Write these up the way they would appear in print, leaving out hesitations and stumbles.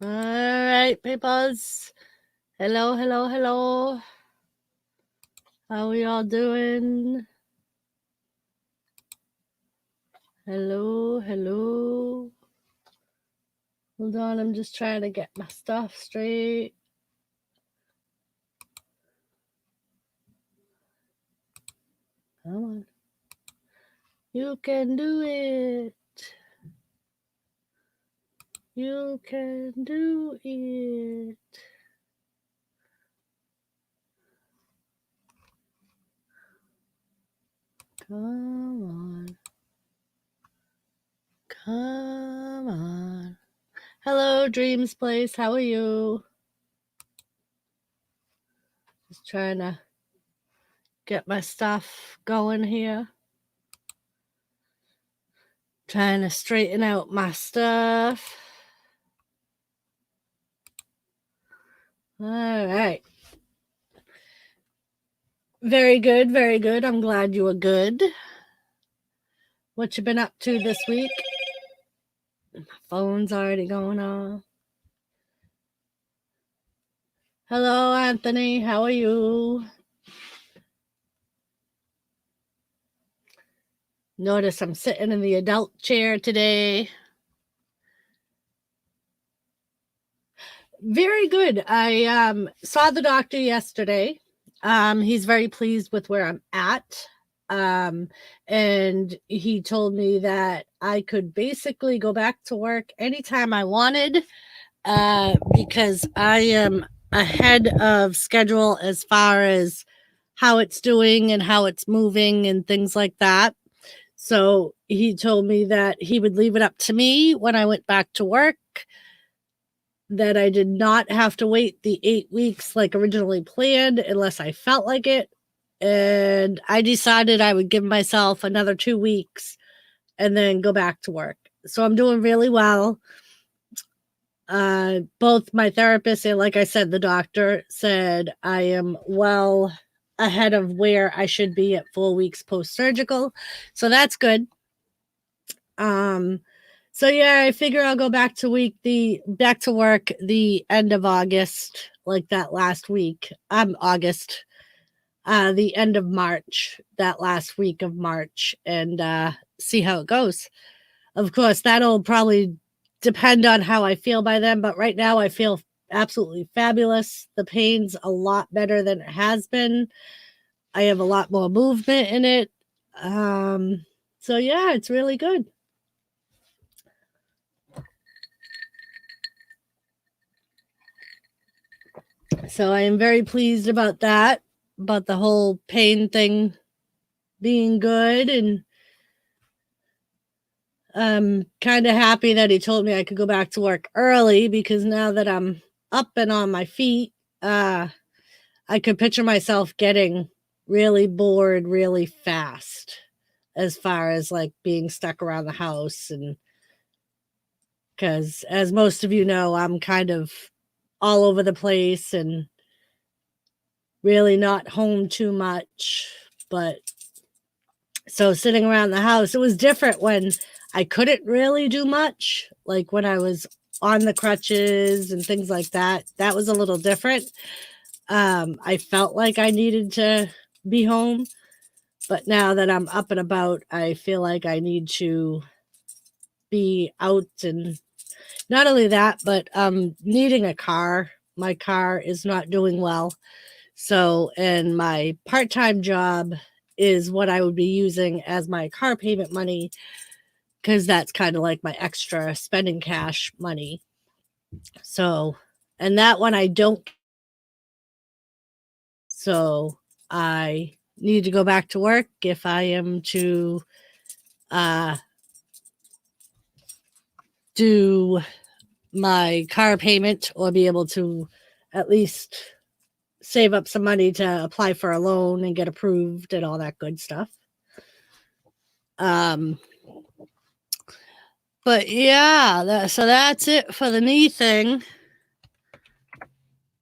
All right, peoples. Hello, hello, hello. How are y'all doing? Hello, hello. Hold on, I'm just trying to get my stuff straight. Come on. You can do it. You can do it. Come on. Come on. Hello, Dreams Place. How are you? Just trying to get my stuff going here. Trying to straighten out my stuff. All right. Very good, very good. I'm glad you were good. What you been up to this week? My phone's already going off. Hello, Anthony. How are you? Notice I'm sitting in the adult chair today. Very good. I saw the doctor yesterday. He's very pleased with where I'm at. And he told me that I could basically go back to work anytime I wanted, because I am ahead of schedule as far as how it's doing and how it's moving and things like that. So he told me that he would leave it up to me when I went back to work, that I did not have to wait the 8 weeks like originally planned unless I felt like it. And I decided I would give myself another 2 weeks and then go back to work. So I'm doing really well. Both my therapist and, like I said, the doctor said I am well ahead of where I should be at 4 weeks post-surgical. So that's good. So yeah, I figure I'll go back to work the end of August, like that last week. August. The end of March, that last week of March, and see how it goes. Of course, that'll probably depend on how I feel by then, but right now I feel absolutely fabulous. The pain's a lot better than it has been. I have a lot more movement in it. So yeah, it's really good. So I am very pleased about that, about the whole pain thing being good, and I'm kind of happy that he told me I could go back to work early, because now that I'm up and on my feet, I could picture myself getting really bored really fast, as far as like being stuck around the house. And because, as most of you know, I'm kind of all over the place and really not home too much. But so sitting around the house, it was different when I couldn't really do much, like when I was on the crutches and things like that. That was a little different. I felt like I needed to be home, but now that I'm up and about, I feel like I need to be out. And not only that, but needing a car. My car is not doing well. So, and my part-time job is what I would be using as my car payment money, because that's kind of like my extra spending cash money. So, and that one I don't. So I need to go back to work if I am to do my car payment, or be able to at least save up some money to apply for a loan and get approved and all that good stuff. But yeah, so that's it for the knee thing.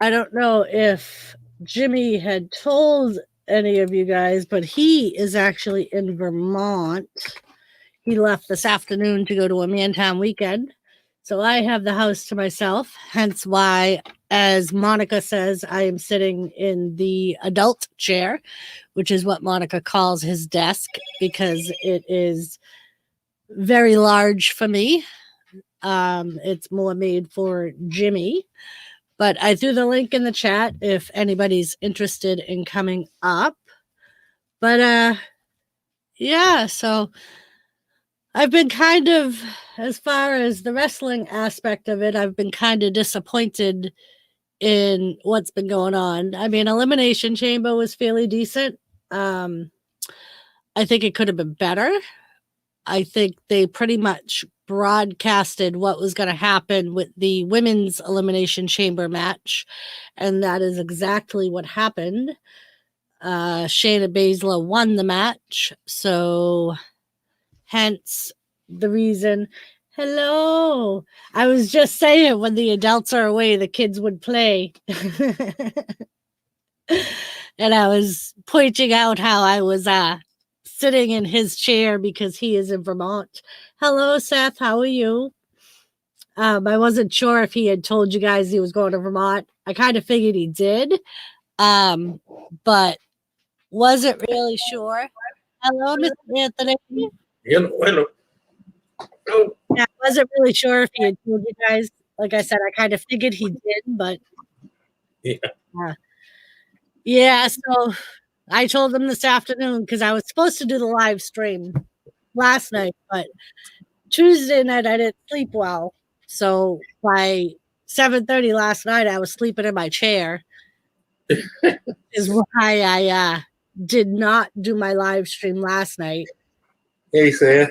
I don't know if Jimmy had told any of you guys, but he is actually in Vermont. He left this afternoon to go to a Mantown weekend. So I have the house to myself, hence why, as Monica says, I am sitting in the adult chair, which is what Monica calls his desk because it is very large for me. It's more made for Jimmy. But I threw the link in the chat if anybody's interested in coming up. But yeah, so I've been kind of, as far as the wrestling aspect of it, I've been kind of disappointed in what's been going on. I mean, Elimination Chamber was fairly decent. I think it could have been better. I think they pretty much broadcasted what was going to happen with the women's Elimination Chamber match, and that is exactly what happened. Shayna Baszler won the match, so hence the reason. Hello. I was just saying when the adults are away, the kids would play. And I was pointing out how I was sitting in his chair because he is in Vermont. Hello, Seth. How are you? I wasn't sure if he had told you guys he was going to Vermont. I kind of figured he did, but wasn't really sure. Hello, Mr. Anthony. Hello. Yeah, I wasn't really sure if he had told you guys. Like I said, I kind of figured he did, but yeah. So I told him this afternoon because I was supposed to do the live stream last night, but Tuesday night I didn't sleep well. So by 7:30 last night, I was sleeping in my chair. Is why I did not do my live stream last night. Hey, Seth.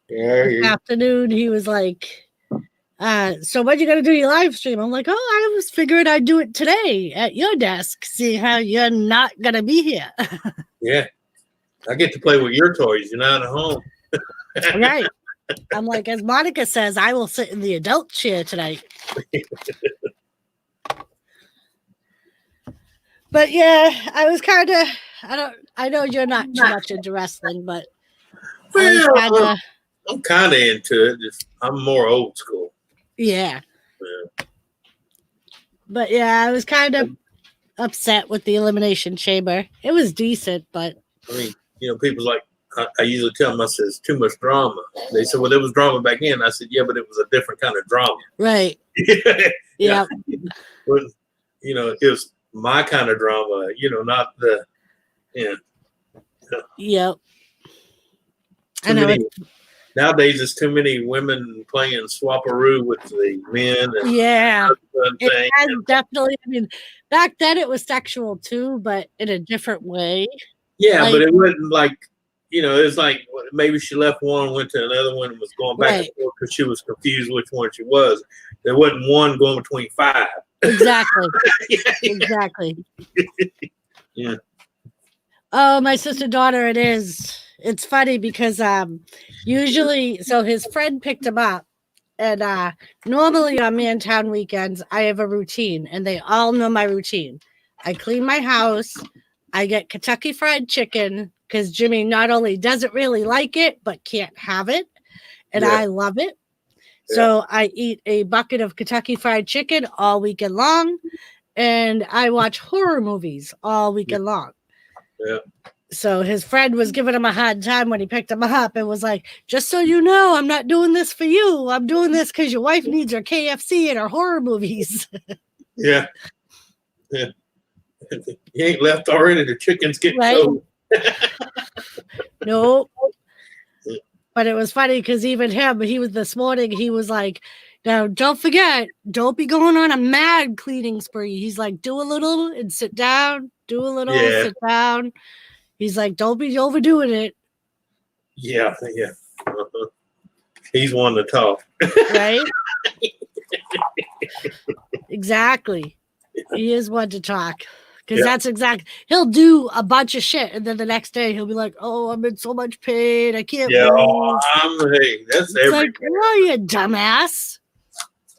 Yeah, this afternoon, he was like, so when you going to do your live stream? I'm like, oh, I was figuring I'd do it today at your desk, see how you're not going to be here. Yeah. I get to play with your toys. You're not at home. Right. I'm like, as Monica says, I will sit in the adult chair tonight. But yeah, I was kind of, I know you're not too much into wrestling, but well, I'm kind of into it. I'm more old school. Yeah. But yeah, I was kind of upset with the Elimination Chamber. It was decent, but I mean, people like, I usually tell them, I said, it's too much drama. They said, well, there was drama back then. I said, yeah, but it was a different kind of drama. Right. Yeah. But, it was my kind of drama, not the, Yep. I know. Nowadays, there's too many women playing swapperoo with the men. And it has definitely. I mean, back then it was sexual too, but in a different way. Yeah, but it wasn't like, it's like maybe she left one, went to another one, and was going back and forth because she was confused which one she was. There wasn't one going between five. Exactly. Exactly. Yeah. Oh, my sister daughter, it is. It's funny because usually, so his friend picked him up, and normally on Mantown weekends, I have a routine, and they all know my routine. I clean my house, I get Kentucky Fried Chicken, because Jimmy not only doesn't really like it, but can't have it, and I love it. Yeah. So I eat a bucket of Kentucky Fried Chicken all weekend long, and I watch horror movies all weekend long. Yeah. So his friend was giving him a hard time when he picked him up and was like, just so you know, I'm not doing this for you. I'm doing this because your wife needs her KFC and her horror movies. Yeah. Yeah. You ain't left already. The chicken's getting cold. Nope. But it was funny because even him, he was this morning, he was like, now don't forget, don't be going on a mad cleaning spree. He's like, do a little and sit down, do a little, sit down. He's like, don't be overdoing it. Yeah, yeah. He's one to talk. Right? Exactly. He is one to talk. Because that's exactly, he'll do a bunch of shit. And then the next day he'll be like, oh, I'm in so much pain. I can't move. Hey, that's it's like, well, you dumbass.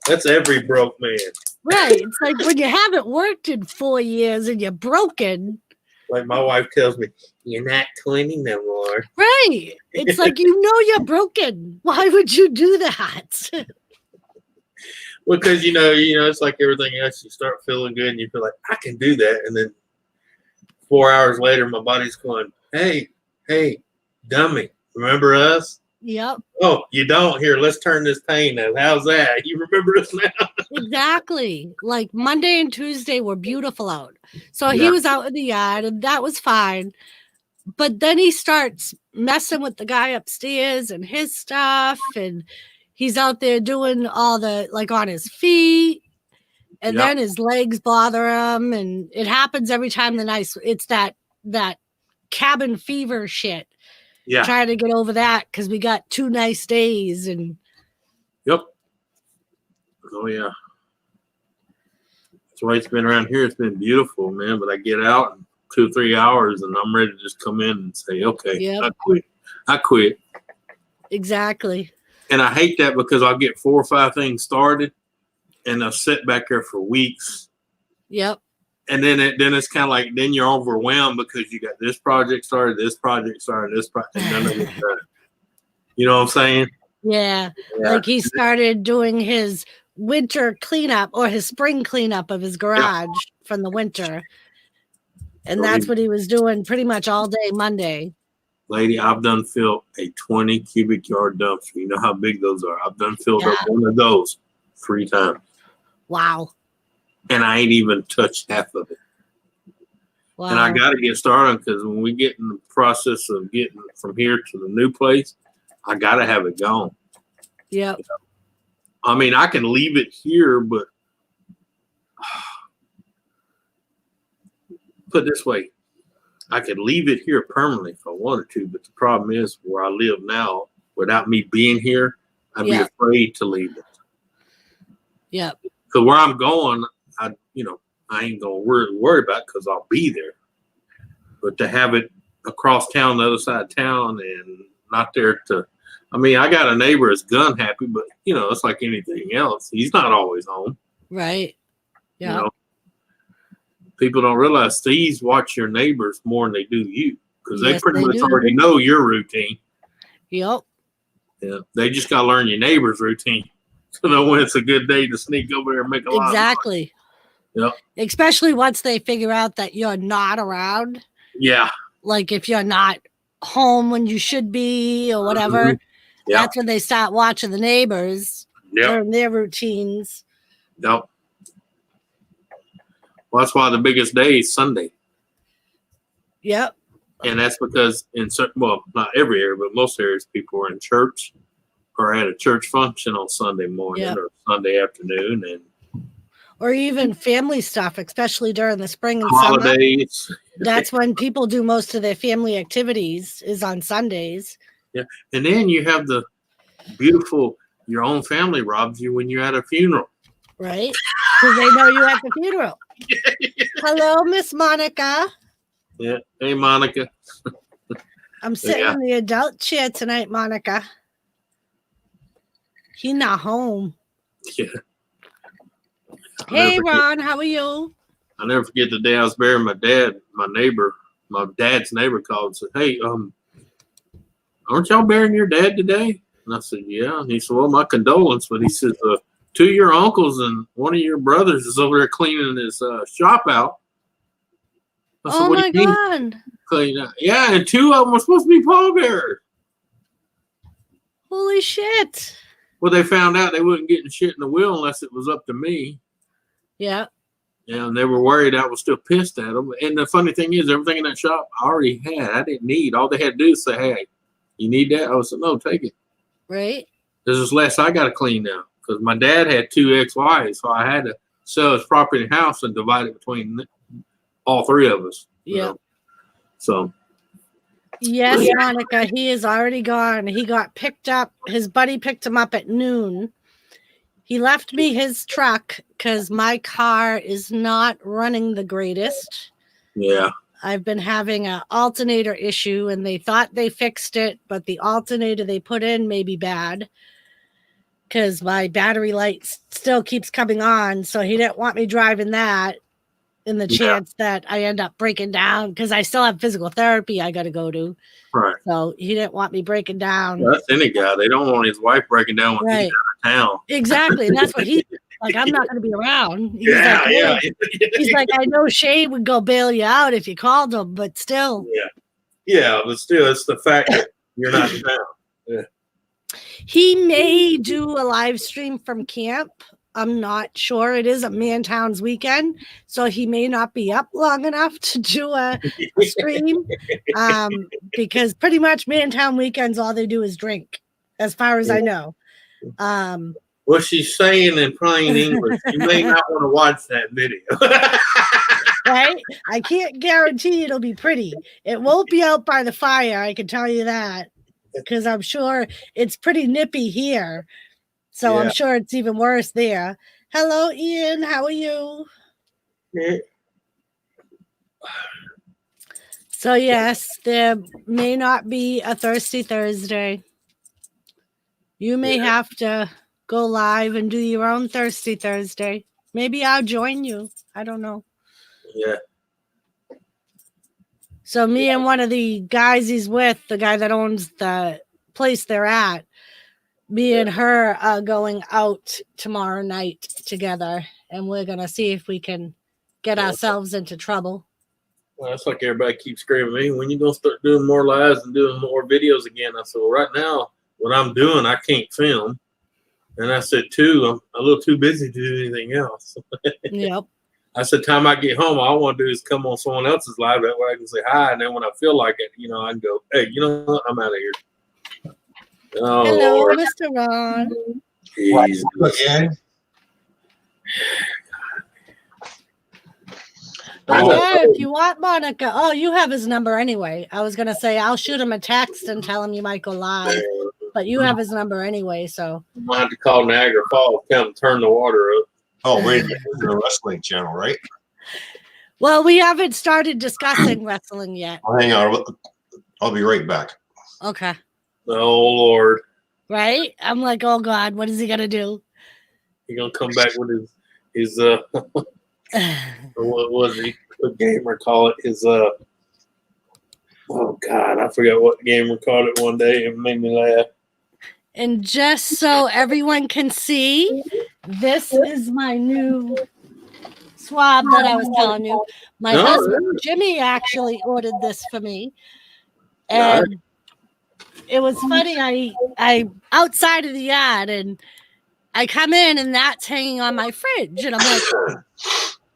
That's every broke man. Right. It's like when you haven't worked in 4 years and you're broken. Like my wife tells me, you're not 20 no more. Right. It's like, you're broken. Why would you do that? Because it's like everything else. You start feeling good, and you feel like I can do that, and then 4 hours later, my body's going, "Hey, dummy, remember us?" Yep. Oh, you don't? Here, let's turn this pain up. How's that? You remember us now? Exactly. Like Monday and Tuesday were beautiful out. So Yeah. he was out in the yard and that was fine. But then he starts messing with the guy upstairs and his stuff. And he's out there doing all the, like on his feet. And then his legs bother him. And it happens every time it's that cabin fever shit. Yeah. Trying to get over that because we got 2 nice days. And yep. Oh, yeah. That's why it's been around here. It's been beautiful, man. But I get out in 2 or 3 hours and I'm ready to just come in and say, okay, yep. I quit. Exactly. And I hate that because I'll get 4 or 5 things started and I'll sit back there for weeks. Yep. And then it's kind of like, then you're overwhelmed because you got this project started, and none of it's done. You know what I'm saying? Yeah. Like he started doing his winter cleanup or his spring cleanup of his garage from the winter. And that's what he was doing pretty much all day Monday. Lady, I've done filled a 20 cubic yard dumpster. You know how big those are. I've done filled up one of those 3 times. Wow. And I ain't even touched half of it. Wow. And I got to get started because when we get in the process of getting from here to the new place, I got to have it gone. Yep. I mean, I can leave it here, but put it this way, I could leave it here permanently if I wanted to, but the problem is where I live now, without me being here, I'd be afraid to leave it. Yep. Because where I'm going, I ain't gonna worry about it because I'll be there. But to have it across town, the other side of town, and not there to, I mean, I got a neighbor that's gun happy, but it's like anything else. He's not always home. Right. Yeah. People don't realize thieves watch your neighbors more than they do you because they pretty much do. already know your routine. Yep. Yeah. They just got to learn your neighbor's routine to know when it's a good day to sneak over there and make a lot of money. Exactly. Yep. Especially once they figure out that you're not around. Yeah. Like if you're not home when you should be or whatever, that's when they start watching the neighbors, learn their routines. Yep. Well, that's why the biggest day is Sunday. Yep. And that's because in certain, well, not every area, but most areas, people are in church or at a church function on Sunday morning or Sunday afternoon, or even family stuff, especially during the spring and holidays. Summer. That's when people do most of their family activities is on Sundays. Yeah. And then you have the beautiful, your own family robs you when you're at a funeral. Right. Because they know you're at the funeral. Hello, Miss Monica. Yeah. Hey, Monica. I'm sitting in the adult chair tonight, Monica. He not home. Yeah. Hey, Ron, how are you? I'll never forget the day I was burying my dad. My dad's neighbor called and said, "Hey, aren't y'all burying your dad today?" And I said, "Yeah." And he said, "Well, my condolences." But he says, 2 of your uncles and one of your brothers is over there cleaning his shop out. I said, "Oh my God. Clean out?" "Yeah, and 2 of them were supposed to be pallbearers." Holy shit. Well, they found out they wouldn't get shit in the will unless it was up to me. Yeah. Yeah, and they were worried I was still pissed at them. And the funny thing is, everything in that shop I already had. I didn't need. All they had to do is say, "Hey, you need that?" I said, "No, take it." Right. There's just less I got to clean now. Because my dad had 2 ex-wives, so I had to sell his property and house and divide it between all 3 of us. Yeah. So. Yes, Monica, he is already gone. He got picked up. His buddy picked him up at noon. He left me his truck because my car is not running the greatest. Yeah. I've been having an alternator issue, and they thought they fixed it, but the alternator they put in may be bad because my battery light still keeps coming on. So he didn't want me driving that in the chance that I end up breaking down because I still have physical therapy I got to go to. Right. So he didn't want me breaking down. Well, that's any guy. They don't want his wife breaking down when he's out of town. Exactly. And that's what he Like, I'm not going to be around. He's Yeah, like, yeah. he's like, I know Shane would go bail you out if you called him, but still. Yeah, but still, it's the fact that you're not in town. He may do a live stream from camp. I'm not sure. It is a Mantown's weekend, so he may not be up long enough to do a stream. Because pretty much Mantown weekends, all they do is drink, as far as I know. What she's saying in plain English, you may not want to watch that video. Right? I can't guarantee it'll be pretty. It won't be out by the fire, I can tell you that, because I'm sure it's pretty nippy here. So I'm sure it's even worse there. Hello, Ian. How are you? So, yes, there may not be a Thirsty Thursday. You may have to go live and do your own Thirsty Thursday. Maybe I'll join you. I don't know. Yeah. So me and one of the guys he's with, the guy that owns the place they're at, me and her are going out tomorrow night together, and we're going to see if we can get ourselves into trouble. Well, that's like everybody keeps screaming at me. When you going to start doing more lives and doing more videos again? I said, well, right now, what I'm doing, I can't film. And I said, too, I'm a little too busy to do anything else. Yep. I said, time I get home, all I want to do is come on someone else's live. That way I can say hi. And then when I feel like it, you know, I can go, hey, you know what? I'm out of here. Oh, hello, Lord. Mr. Ron. Jesus. Again? But yeah, if you want Monica, oh, you have his number anyway. I was going to say, I'll shoot him a text and tell him you might go live. But you have his number anyway, so. I'm going to have to call Niagara Falls, come and turn the water up. Oh, wait a minute. This is a wrestling channel, right? Well, we haven't started discussing wrestling yet. Oh, hang on. I'll be right back. Okay. Oh, Lord. Right? I'm like, oh, God, what is he going to do? He's going to come back with his what was he? What gamer call it? His, oh, God, I forgot what gamer called it one day. It made me laugh. And just so everyone can see, this is my new swab that I was telling you. My husband, Jimmy, actually ordered this for me. And it was funny. I outside of the yard, and I come in, and that's hanging on my fridge. And I'm like,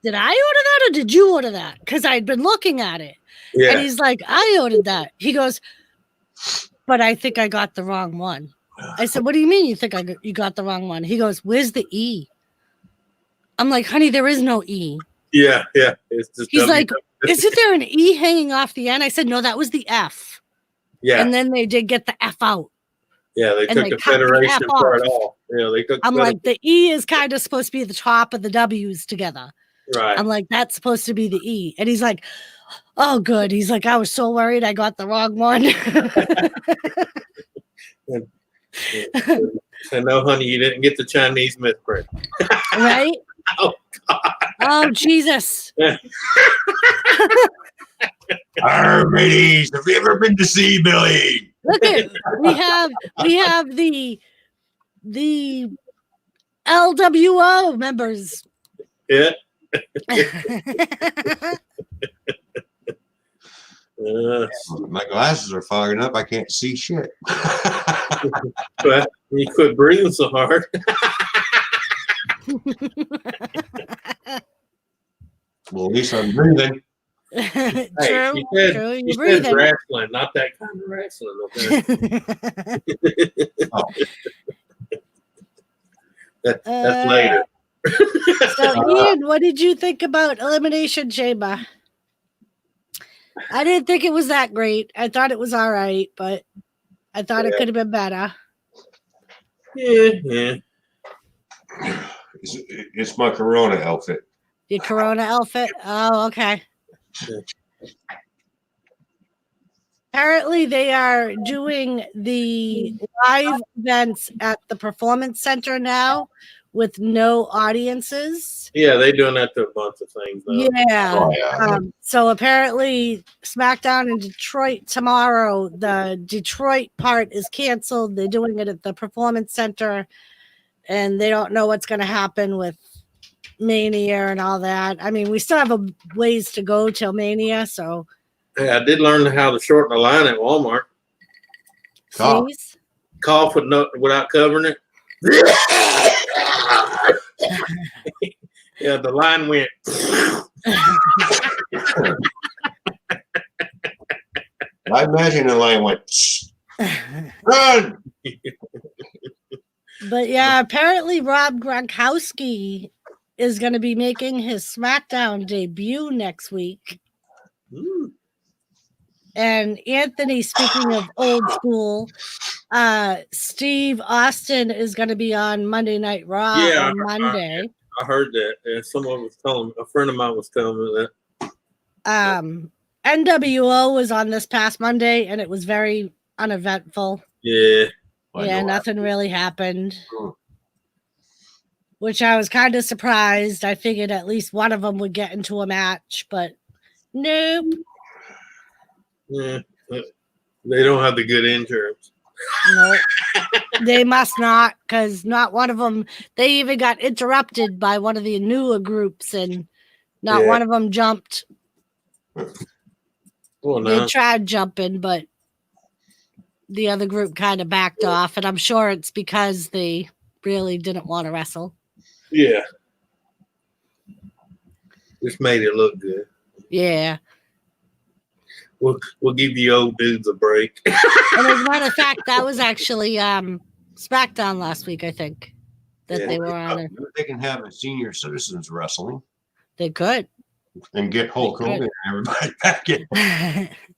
did I order that or did you order that? Because I'd been looking at it. Yeah. And he's like, I ordered that. He goes, but I think I got the wrong one. I said, what do you mean you think you got the wrong one? He goes, where's the E? I'm like, honey, there is no E. Yeah. It's just He's like, isn't there an E hanging off the end? I said, no, that was the F. Yeah. And then they did get the F out. Yeah, they and took they the cut the Federation F part off. off. Yeah, they took I'm like, the E is kind of supposed to be the top of the W's together. right. I'm like, that's supposed to be the E. And he's like, oh, good. He's like, I was so worried I got the wrong one. And no, honey, you didn't get the Chinese misprint. Right? Oh, God. Oh, Jesus. Ladies, have you ever been to see Billy? Look at we have the LWO members. Yeah. My glasses are fogging up. I can't see shit. But you quit breathing so hard. Well, at least I'm breathing. True, Hey, true. she You're said breathing. wrestling, not that kind of wrestling. Okay? Oh. That's later. So, Ian, what did you think about Elimination Chamber? I didn't think it was that great. I thought it was all right, but I thought it could have been better. Yeah. It's my Corona outfit. Your Corona outfit? Oh, okay. Apparently, they are doing the live events at the Performance Center now with no audiences. Yeah, they're doing that to a bunch of things. Though. Yeah. Oh, yeah. So apparently, SmackDown in Detroit tomorrow, the Detroit part is canceled. They're doing it at the Performance Center. and they don't know what's going to happen with Mania and all that. I mean, we still have a ways to go till Mania, so. Hey, I did learn how to shorten the line at Walmart. Cough. Sneeze? Cough without covering it. Yeah, the line went. I imagine the line went, run! But yeah, apparently Rob Gronkowski is going to be making his SmackDown debut next week. Mm. And Anthony, speaking of old school, Steve Austin is going to be on Monday Night Raw on Monday. I heard that. And someone was telling me, a friend of mine was telling me that. NWO was on this past Monday, and it was very uneventful. Yeah. Yeah, nothing really happened. Which I was kind of surprised. I figured at least one of them would get into a match, but nope. Yeah. They don't have the good insurance. Nope. They must not, because not one of them, they even got interrupted by one of the newer groups, and not one of them jumped. Well, no. They tried jumping, but the other group kind of backed off, and I'm sure it's because they really didn't want to wrestle. Yeah. Just made it look good. Yeah. We'll give the old dudes a break. And as a matter of fact, that was actually SmackDown last week, I think, that they were on. They can have a senior citizens wrestling. They could. And get Hulk Hogan and everybody back in.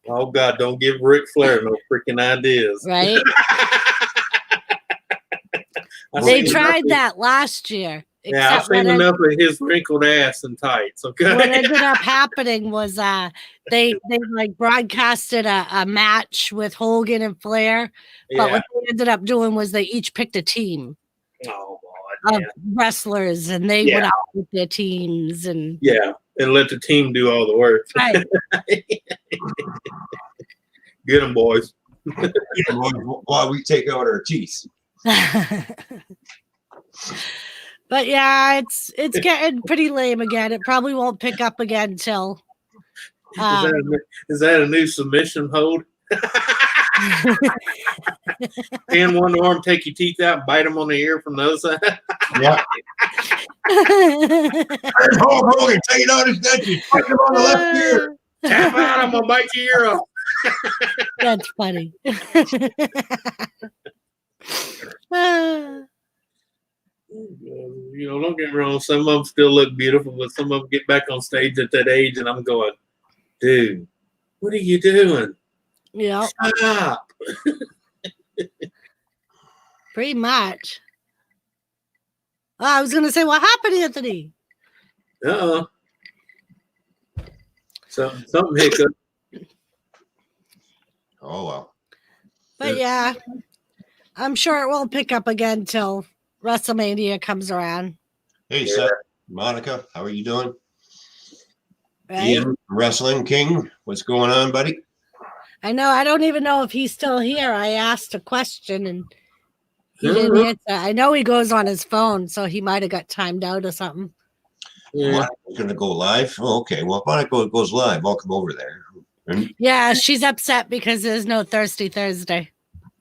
Oh, God, don't give Ric Flair no freaking ideas. Right? They tried that last year. Yeah, I've seen enough of his wrinkled ass and tights. Okay. What ended up happening was they like broadcasted a match with Hogan and Flair, but what they ended up doing was they each picked a team of wrestlers, and they went out with their teams and and let the team do all the work. Right. Get them, boys. While we take out our teeth. But yeah, it's getting pretty lame again. It probably won't pick up again till. Is that a new submission hold? Pin one arm, take your teeth out, and bite them on the ear from the other side. Yeah. There's Hulk Hogan taking out his dentures, punch him on the left ear. Tap out, I'm gonna bite your ear off. That's funny. You know, don't get me wrong. Some of them still look beautiful, but some of them get back on stage at that age, and I'm going, dude, what are you doing? Yeah. Stop. Pretty much. I was gonna say, what happened, Anthony? Something hiccup. Oh well. But yeah, I'm sure it won't pick up again till WrestleMania comes around. Hey, Seth, Monica, how are you doing? Right? Ian, Wrestling King, what's going on, buddy? I know. I don't even know if he's still here. I asked a question and he didn't answer. I know he goes on his phone, so he might have got timed out or something. Yeah. Monica's going to go live? Oh, okay. Well, if Monica goes live, I'll come over there. And Yeah, she's upset because there's no Thirsty Thursday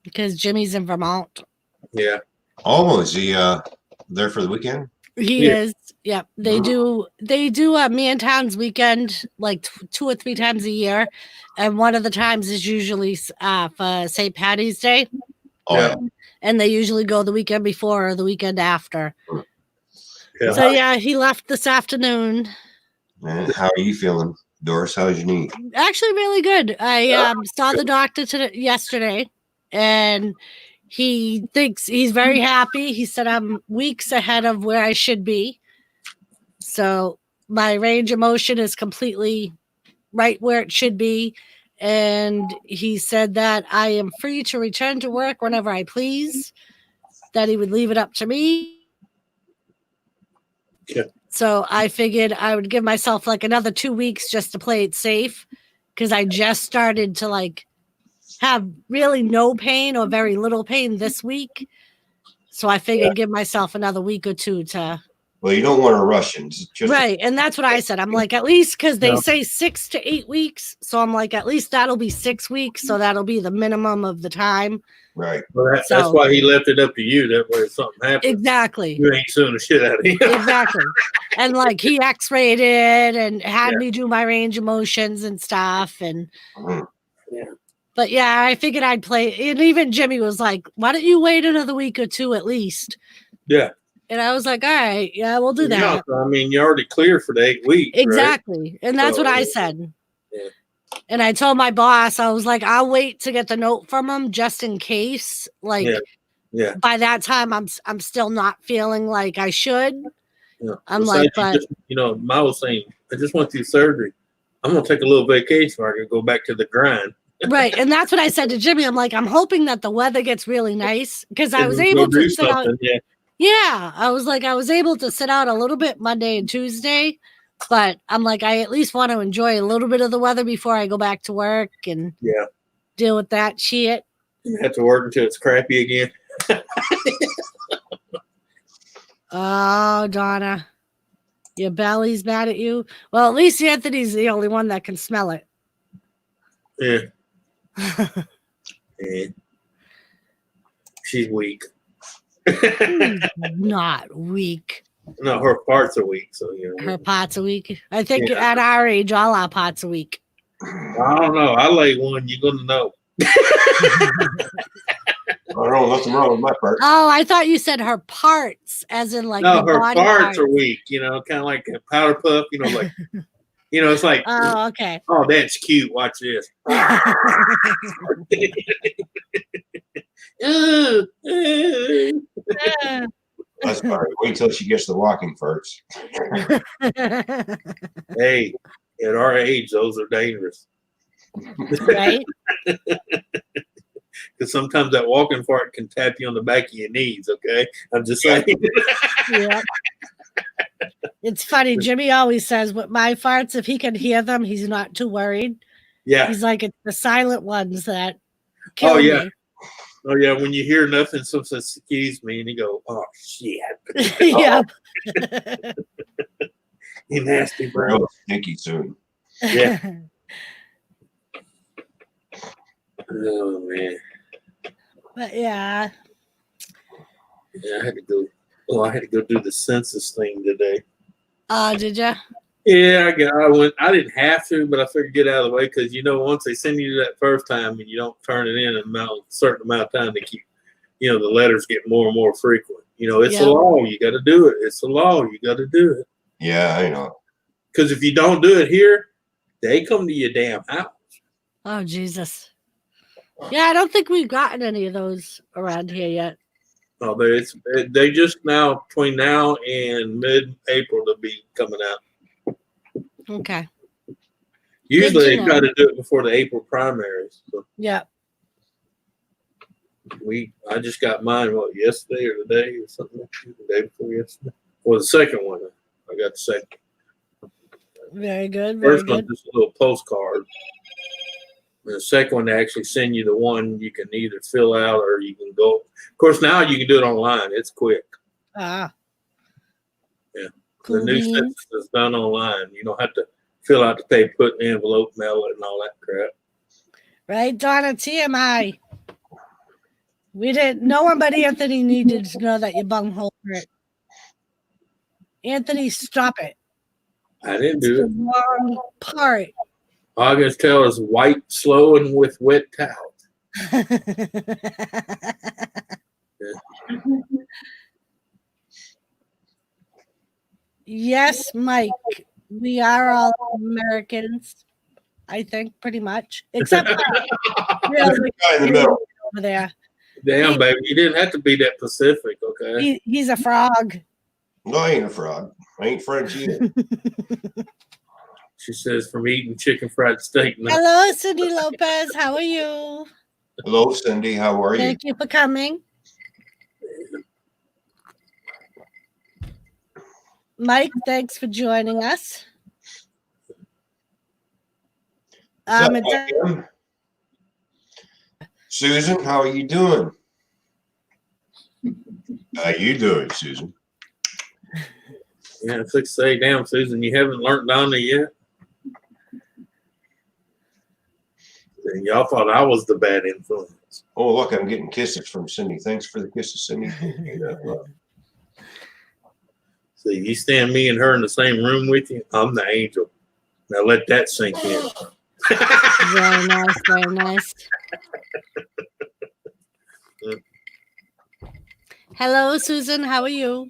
because Jimmy's in Vermont. Yeah. oh, is he there for the weekend? He is. Yep. They do a Mantown's weekend like 2 or 3 times a year. And one of the times is usually for St. Patty's Day. Oh, yeah. And they usually go the weekend before or the weekend after. Yeah. So yeah, he left this afternoon. And how are you feeling, Doris? How's your knee? Actually really good. I saw the doctor yesterday, and he thinks he's very happy. He said I'm weeks ahead of where I should be. So my range of motion is completely right where it should be. And he said that I am free to return to work whenever I please, that he would leave it up to me. Yeah. So I figured I would give myself like another 2 weeks just to play it safe, because I just started to like have really no pain or very little pain this week. So I figured give myself another week or two to. Well, you don't want to rush in. Just Right. And that's what I said. I'm like, at least because they No. say 6 to 8 weeks. So I'm like, at least that'll be 6 weeks. So that'll be the minimum of the time. right. Well, that's So- why he left it up to you. That way, if something happens, Exactly. you ain't suing the shit out of him. Exactly. And like he x-rayed it and had Yeah. me do my range of motions and stuff. And Mhm. but yeah, I figured I'd play. And even Jimmy was like, why don't you wait another week or two at least? Yeah. And I was like, all right, yeah, we'll do that. Yeah, I mean, you're already clear for the 8 weeks, right? Exactly. And that's So, what I said. yeah. And I told my boss, I was like, I'll wait to get the note from him just in case. Like Yeah. by that time I'm still not feeling like I should. Yeah. I'm Besides, like, but Ma was saying, I just went through surgery. I'm gonna take a little vacation or I can go back to the grind. right. And that's what I said to Jimmy. I'm like, I'm hoping that the weather gets really nice because I And was go able do to sit out. something. Yeah. Yeah. I was like, I was able to sit out a little bit Monday and Tuesday, but I'm like, I at least want to enjoy a little bit of the weather before I go back to work and Yeah. deal with that shit. You have to work until it's crappy again. Oh, Donna, your belly's mad at you. Well, at least Anthony's the only one that can smell it. Yeah. Yeah. She's weak. Not weak. No, her parts are weak. So, Her pots a week. I think Yeah. at our age, all our pots a week. I don't know. I lay one. You're going to know. I don't know. Nothing wrong with my part. Oh, I thought you said her parts, as in like No, her her body parts are weak. Kind of like a powder puff. Like, it's like, Oh, okay. oh, that's cute. Watch this. That's all right. Wait till she gets the walking first. Hey, at our age, those are dangerous. Right? Because sometimes that walking fart can tap you on the back of your knees. Okay, I'm just saying. Yeah. It's funny. Jimmy always says with my farts, if he can hear them, he's not too worried. Yeah. He's like, it's the silent ones that kill Oh yeah. me. Oh yeah. When you hear nothing, someone says, "Excuse me," and you go, "Oh shit." Yep. You nasty bro. Real stinky soon. Yeah. Oh man. But yeah. Yeah, I had to go. Well, I had to go do the census thing today. Did you? Yeah, I went. I didn't have to, but I figured get out of the way because once they send you that first time and you don't turn it in a certain amount of time, they keep, the letters get more and more frequent. It's Yeah. a law. You got to do it. It's a law. You got to do it. Yeah, I know. Because if you don't do it here, they come to your damn house. Oh, Jesus. Yeah, I don't think we've gotten any of those around here yet. Oh, they just now between now and mid-April they'll be coming out. Okay. Usually they know. try to do it before the April primaries. So Yeah. I just got mine yesterday or today or something. The day before yesterday. Well, the second one I got the second. Very good. Very First one's good. just a little postcard. And the second one, they actually send you the one you can either fill out or you can go. Of course, now you can do it online. It's quick. Ah. Yeah. Cool The new beans. census is done online. You don't have to fill out the pay, put in the envelope, mail it, and all that crap. Right, Donna? TMI. No one but Anthony needed to know that you bunghole for it. Anthony, stop it. I didn't It's do the it. wrong part. All I can tell is wipe slow and with wet towels. Yes, Mike. We are all Americans, I think, pretty much. Except for really Guy in the middle. over there. Damn, baby, you didn't have to be that Pacific, okay? He's a frog. No, I ain't a frog. I ain't French either. She says from eating chicken fried steak. No. Hello, Cindy Lopez. How are you? Hello, Cindy. How are you? Thank you for coming. Mike, thanks for joining us. What's up, It's- Kim? Susan, how are you doing? How you doing, Susan? Yeah, it's like say, damn, Susan, you haven't learned Donna yet. And y'all thought I was the bad influence. Oh, look, I'm getting kisses from Cindy. Thanks for the kisses, Cindy. So you stand me and her in the same room with you, I'm the angel. Now let that sink in. Very nice, very nice. Hello, Susan. How are you?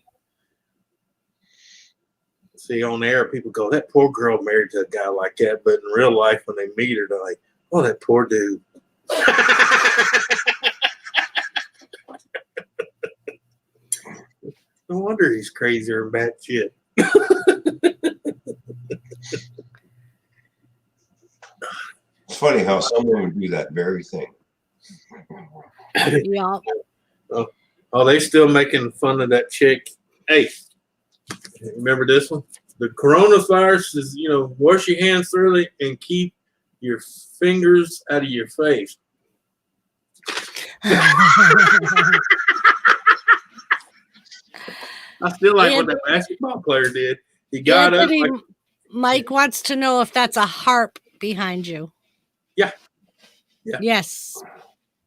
See, on air, people go, that poor girl married to a guy like that. But in real life, when they meet her, they're like, oh, that poor dude. No wonder he's crazier than bad shit. It's funny how someone would do that very thing. Yeah. Oh, they still making fun of that chick. Hey, remember this one? The coronavirus is, wash your hands thoroughly and keep your fingers out of your face. I still like what that basketball player did. He got up. Mike wants to know if that's a harp behind you. Yeah. Yes.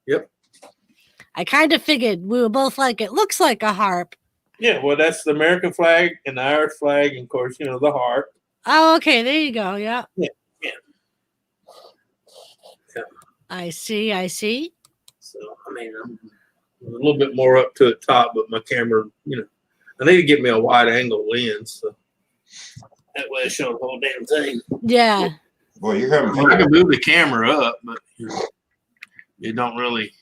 Yep. I kind of figured we were both like, it looks like a harp. Yeah, well, that's the American flag and the Irish flag, and of course, the harp. Oh, okay. There you go. Yeah. Yeah. I see. So, I'm a little bit more up to the top, but my camera, I need to get me a wide angle lens. So that way I show the whole damn thing. Yeah. Boy, you're having fun. I can move the camera up, but it don't really.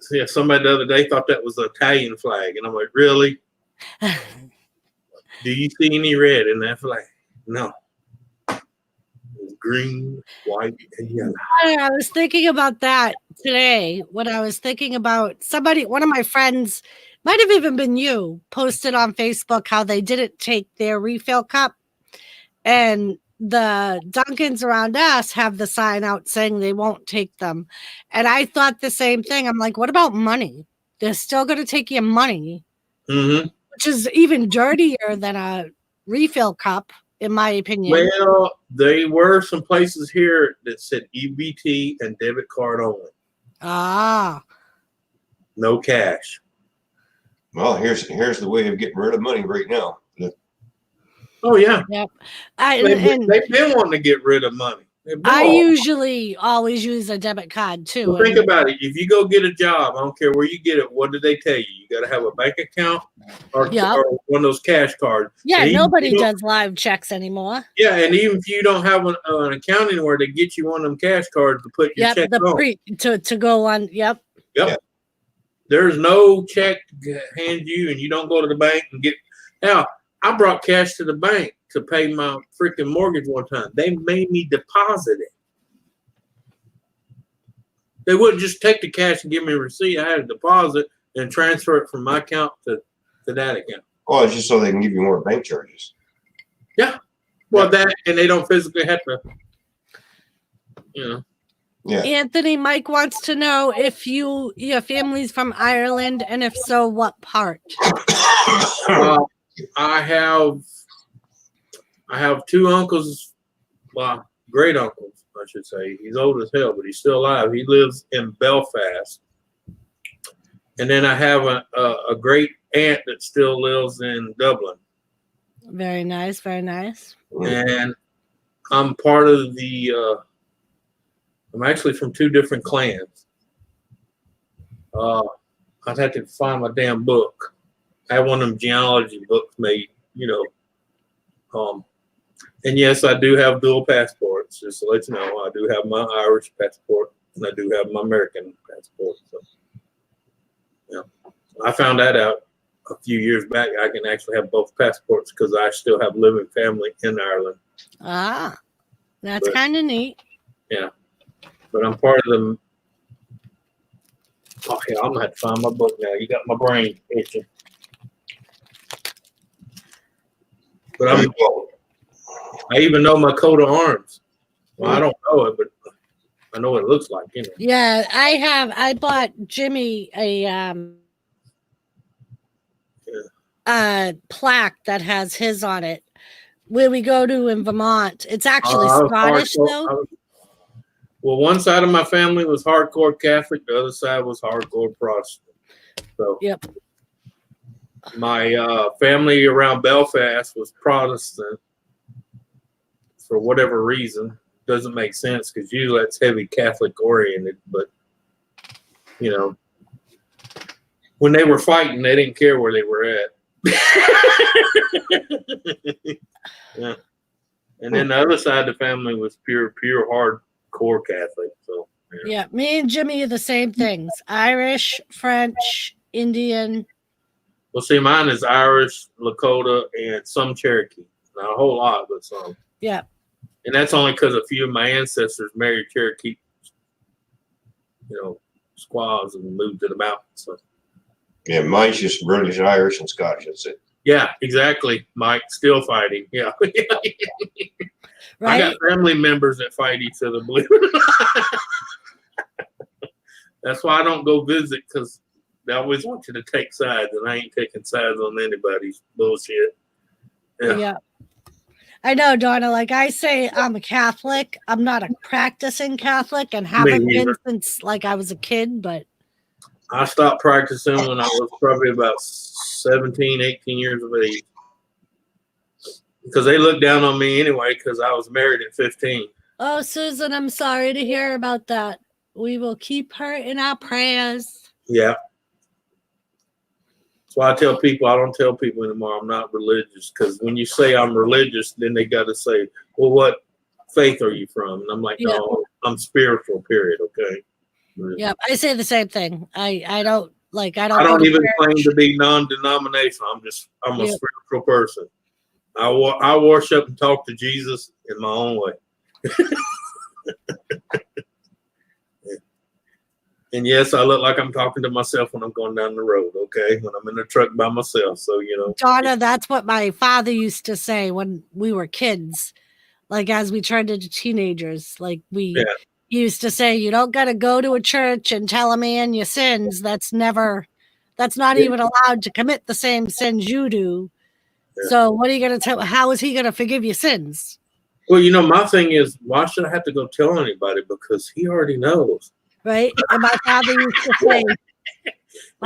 So yeah, somebody the other day thought that was the Italian flag, and I'm like, really? Do you see any red in that flag? No. It's green, white, and yellow. I was thinking about that today when I was thinking about one of my friends, might have even been you, posted on Facebook how they didn't take their refill cup, and the Dunkins around us have the sign out saying they won't take them. And I thought the same thing. I'm like, what about money? They're still going to take your money, which is even dirtier than a refill cup, in my opinion. Well, there were some places here that said EBT and debit card only. Ah. No cash. Well, here's the way of getting rid of money right now. Oh, yeah. Yep. They've been wanting to get rid of money. I usually always use a debit card, too. Well, think about it. If you go get a job, I don't care where you get it, what do they tell you? You got to have a bank account or one of those cash cards. Yeah, nobody does live checks anymore. Yeah, and even if you don't have an account anywhere, they get you one of them cash cards to put your check on. To go on. Yep. There's no check to hand you, and you don't go to the bank and get. Now, I brought cash to the bank to pay my freaking mortgage one time. They made me deposit it. They wouldn't just take the cash and give me a receipt. I had to deposit and transfer it from my account to that account. Oh, it's just so they can give you more bank charges. Yeah. Well, that, and they don't physically have to, Yeah. Anthony, Mike wants to know if your family's from Ireland, and if so, what part? I have two uncles, well, great uncles, I should say. He's old as hell, but he's still alive. He lives in Belfast. And then I have a great aunt that still lives in Dublin. Very nice, very nice. And I'm part of I'm actually from two different clans. I'd have to find my damn book. I have one of them genealogy books made, and yes, I do have dual passports. Just to let you know, I do have my Irish passport and I do have my American passport. So, I found that out a few years back. I can actually have both passports because I still have living family in Ireland. Ah, that's kind of neat. Yeah, but I'm part of them. Oh, yeah, I'm gonna have to find my book now. You got my brain itching. But I even know my coat of arms. Well, I don't know it, but I know what it looks like, you know. Yeah, I bought Jimmy a plaque that has his on it where we go to in Vermont. It's actually Scottish though. Well, one side of my family was hardcore Catholic, the other side was hardcore Protestant. So Yep. my family around Belfast was Protestant for whatever reason. Doesn't make sense because usually that's heavy Catholic oriented, but you know, when they were fighting, they didn't care where they were at. Yeah. And then the other side of the family was pure hardcore Catholic. So yeah, me and Jimmy are the same things: Irish, French, Indian. Well, see, mine is Irish, Lakota, and some Cherokee. Not a whole lot, but some. Yeah. And that's only because a few of my ancestors married Cherokee, squaws and moved to the mountains. So. Yeah, mine's just British, Irish, and Scottish. That's it. Yeah, exactly, Mike. Still fighting. Yeah. Right? I got family members that fight each other, believe it or not. That's why I don't go visit, because they always want you to take sides, and I ain't taking sides on anybody's bullshit. Yeah. I know, Donna. Like I say, I'm a Catholic. I'm not a practicing Catholic and haven't been since like I was a kid, but I stopped practicing when I was probably about 17, 18 years of age. Because they looked down on me anyway because I was married at 15. Oh, Susan, I'm sorry to hear about that. We will keep her in our prayers. Yeah. That's why I tell people, I don't tell people anymore I'm not religious, because when you say I'm religious, then they got to say, well, what faith are you from? And I'm like, no, I'm spiritual, period, okay? Yeah, I say the same thing. I don't even claim to be non-denominational. I'm a spiritual person. I worship and talk to Jesus in my own way. And yes, I look like I'm talking to myself when I'm going down the road, okay? When I'm in the truck by myself. So, Donna, that's what my father used to say when we were kids. Like as we turned into teenagers, like he used to say, you don't got to go to a church and tell a man your sins. That's not even allowed to commit the same sins you do. Yeah. So what are you going to tell? How is he going to forgive your sins? Well, my thing is, why should I have to go tell anybody? Because he already knows. Right. And my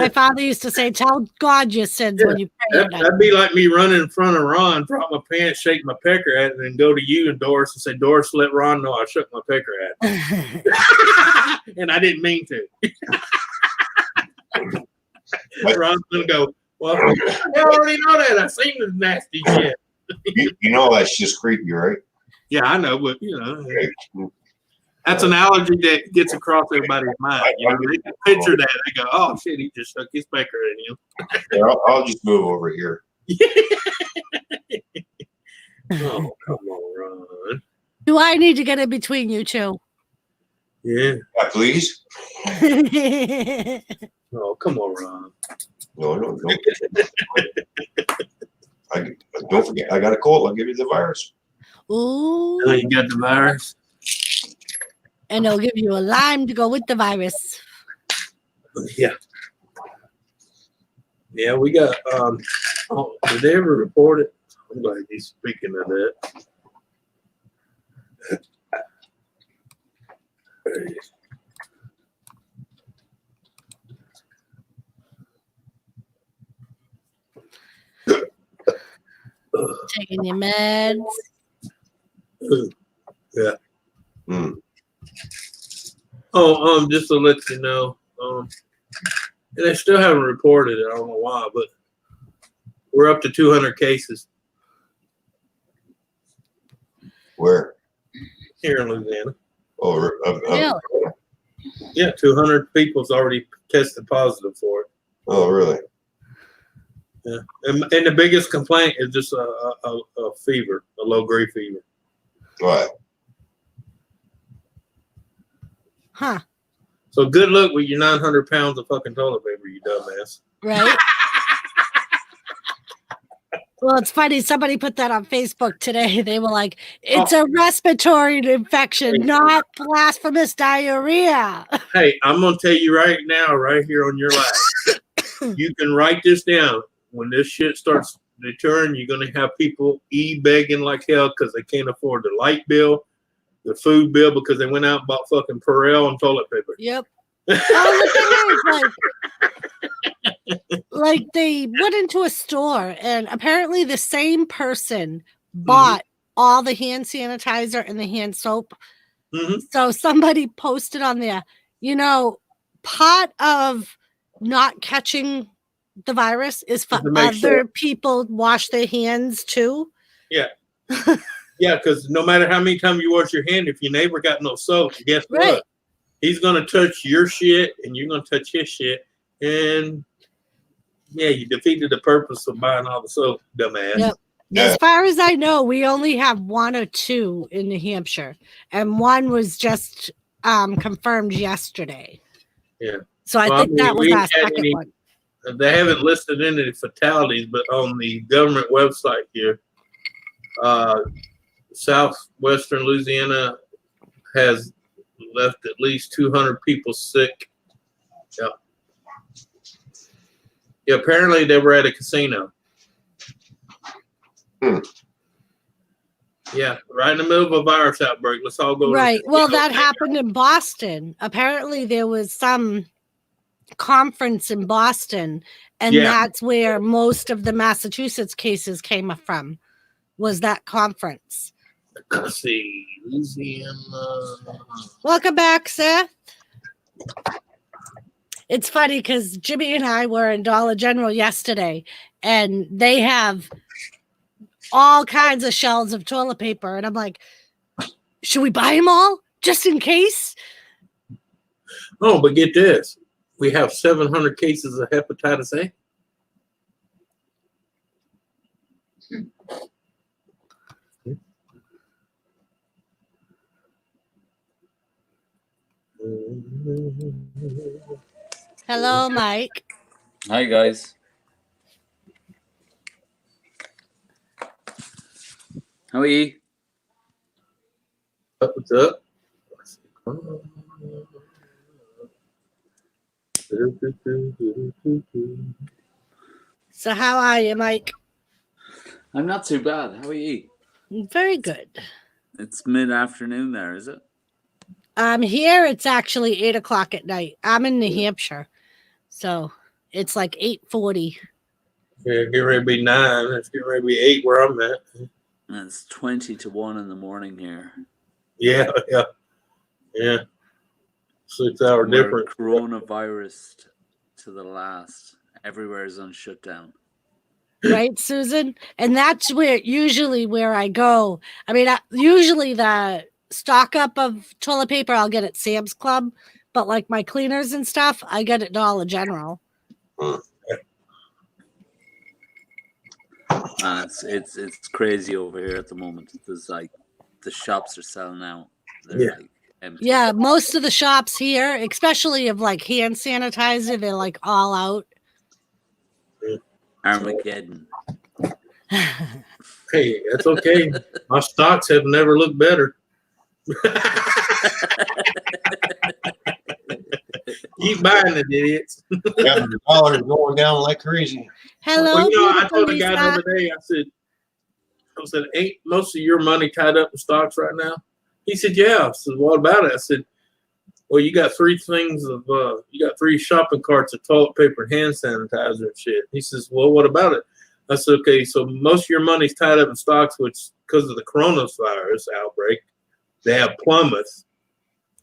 father used to say, tell God your sins when you pray. That'd be like me running in front of Ron, drop my pants, shake my pecker at it, and then go to you and Doris and say, Doris, let Ron know I shook my pecker at it. And I didn't mean to. Ron's going to go, well, I already know that. I've seen this nasty shit. That's just creepy, right? Yeah, I know, but, that's an allergy that gets across everybody's mind. They can picture that. They go, oh, shit, he just shook his pecker at him. Yeah, I'll just move over here. Oh, come on, Ron. Do I need to get in between you two? Yeah, please. Oh, come on, Ron. No. Don't forget, I got a cold. I'll give you the virus. Ooh. Oh, you got the virus? And they'll give you a lime to go with the virus. Yeah. Yeah, we got, did they ever report it? I'm glad he's speaking of that. Taking your meds. Yeah. Oh, just to let you know, and they still haven't reported it. I don't know why, but we're up to 200 cases. Where? Here in Louisiana. Oh, really? Yeah, 200 people's already tested positive for it. Oh, really? Yeah, and the biggest complaint is just a fever, a low-grade fever. Right. Huh. So good luck with your 900 pounds of fucking toilet paper, you dumbass. Right. Well, it's funny. Somebody put that on Facebook today. They were like, it's a respiratory infection, not blasphemous diarrhea. Hey, I'm gonna tell you right now, right here on your live. You can write this down. When this shit starts to turn, you're gonna have people begging like hell because they can't afford the light bill, the food bill, because they went out and bought fucking Perel and toilet paper. Yep. Oh, the thing is, like they went into a store and apparently the same person bought all the hand sanitizer and the hand soap. Mm-hmm. So somebody posted on there, part of not catching the virus is for other people wash their hands too. Yeah. Yeah, because no matter how many times you wash your hand, if your neighbor got no soap, guess what? He's gonna touch your shit and you're gonna touch his shit. And yeah, you defeated the purpose of buying all the soap, dumbass. Yep. As far as I know, we only have 1 or 2 in New Hampshire, and one was just confirmed yesterday. Yeah. So I think that was our second one. They haven't listed any fatalities, but on the government website here, southwestern Louisiana has left at least 200 people sick. Yeah. Yeah, apparently they were at a casino. Yeah, right in the middle of a virus outbreak. Let's all go. Right. Well, that happened in Boston. Apparently there was some conference in Boston, and that's where most of the Massachusetts cases came from, was that conference. Let's see. Louisiana. Welcome back, Seth. It's funny because Jimmy and I were in Dollar General yesterday, and they have all kinds of shelves of toilet paper. And I'm like, should we buy them all just in case? Oh, but get this. We have 700 cases of hepatitis A. Hello, Mike. Hi, guys. How are you? What's up? So how are you, Mike? I'm not too bad. How are you? Very good. It's mid-afternoon there, is it? Here it's actually 8 o'clock at night. I'm in New Hampshire, so it's like 8:40. Yeah, get ready to be 9. It's getting ready to be 8 where I'm at. And it's 20 to 1 in the morning here. Yeah. 6 hour difference. Coronavirus to the last. Everywhere is on shutdown. Right, Susan? And that's usually where I go. I mean, usually the stock up of toilet paper I'll get at Sam's Club, but like my cleaners and stuff, I get at Dollar General. It's crazy over here at the moment. There's like the shops are selling out. They're like empty. Yeah, most of the shops here, especially of like hand sanitizer, they're like all out. Armageddon. Hey, that's okay. My stocks have never looked better. Keep buying it, idiots. Yeah, the dollar's going down like crazy. Hello, Well, I told the Lisa. guy the other day, I said, ain't most of your money tied up in stocks right now? He said, yeah. I said, what about it? I said, well, you got 3 things of, you got 3 shopping carts of toilet paper and hand sanitizer and shit. He says, well, what about it? I said, okay, so most of your money's tied up in stocks, which because of the coronavirus outbreak, they have plummeted.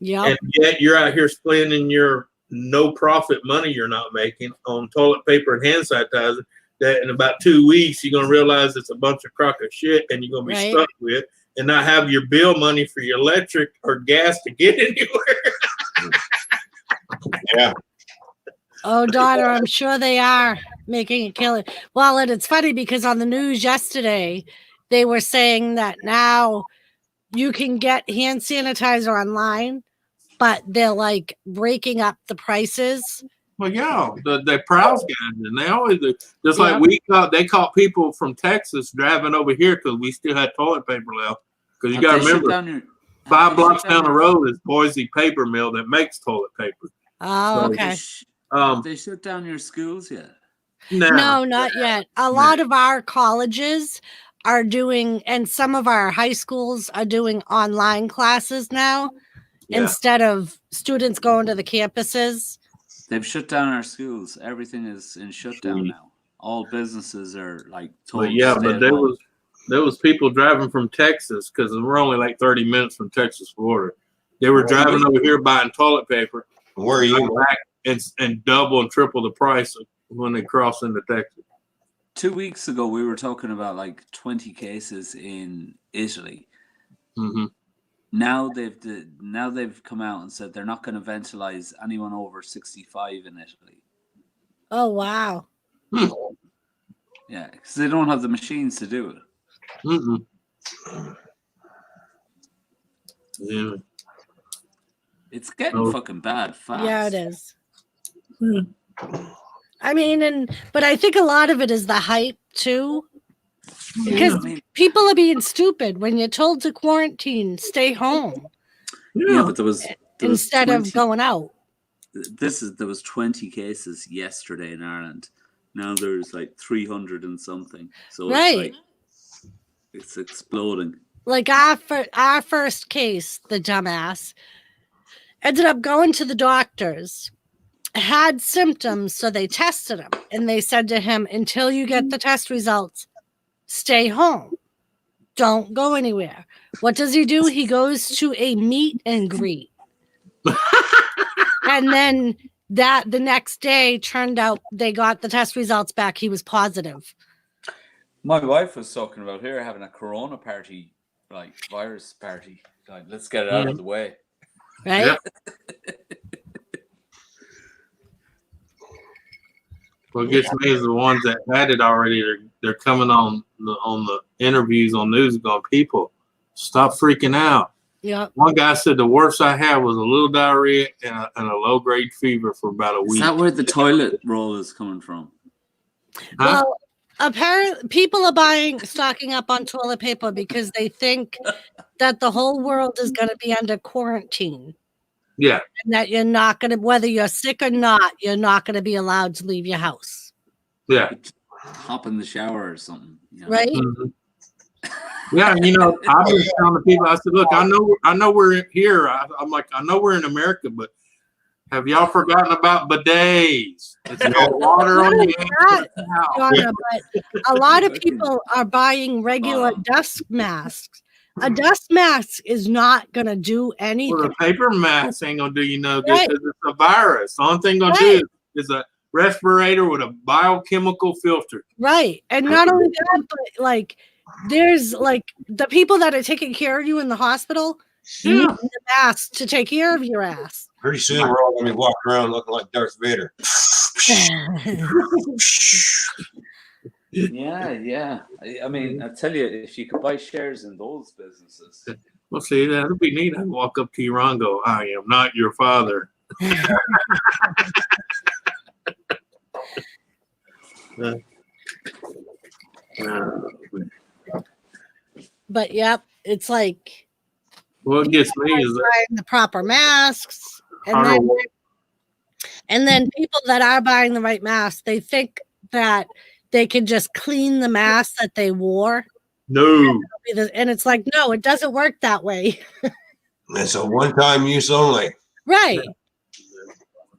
Yeah. And yet you're out here spending your no profit money you're not making on toilet paper and hand sanitizer that in about 2 weeks you're gonna realize it's a bunch of crock of shit and you're gonna be stuck with and not have your bill money for your electric or gas to get anywhere. Yeah. Oh, daughter, I'm sure they are making a killing. Well, and it's funny because on the news yesterday, they were saying that now you can get hand sanitizer online, but they're like breaking up the prices Well, yeah, the Prowse guys, and they always do. Just like Yeah. they caught people from Texas driving over here because we still had toilet paper left. Because you got to remember, 5 blocks down the road is Boise Paper Mill that makes toilet paper. Oh, So, okay. They shut down your schools yet? No, not yet. A lot of our colleges are doing, and some of our high schools are doing online classes now instead of students going to the campuses. They've shut down our schools. Everything is in shutdown now. All businesses are like told. But yeah, but there was people driving from Texas because we're only like 30 minutes from Texas border. They were driving over here buying toilet paper. Where are you? Back and double and triple the price when they cross into Texas. 2 weeks ago, we were talking about like 20 cases in Italy. Mm-hmm. Now they've come out and said they're not going to ventilize anyone over 65 in Italy. Oh, wow. Yeah, because they don't have the machines to do it. Mm-mm. Yeah. It's getting fucking bad fast. Yeah, it is. I mean, but I think a lot of it is the hype too. Because people are being stupid when you're told to quarantine, stay home. Yeah, but there was instead 20, of going out. There was 20 cases yesterday in Ireland. Now there's like 300 and something. So it's exploding. Like our first case, the dumbass ended up going to the doctors, had symptoms, so they tested him, and they said to him, until you get the test results, stay home. Don't go anywhere. What does he do? He goes to a meet and greet. And then the next day turned out they got the test results back. He was positive. My wife was talking about here having a corona party, like virus party. Like, let's get it out of the way. Right? Yep. What gets me is the ones that had it already. They're coming on the interviews on news going, people, stop freaking out. Yeah. One guy said the worst I had was a little diarrhea and a low grade fever for about a week. Is that where the toilet roll is coming from? Huh? Well, apparently people are stocking up on toilet paper because they think that the whole world is going to be under quarantine. Yeah. And that you're not going to, whether you're sick or not, you're not going to be allowed to leave your house. Yeah. Hop in the shower or something. You know? Right? Mm-hmm. Yeah, I've been telling the people, I said, look, I know we're here. I'm like, I know we're in America, but have y'all forgotten about bidets? It's got water on the Donna, but a lot of people are buying regular dust masks. A dust mask is not going to do anything. Well, a paper mask ain't going to do you no good Right. because it's a virus. The only thing going to do is a respirator with a biochemical filter. Right. And not only that, but like, there's like the people that are taking care of you in the hospital need the mask to take care of your ass. Pretty soon we're all going to be walking around looking like Darth Vader. Yeah. I mean, I tell you, if you could buy shares in those businesses. Well, see, that'd be neat. I'd walk up to you and go, I am not your father. But yep, it's like what gets me is buying the proper masks, and then people that are buying the right masks, they think that they can just clean the mask that they wore. No. And it's like, no, it doesn't work that way. It's a one-time use only. Right.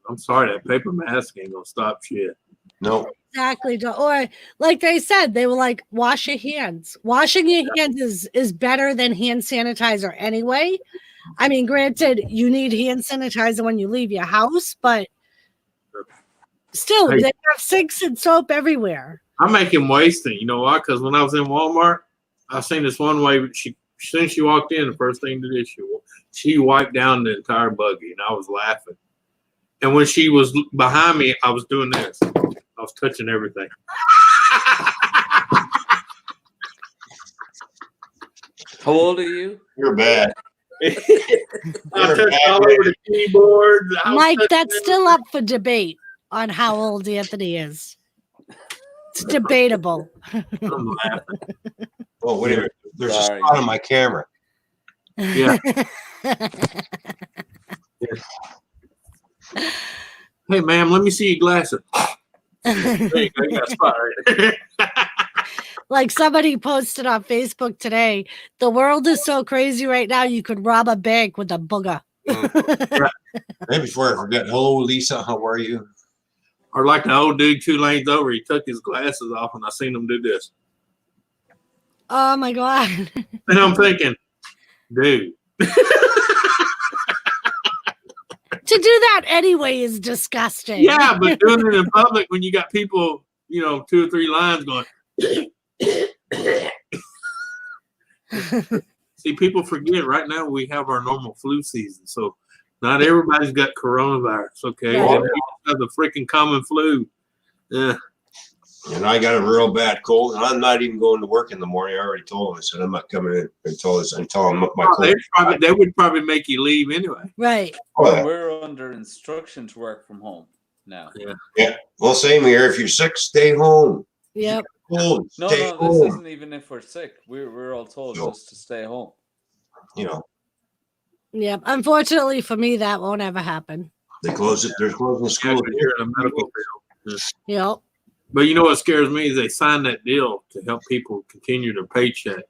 I'm sorry, that paper mask ain't gonna stop shit. No. Exactly. Or like they said, they were like, wash your hands. Washing your hands is better than hand sanitizer anyway. I mean, granted, you need hand sanitizer when you leave your house, but still, they have sinks and soap everywhere. I'm making wasting. You know why? Because when I was in Walmart, I seen this one way. As soon as she walked in, the first thing to do, she wiped down the entire buggy, and I was laughing. And when she was behind me, I was doing this. I was touching everything. How old are you? You're bad. I touched all over the keyboard. Mike, that's still up for debate. on how old Anthony is. It's debatable. I'm laughing. Oh, wait a minute. There's a Sorry. spot on my camera. Yeah. Hey, ma'am, let me see your glasses. There you go. You got a spot right there. Like somebody posted on Facebook today, the world is so crazy right now, you could rob a bank with a booger. Hey, before I forget, hello, Lisa. How are you? Or like the old dude 2 lanes over, he took his glasses off, and I seen him do this. Oh my God. And I'm thinking, dude. To do that anyway is disgusting. Yeah, but doing it in public when you got people, 2 or 3 lines going. See, people forget right now we have our normal flu season, so not everybody's got coronavirus. Okay, Right. They have the freaking common flu. Yeah, And I got a real bad cold, and I'm not even going to work in the morning. I already told them. I said I'm not coming in until my cold. they would probably make you leave anyway. Right. Oh, yeah. We're under instruction to work from home now. Yeah. Well, same here. If you're sick, stay home. Yep. Cold, No, stay this home. isn't even if we're sick. We're all told No. just to stay home. Yep. Unfortunately for me, that won't ever happen. They close it. They're closing the Yeah, school. 'cause you're in a medical field. Yep. But you know what scares me is they signed that deal to help people continue their paycheck.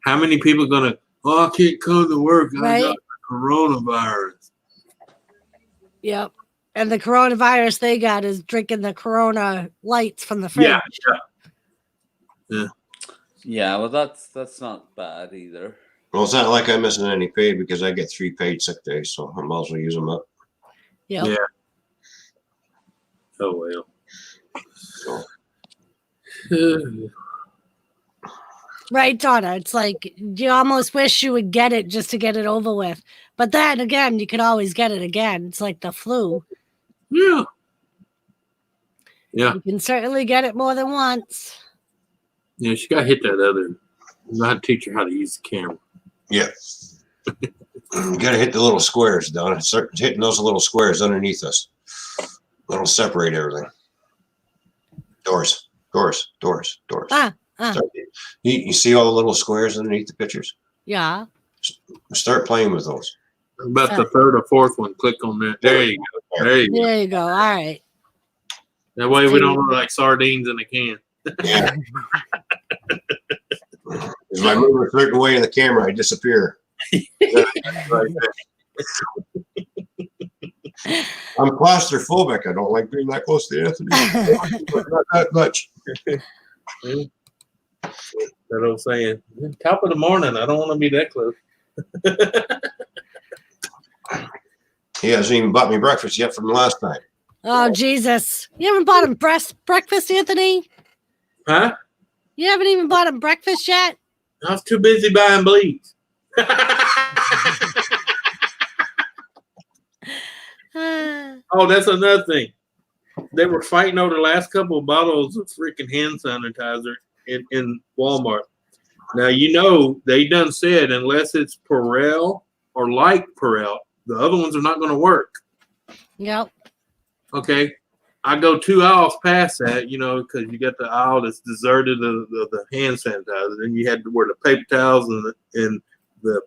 How many people are gonna? Oh, I can't come to work. I Right. got the coronavirus. Yep. And the coronavirus they got is drinking the Corona lights from the fridge. Yeah, well, that's not bad either. Well, it's not like I'm missing any pay because I get 3 paid sick days, so I might as well use them up. Yep. Yeah. Oh well. So, Right, Donna. It's like you almost wish you would get it just to get it over with. But then again, you could always get it again. It's like the flu. Yeah. Yeah. You can certainly get it more than once. Yeah. She got to hit that other. You got to teach her how to use the camera. yeah. You got to hit the little squares, Donna. Start hitting those little squares underneath us. That'll separate everything. Doors. Ah. You see all the little squares underneath the pictures? Yeah. Start playing with those. About the 3rd or 4th one. Click on that. There you go. There you go. There you go. All right. That way we don't look like sardines in a can. Yeah. If I move a certain way in the camera, I disappear. Right I'm claustrophobic. I don't like being that close to Anthony. Not that much. That old saying. Top of the morning. I don't want to be that close. He hasn't even bought me breakfast yet from the last time. Oh, Jesus. You haven't bought him breakfast, Anthony? Huh? You haven't even bought him breakfast yet? I was too busy buying bleeds. Oh, that's another thing. They were fighting over the last couple of bottles of freaking hand sanitizer in Walmart. Now, they done said unless it's Perel or like Perel, the other ones are not going to work. Yep. Okay. I go 2 aisles past that, because you got the aisle that's deserted of the hand sanitizer. Then you had to wear the paper towels and the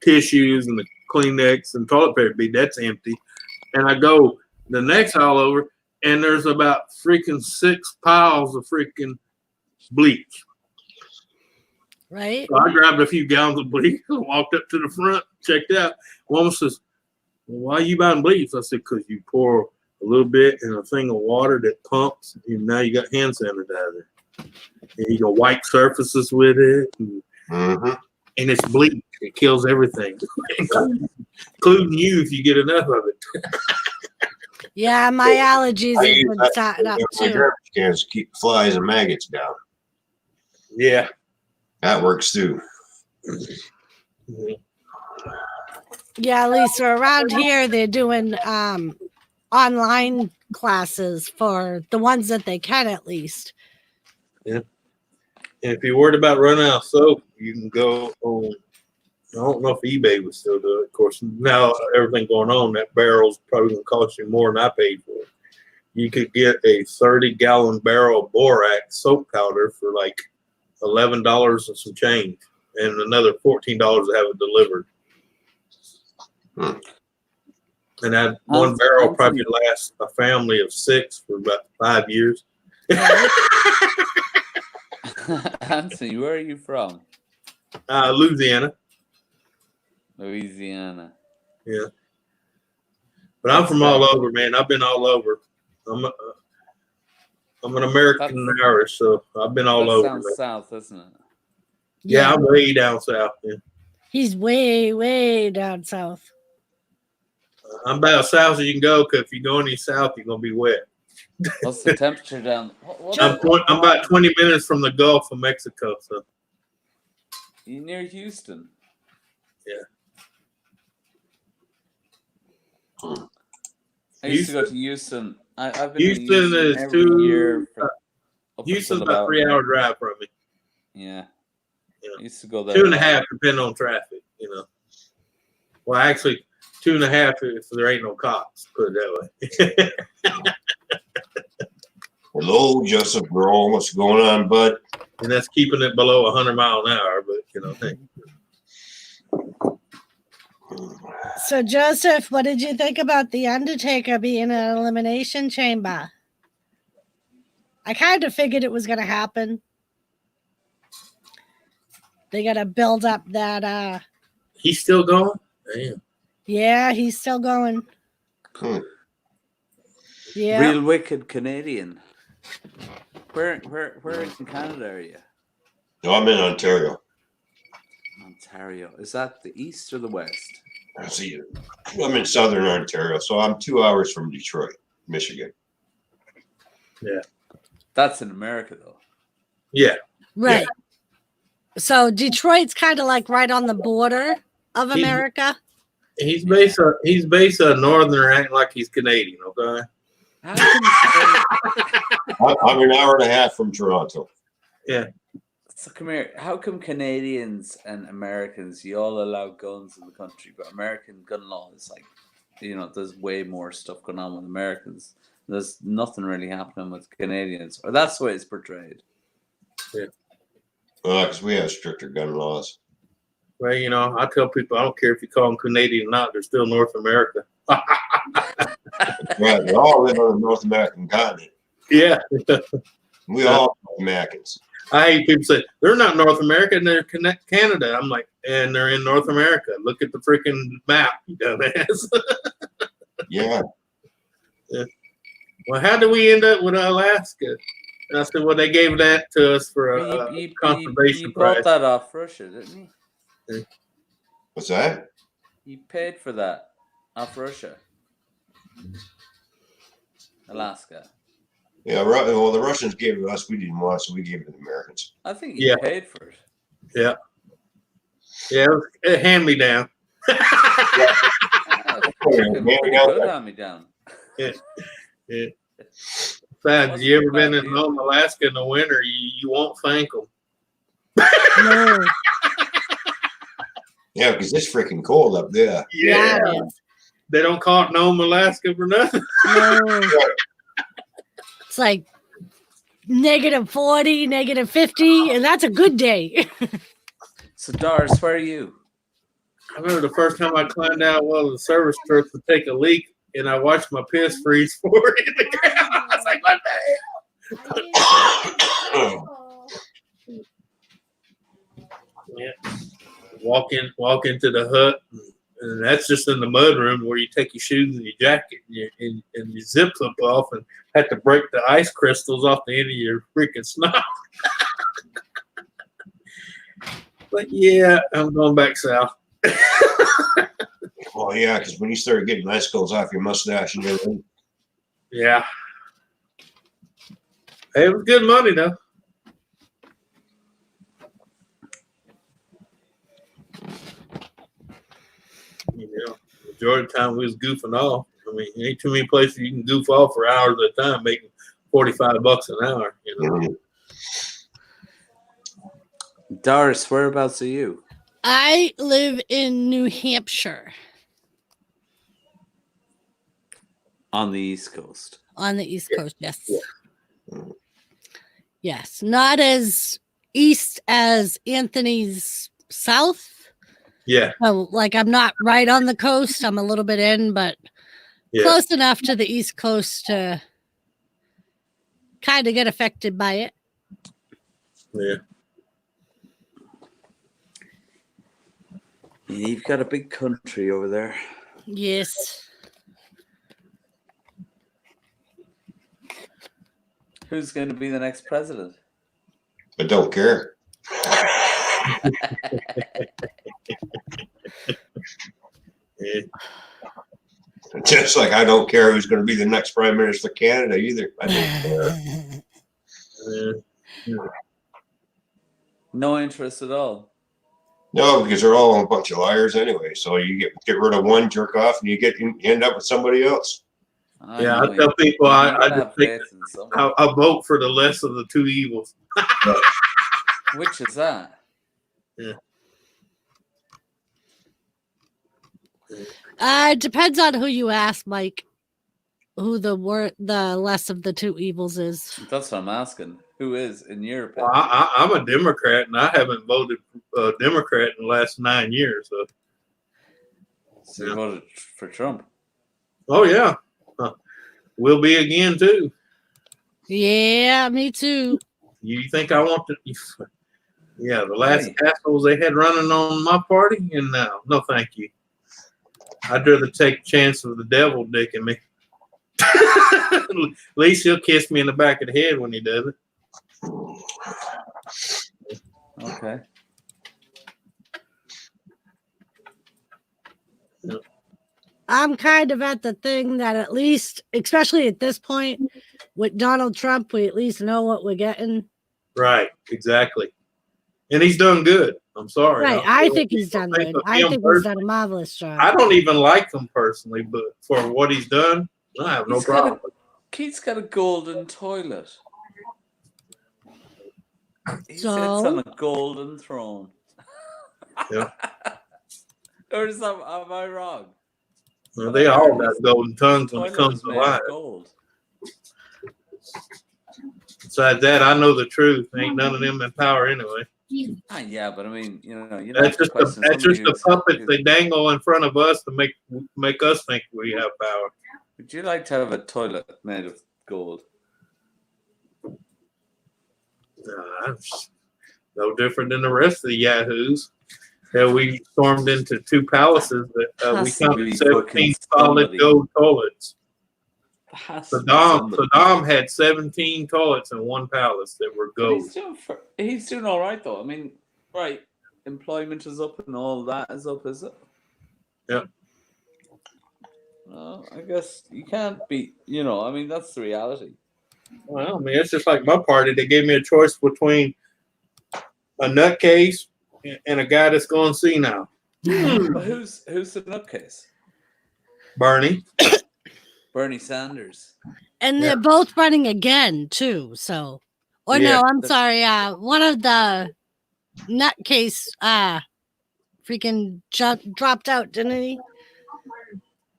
tissues and the Kleenex and toilet paper. That's empty. And I go the next aisle over, and there's about freaking 6 piles of freaking bleach. Right. So I grabbed a few gallons of bleach and walked up to the front, checked out. Woman says, well, why are you buying bleach? I said, because you pour a little bit in a thing of water that pumps, and now you got hand sanitizer. And you can wipe surfaces with it. And it's bleach. It kills everything, including you if you get enough of it. Yeah, my allergies I have use been that starting up my too. garbage cans to keep flies and maggots down. Yeah. That works too. Yeah, Lisa, around here they're doing online classes for the ones that they can at least. Yeah. And if you're worried about running out of soap, you can go on. I don't know if eBay would still do it. Of course, now everything going on, that barrel's probably going to cost you more than I paid for it. you could get a 30-gallon barrel of borax soap powder for like $11 and some change, and another $14 to have it delivered. And that one barrel probably lasts a family of 6 for about 5 years. Anthony, where are you from? Louisiana. Louisiana. Yeah. But I'm from all over, man. I've been all over. I'm an American Irish, so I've been all over. That sounds south, doesn't it? Yeah, I'm way down south. Yeah. He's way, way down south. I'm about as south as you can go, because if you go any south, you're going to be wet. What's the temperature down? I'm about 20 minutes from the Gulf of Mexico. So. You near Houston? Yeah. I used to go to Houston. I've been Houston to Houston every year. Houston's about a 3-hour drive from me. Yeah. You know, I used to go there. 2.5, depending on traffic, you know. Well, actually, 2.5 if there ain't no cops, put it that way. Hello, Joseph. We're almost going on, bud. And that's keeping it below 100 miles an hour, but, you know, hey. So, Joseph, what did you think about The Undertaker being in an elimination chamber? I kind of figured it was going to happen. They got to build up that. He's still going? Damn. Yeah, he's still going. Yeah. Real wicked Canadian. Where in Canada are you? No, I'm in Ontario. Ontario. Is that the east or the west? See, I'm in southern Ontario, so I'm 2 hours from Detroit, Michigan. Yeah. That's in America, though. Yeah. Right. Yeah. So Detroit's kind of like right on the border of America. He's based on Northerner, acting like he's Canadian, okay? I'm an hour and a half from Toronto. Yeah. So come here. How come Canadians and Americans, you all allow guns in the country, but American gun law is like, you know, there's way more stuff going on with Americans. There's nothing really happening with Canadians, or that's the way it's portrayed. Yeah. Well, because we have stricter gun laws. Well, you know, I tell people I don't care if you call them Canadian or not; they're still North America. Right, we all live on the North American continent. Yeah. We all are Americans. I hate people say they're not North America and they're Canada. I'm like, and they're in North America. Look at the freaking map, you dumbass. Yeah. Yeah. Well, how did we end up with Alaska? And I said, well, they gave that to us for a conservation prize. You bought that off Russia, didn't you? Yeah. What's that? You paid for that off Russia. Alaska. Yeah, well, the Russians gave it to us. We didn't want it, so we gave it to the Americans. I think you paid for it. Yeah. Yeah, it hand me down. Pretty good hand me down. Yeah. Yeah. Besides, you ever been in Nome, Alaska in the winter? You won't thank them. No. Yeah, because it's freaking cold up there. Yeah. They don't call it Nome, Alaska for nothing. No. It's like -40, -50, and that's a good day. So, Doris, where are you? I remember the first time I climbed out one of the service trucks to take a leak, and I watched my piss freeze forward in the ground. I was like, what the hell? Yeah. Walk into the hut, and that's just in the mud room where you take your shoes and your jacket and your zip up off and have to break the ice crystals off the end of your freaking snot. But yeah, I'm going back south. Well, yeah, because when you started getting icicles off your mustache and everything. Yeah. Hey, it was good money, though. You know, majority of the time we was goofing off. I mean, ain't too many places you can goof off for hours at a time making $45 an hour, you know. Mm-hmm. Doris, whereabouts are you? I live in New Hampshire. On the East Coast. On the East Coast, yes. Yeah. Yes. Not as east as Anthony's south. Yeah. So, like, I'm not right on the coast. I'm a little bit in, but Yeah. close enough to the East Coast to kind of get affected by it. Yeah. You've got a big country over there. Yes. Who's going to be the next president? I don't care. Yeah. Just like I don't care who's going to be the next prime minister of Canada either. I don't care. Yeah. No interest at all. No, because they're all a bunch of liars anyway. So you get rid of one, jerk off, and you end up with somebody else. I Yeah, know I tell people you I gotta just have think faith in someone. I vote for the less of the two evils. Which is that? It depends on who you ask, Mike. Who the less of the two evils is. That's what I'm asking. Who is, in your Well, opinion? I'm a Democrat, and I haven't voted Democrat in the last 9 years. So you voted for Trump. Oh yeah, will be again too. Yeah, me too. You think I want to? Yeah, the last assholes they had running on my party, and no, thank you. I'd rather take a chance of the devil dicking me. At least he'll kiss me in the back of the head when he does it. Okay. I'm kind of at the thing that at least, especially at this point, with Donald Trump, we at least know what we're getting. Right, exactly. And he's done good. I'm sorry. Right, I think he's done good. I think he's done a marvelous job. I don't even like him personally, but for what he's done, I have no problem. Keith's got a golden toilet. He sits So? on a golden throne. Yeah. Or is that, am I wrong? Well, they all got golden tongues when it Toilet comes is to made of life. gold. Besides that, I know the truth. Ain't none of them in power anyway. Yeah, but I mean, That's just the puppets they dangle in front of us to make us think we have power. Would you like to have a toilet made of gold? No different than the rest of the yahoos. Hell, we stormed into 2 palaces that we counted 17 solid gold toilets. Saddam had 17 toilets in one palace that were gold. He's doing all right though. I mean, right, employment is up and all that is up, is it? Yep. Well, I guess you can't be. I mean, that's the reality. Well, I mean, it's just like my party. They gave me a choice between a nutcase and a guy that's going senile. But who's the nutcase? Bernie. Bernie Sanders. And they're both running again too. So, no, I'm sorry. One of the nutcase freaking dropped out, didn't he?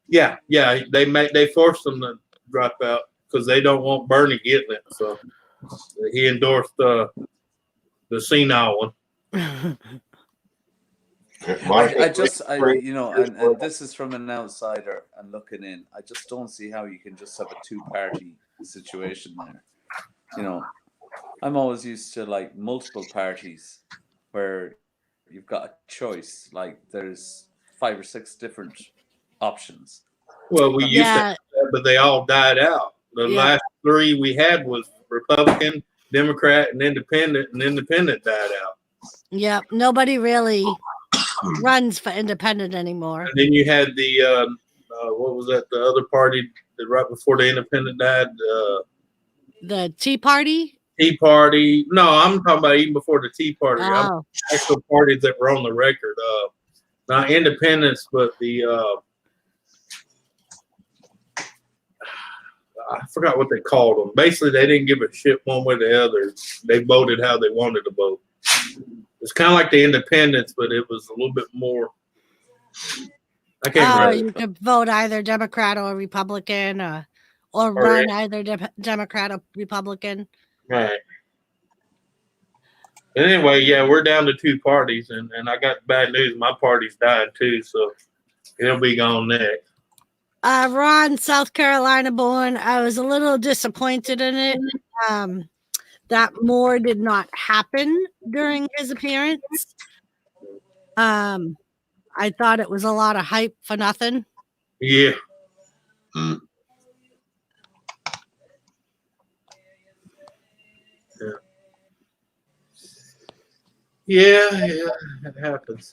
Yeah. They forced him to drop out because they don't want Bernie getting it. So he endorsed the senile one. I and this is from an outsider and looking in. I just don't see how you can just have a 2-party situation there. I'm always used to like multiple parties where you've got a choice. Like there's 5 or 6 different options. Well, we used to have that, but they all died out. The last 3 we had was Republican, Democrat, and Independent died out. Yep, nobody really runs for independent anymore. And then you had the what was that? The other party that right before the independent died. The Tea Party. Tea Party. No, I'm talking about even before the Tea Party. Oh. Actual parties that were on the record. Not independents, but the I forgot what they called them. Basically, they didn't give a shit one way or the other. They voted how they wanted to vote. It's kind of like the independents, but it was a little bit more. I can't remember. You could vote either Democrat or Republican, or Or run either Democrat or Republican. right. Anyway, yeah, we're down to 2 parties, and I got bad news. My party's died too, so it'll be gone next. Ron, South Carolina born. I was a little disappointed in it. That more did not happen during his appearance. I thought it was a lot of hype for nothing. Yeah. Mm. Yeah, it happens.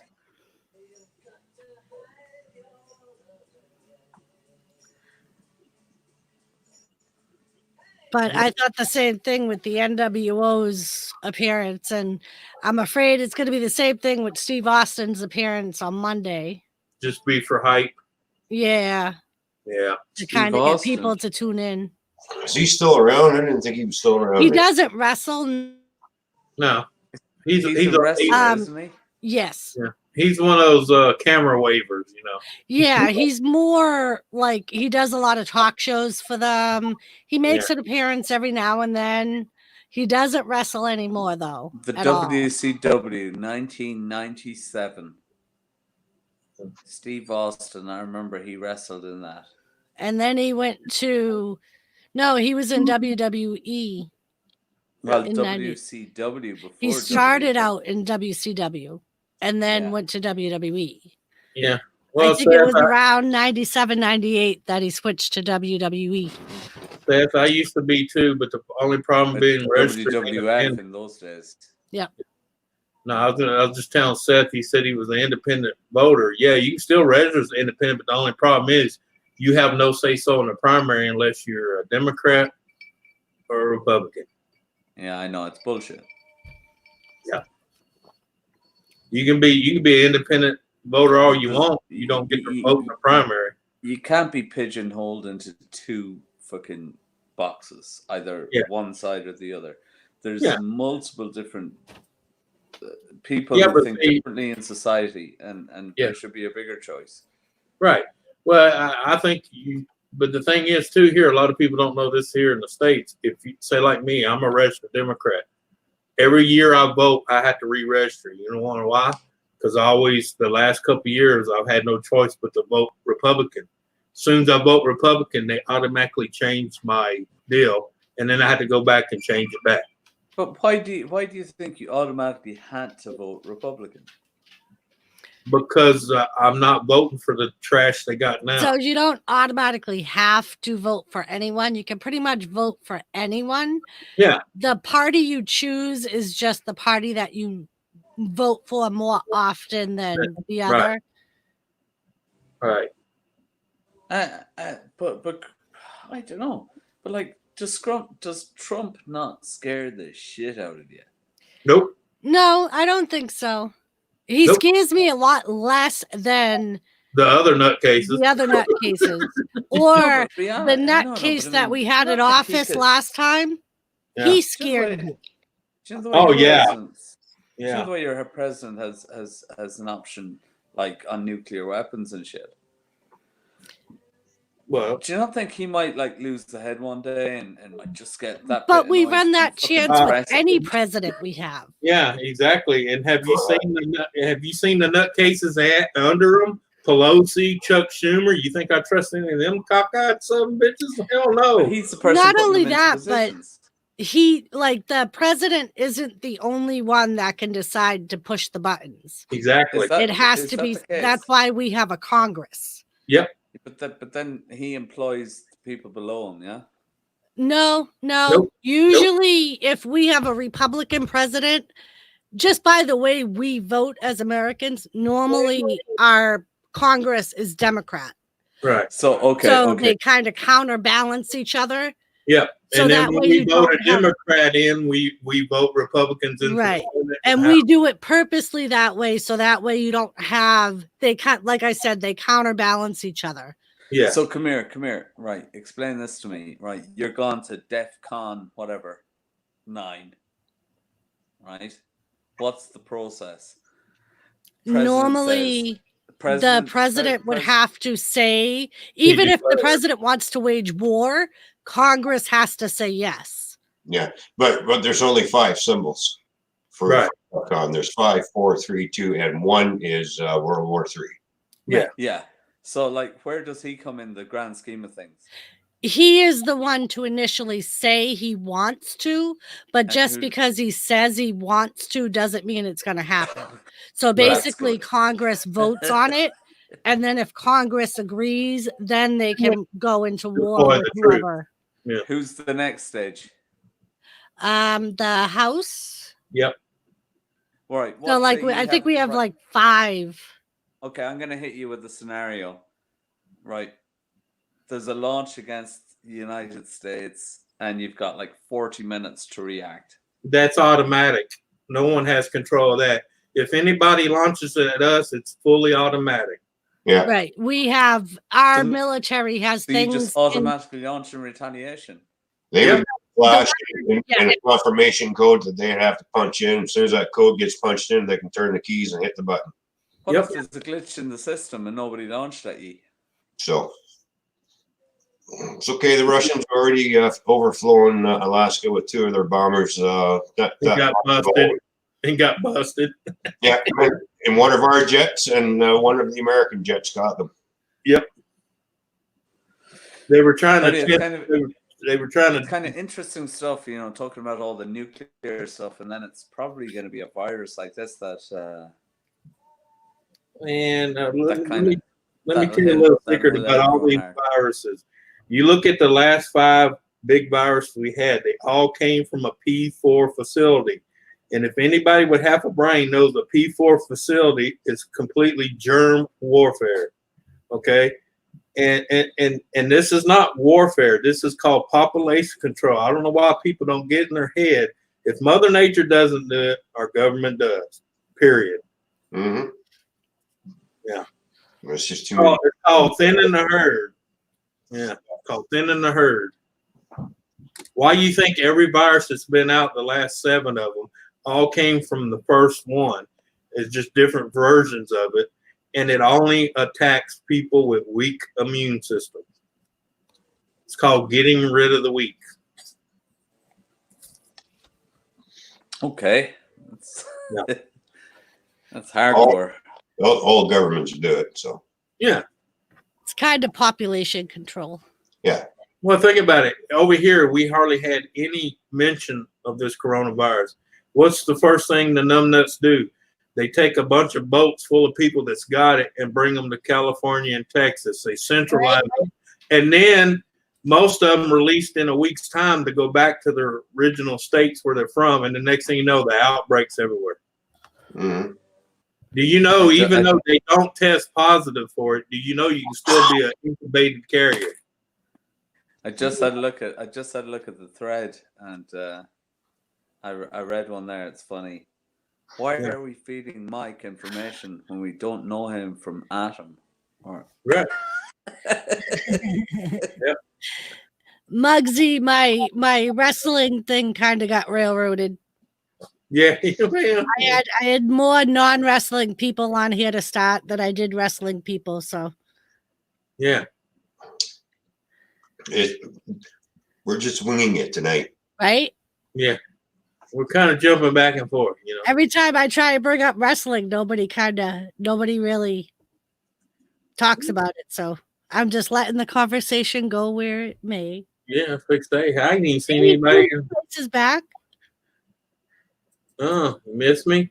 But I thought the same thing with the NWO's appearance, and I'm afraid it's going to be the same thing with Steve Austin's appearance on Monday. Just be for hype. Yeah, Yeah. to Steve kind of get Austin. people to tune in. Is he still around? I didn't think he was still around. He doesn't wrestle. No. He's a wrestler, isn't he? Yes. Yeah. He's one of those camera wavers, you know. Yeah, he's more like he does a lot of talk shows for them. He makes an appearance every now and then. He doesn't wrestle anymore, though. The at all. WCW 1997. Steve Austin, I remember he wrestled in that. And then he went to, no, he was in WWE. Well, in WCW before. He started out in WCW and then went to WWE. Yeah. Well, I think it was around 97, 98 that he switched to WWE. Seth, I used to be too, but the only problem being registered WWF in those days. Yeah. No, I was just telling Seth. He said he was an independent voter. Yeah, you can still register as independent, but the only problem is you have no say so in the primary unless you're a Democrat or a Republican. Yeah, I know, it's bullshit. Yeah. You can be an independent voter all you want. You don't get to vote in the primary. You can't be pigeonholed into 2 fucking boxes, either one side or the other. There's multiple different people who think differently in society, and there should be a bigger choice. Right. Well, I think but the thing is too, here, a lot of people don't know this here in the States. If you say like me, I'm a registered Democrat. Every year I vote, I have to re-register. You know why? Because the last couple of years, I've had no choice but to vote Republican. As soon as I vote Republican, they automatically change my deal, and then I had to go back and change it back. But why do you think you automatically had to vote Republican? Because I'm not voting for the trash they got now. So you don't automatically have to vote for anyone. You can pretty much vote for anyone. Yeah. The party you choose is just the party that you vote for more often than the other. Right. But I don't know. But like, does Trump not scare the shit out of you? Nope. No, I don't think so. He scares me a lot less than the other nutcases. Or the nutcase that we had at office last time. Yeah. He scared me. You know the way you know the way your president has an option like on nuclear weapons and shit. Well, do you not think he might like lose the head one day and might just get that? But we run that chance with any president we have. Yeah, exactly. And have you seen the nutcases under him? Pelosi, Chuck Schumer. You think I trust any of them cockeyed son bitches? Hell no. But he's the person. Not only that, but the president isn't the only one that can decide to push the buttons. Exactly. It has to be. That's why we have a Congress. Yep. But then he employs people below him, yeah? No. Nope. Usually, if we have a Republican president, just by the way we vote as Americans, normally our Congress is Democrat. Right. So they kind of counterbalance each other. Yeah. So and then when we vote a Democrat in, we vote Republicans in. Right. And we do it purposely that way. So that way you don't have, like I said, they counterbalance each other. Yeah. So come here. Right. Explain this to me. Right. You're gone to DEFCON, whatever, 9. Right. What's the process? Normally the president would have to say, even if the president wants to wage war, Congress has to say yes. Yeah, but there's only 5 symbols for Right. SmackDown. There's 5, 4, 3, 2, and 1 is World War III. Yeah. Yeah. So, like, where does he come in the grand scheme of things? He is the one to initially say he wants to, but just because he says he wants to doesn't mean it's going to happen. So basically, Congress votes on it, and then if Congress agrees, then they can go into war with whoever. Yeah. Who's the next stage? The House. Yep. All right. So, like, I think we have like 5. Okay, I'm going to hit you with the scenario. Right. There's a launch against the United States, and you've got like 40 minutes to react. That's automatic. No one has control of that. If anybody launches it at us, it's fully automatic. Yeah. Right. We have our military has So things. you just automatically launch in retaliation. They would flash in a confirmation code that they'd have to punch in. As soon as that code gets punched in, they can turn the keys and hit the button. What if there's a glitch in the system and nobody launched at you? So it's okay. The Russians already overflown Alaska with 2 of their bombers. Got busted. Yeah, and one of our jets and one of the American jets got them. Yep. They were trying to. They were trying to. It's kind of interesting stuff, you know, talking about all the nuclear stuff, and then it's probably going to be a virus like this that. And let me that'll tell you a little secret about all these viruses. You look at the last 5 big viruses we had; they all came from a P4 facility. And if anybody with half a brain knows a P4 facility is completely germ warfare, okay? And this is not warfare. This is called population control. I don't know why people don't get in their head. If Mother Nature doesn't do it, our government does. Period. Mm-hmm. Yeah. It's just too many. It's called thinning the herd. Yeah, it's called thinning the herd. Why do you think every virus that's been out, the last 7 of them, all came from the first one? It's just different versions of it. And it only attacks people with weak immune systems. It's called getting rid of the weak. Okay. That's hardcore. All governments do it. So yeah. It's kind of population control. Yeah. Well, think about it. Over here, we hardly had any mention of this coronavirus. What's the first thing the numbnuts do? They take a bunch of boats full of people that's got it and bring them to California and Texas. They centralize them. And then most of them released in a week's time to go back to their original states where they're from. And the next thing you know, the outbreak's everywhere. Mm-hmm. Do you know, even though they don't test positive for it, do you know you can still be an incubated carrier? I just had a look at the thread, and I read one there. It's funny. Why are we feeding Mike information when we don't know him from Atom? Right. Yep. Muggsy, my wrestling thing kind of got railroaded. Yeah. I had more non-wrestling people on here to start than I did wrestling people. So yeah. We're just winging it tonight. Right? Yeah. We're kind of jumping back and forth, you know. Every time I try to bring up wrestling, nobody really talks about it. So I'm just letting the conversation go where it may. Yeah, fixed day. I ain't even seen anybody. Is back. Oh, you missed me?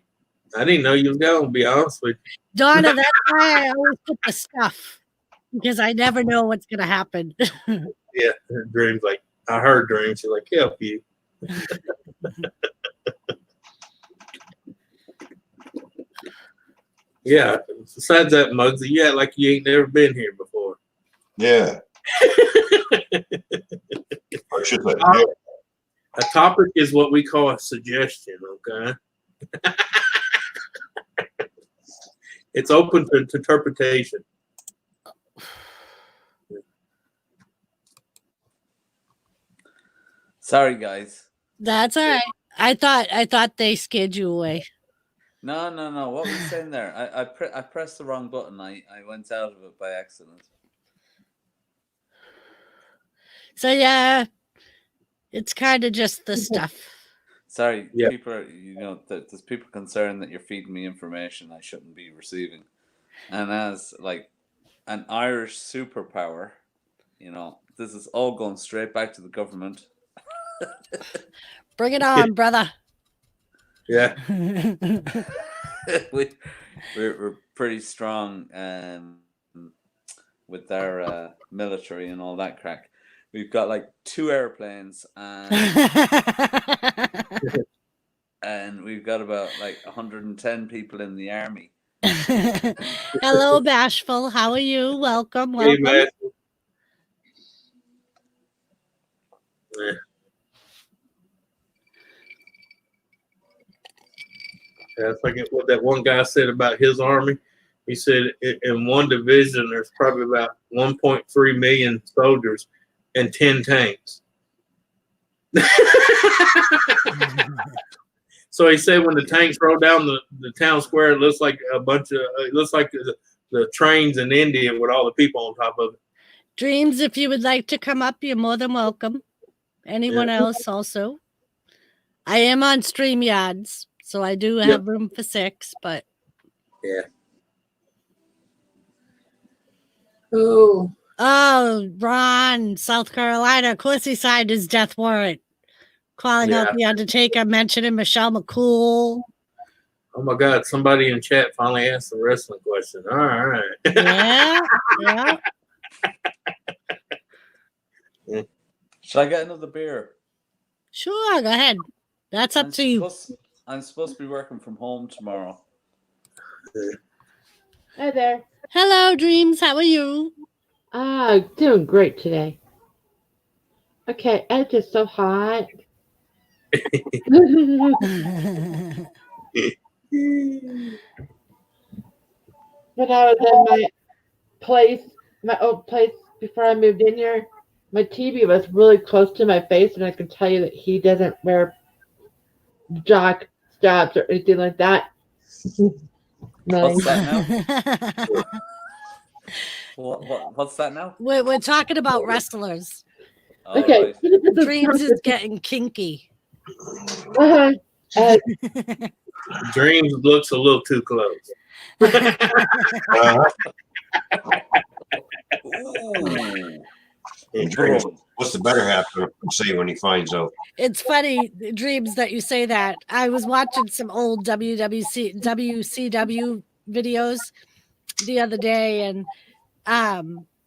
I didn't know you was going, to be honest with you. Donna, that's why I always put the stuff, because I never know what's going to happen. Yeah, Dream's like, I heard Dream. She's like, help you. Yeah, besides that, Muggsy, you act like you ain't never been here before. Yeah. A topic is what we call a suggestion, okay? It's open to interpretation. Sorry, guys. That's all right. I thought they scared you away. No. What were you saying there? I pressed the wrong button. I went out of it by accident. So yeah, it's kind of just the stuff. Sorry, Yeah. people are, there's people concerned that you're feeding me information I shouldn't be receiving. And as like an Irish superpower, this is all going straight back to the government. Bring it on, brother. Yeah. We're pretty strong with our military and all that crack. We've got like 2 airplanes and we've got about like 110 people in the army. Hello, Bashful. How are you? Welcome. Hey, man. Yeah. I forget what that one guy said about his army. He said in one division there's probably about 1.3 million soldiers and 10 tanks. So he said when the tanks roll down the town square, it looks like the trains in India with all the people on top of it. Dreams, if you would like to come up, you're more than welcome. Anyone else also? I am on StreamYards, so I do have room for 6, but yeah. Oh, Ron, South Carolina. Of course he signed his death warrant. Calling out The Undertaker, mentioning Michelle McCool. Oh my God, somebody in chat finally asked the wrestling question. All right. Yeah. Should I get another beer? Sure, go ahead. That's up to you. I'm supposed to be working from home tomorrow. Hi there. Hello, Dreams. How are you? Doing great today. Okay, it's just so hot. When I was in my old place before I moved in here, my TV was really close to my face, and I can tell you that he doesn't wear jock straps or anything like that. What's that now? What's that now? We're talking about wrestlers. Oh, Okay. right. Dreams is getting kinky. Dreams looks a little too close. What's the better half going to say when he finds out? It's funny, Dreams, that you say that. I was watching some old WCW videos the other day, and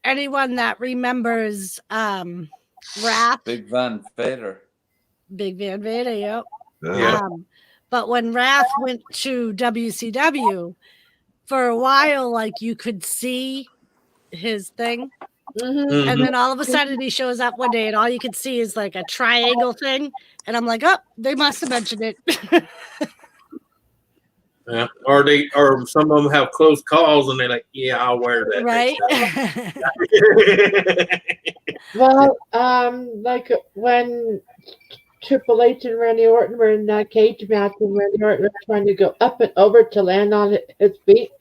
anyone that remembers Wrath, Big Van Vader, yep. Yeah. But when Wrath went to WCW, for a while, like you could see his thing. Mm-hmm. And then all of a sudden he shows up one day and all you can see is like a triangle thing. And I'm like, oh, they must have mentioned it. Yeah. Or some of them have close calls and they're like, yeah, I'll wear that. Right. Well, like when Triple H and Randy Orton were in that cage match and Randy Orton was trying to go up and over to land on his feet,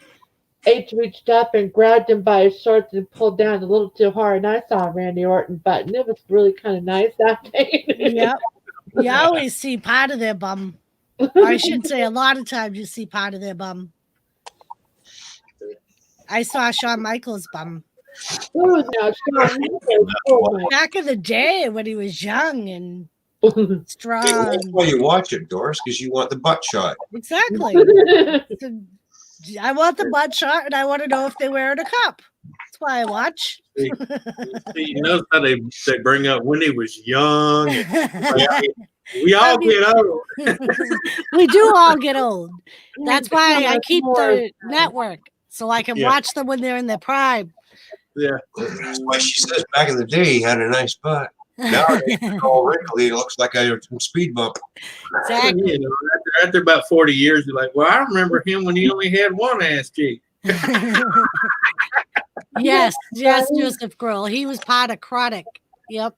H reached up and grabbed him by his shorts and pulled down a little too hard, and I saw Randy Orton button. It was really kind of nice that day. Yep. You always see part of their bum. I should say a lot of times you see part of their bum. I saw Shawn Michaels' bum. Oh, now, Shawn Michaels, oh my. Back in the day when he was young and strong. That's why you watch it, Doris, because you want the butt shot. Exactly. I want the butt shot and I want to know if they're wearing a cup. That's why I watch. See, you notice how they bring up when he was young. We all get old. We do all get old. That's why I keep the network so I can watch them when they're in their prime. Yeah. That's why she says back in the day he had a nice butt. Now it's all wrinkly. It looks like a speed bump. Exactly. You know, after about 40 years, you're like, well, I remember him when he only had one ass cheek. Yes, Joseph Grohl. He was part of Chronic. Yep.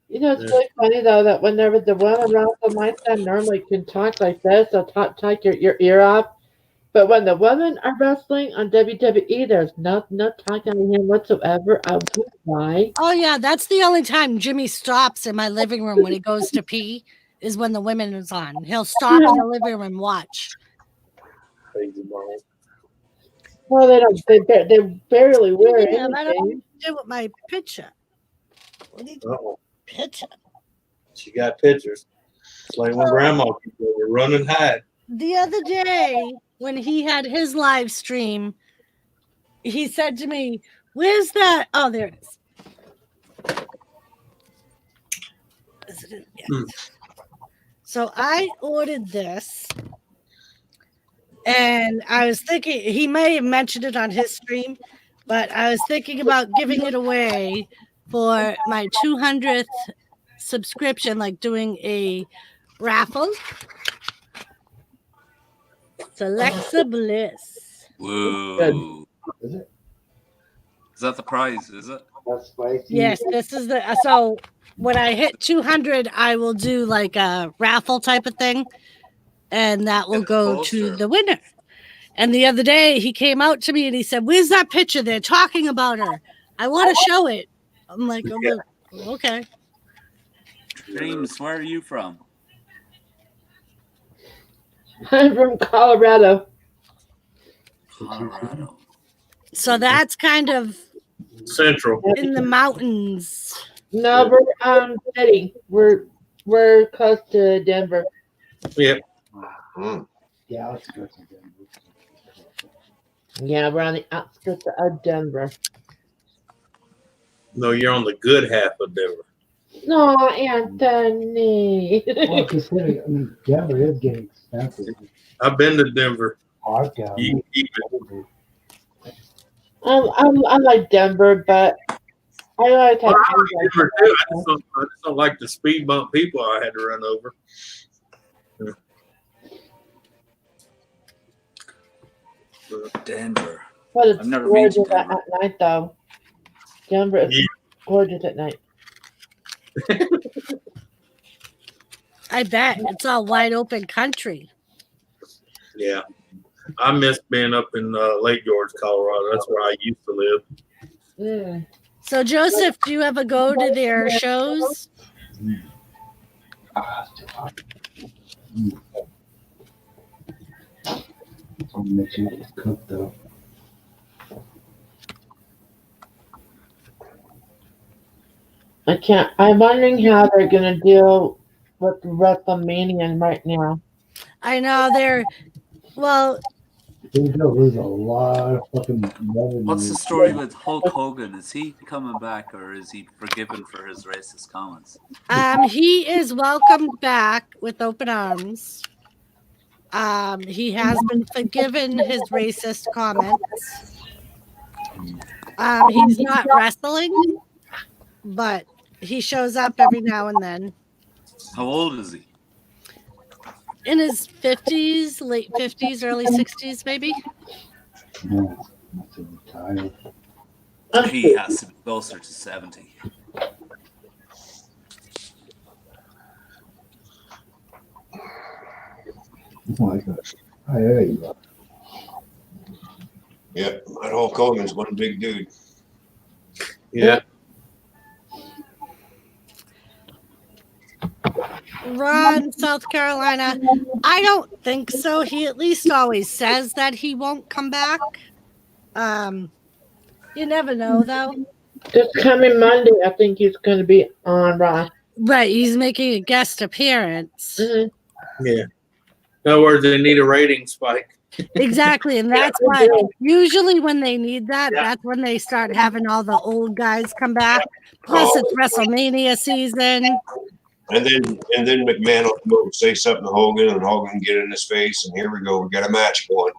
You know, it's really funny, though, that whenever the women around my son normally can talk like this, they'll take your ear off, But when the women are wrestling on WWE, there's no talking to him whatsoever. I wonder why. Oh yeah, that's the only time Jimmy stops in my living room when he goes to pee is when the women is on. He'll stop in the living room and watch. Crazy ball. Well, they don't. They barely wear Yeah, I don't anything. do with my picture. What do you do? Uh-oh. Picture. She got pictures. It's like when grandma people were run and hide. The other day when he had his live stream, he said to me, "Where's that? Oh, there it is. Is it in? Yeah. Hmm. So I ordered this, and I was thinking he may have mentioned it on his stream, but I was thinking about giving it away for my 200th subscription, like doing a raffle. It's Alexa Bliss. Whoa. Is it? Is that the prize? Is it? That's spicy. Yes, this is the so when I hit 200, I will do like a raffle type of thing, and that will Get a go to poster. the winner. And the other day, he came out to me and he said, "Where's that picture? They're talking about her. I want to show it." I'm like, "Oh, okay." Dreams, where are you from? I'm from Colorado. Colorado. So that's kind of Central. in the mountains. No, we're city. We're close to Denver. Yeah. Mm. Yeah, let's go to Denver. Yeah, we're on the outskirts of Denver. No, you're on the good half of Denver. No, Anthony. Well, considering, I mean, Denver is getting expensive. I've been to Denver. I've got You can keep it. I like Denver, but I like to Well, I like Denver too. I just don't like the speed bump people I had to run over. Denver. But it's I've never been to gorgeous at Denver. night, though. Denver is Yeah. gorgeous at night. I bet it's all wide open country. Yeah. I miss being up in Lake George, Colorado. That's where I used to live. Mm. So Joseph, do you ever go to their shows? Ah, it's too hot. I'll make sure it's cooked though. I can't. I'm wondering how they're gonna deal with WrestleMania right now. I know they're well. They're gonna lose a lot of fucking revenue. What's the story with Hulk Hogan? Is he coming back or is he forgiven for his racist comments? He is welcomed back with open arms. He has been forgiven his racist comments. He's not wrestling, but he shows up every now and then. How old is he? In his 50s, late 50s, early 60s, maybe. Yeah, must have retired. He has to be closer to 70. Oh my God. Oh, there you go. Yep, that Hulk Hogan's one big dude. Yeah. Ron, South Carolina. I don't think so. He at least always says that he won't come back. You never know, though. This coming Monday, I think he's going to be on Raw. Right, he's making a guest appearance. Mm-hmm. Yeah. In other words, they need a rating spike. Exactly, and that's why usually when they need that, that's when they start having all the old guys come back. Plus, it's WrestleMania season. And then McMahon will go and say something to Hogan, and Hogan get in his face, and here we go. We got a match going.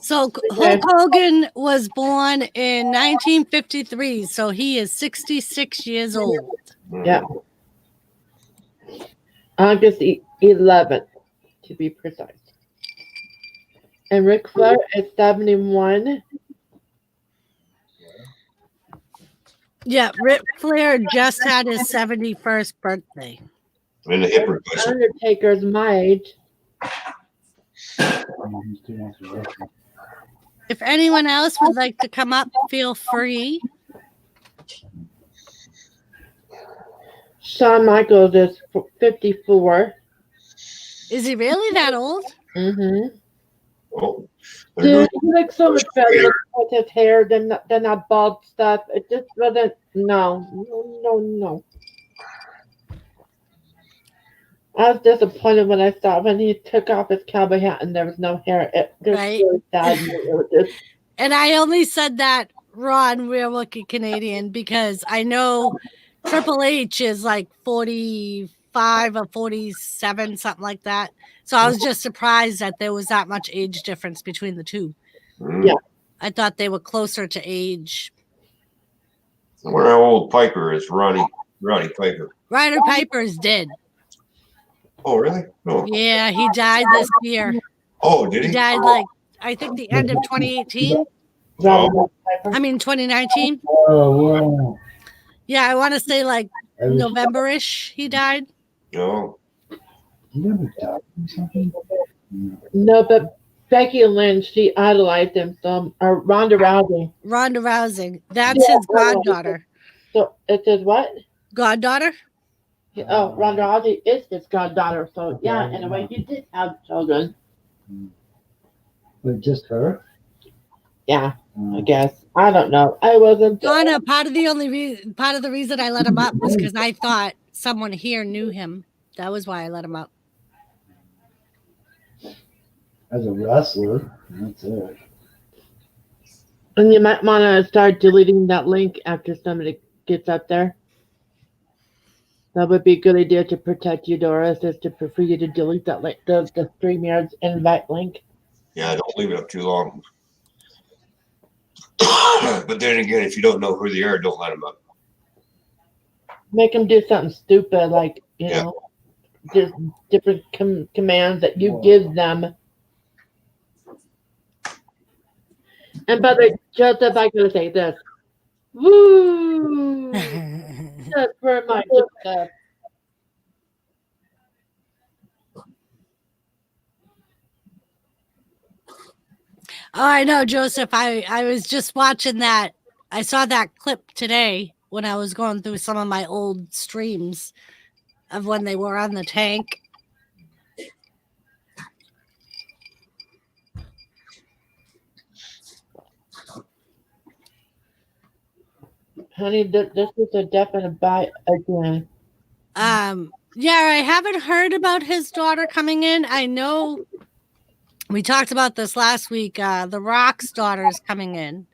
So Hulk Hogan was born in 1953, so he is 66 years old. Yeah. August 11th, to be precise. And Ric Flair is 71. Yeah, Ric Flair just had his 71st birthday. And the hip replacement. Undertaker's my age. He's too much of a wrestler. If anyone else would like to come up, feel free. Shawn Michaels is 54. Is he really that old? Mm-hmm. Oh, Dude, he looks so much better with his hair than that bald stuff. It just wasn't. No. I was disappointed when I saw when he took off his cowboy hat and there was no hair. It just Right. really saddened me. It was just, And I only said that, Ron, we're looking Canadian, because I know Triple H is like 45 or 47, something like that. So I was just surprised that there was that much age difference between the two. Yeah. I thought they were closer to age. I wonder how old Piper is, Roddy Piper. Ryder Piper is dead. Oh, really? Oh, Yeah, he died this year. oh did He he? died like, I think the end of 2018. Oh. I mean 2019. Oh, wow. Yeah, I want to say like I was- November-ish he died. No. He never died or something? No. no, but Becky Lynch, she idolized him some. Or Ronda Rousey. Ronda Rousey. That's his goddaughter. So it says what? Goddaughter? Oh, Ronda Rousey is his goddaughter. So yeah, in a way, he did have children. But just her? Yeah, I guess. I don't know. I wasn't. Donna, part of the reason I let him up was because I thought someone here knew him. That was why I let him up. As a wrestler, that's it. And you might want to start deleting that link after somebody gets up there. That would be a good idea to protect you, Doris, is for you to delete that link, the StreamYard's invite link. Yeah, don't leave it up too long. But then again, if you don't know who they are, don't let them up. Make them do something stupid, like, you Yeah. know, just different commands that you give them. And by the way, Joseph, I gotta say this. Woo! That's for my Joseph. Oh, I know, Joseph. I was just watching that. I saw that clip today when I was going through some of my old streams of when they were on the tank. Honey, this is a definite buy again. Yeah, I haven't heard about his daughter coming in. I know we talked about this last week. The Rock's daughter is coming in.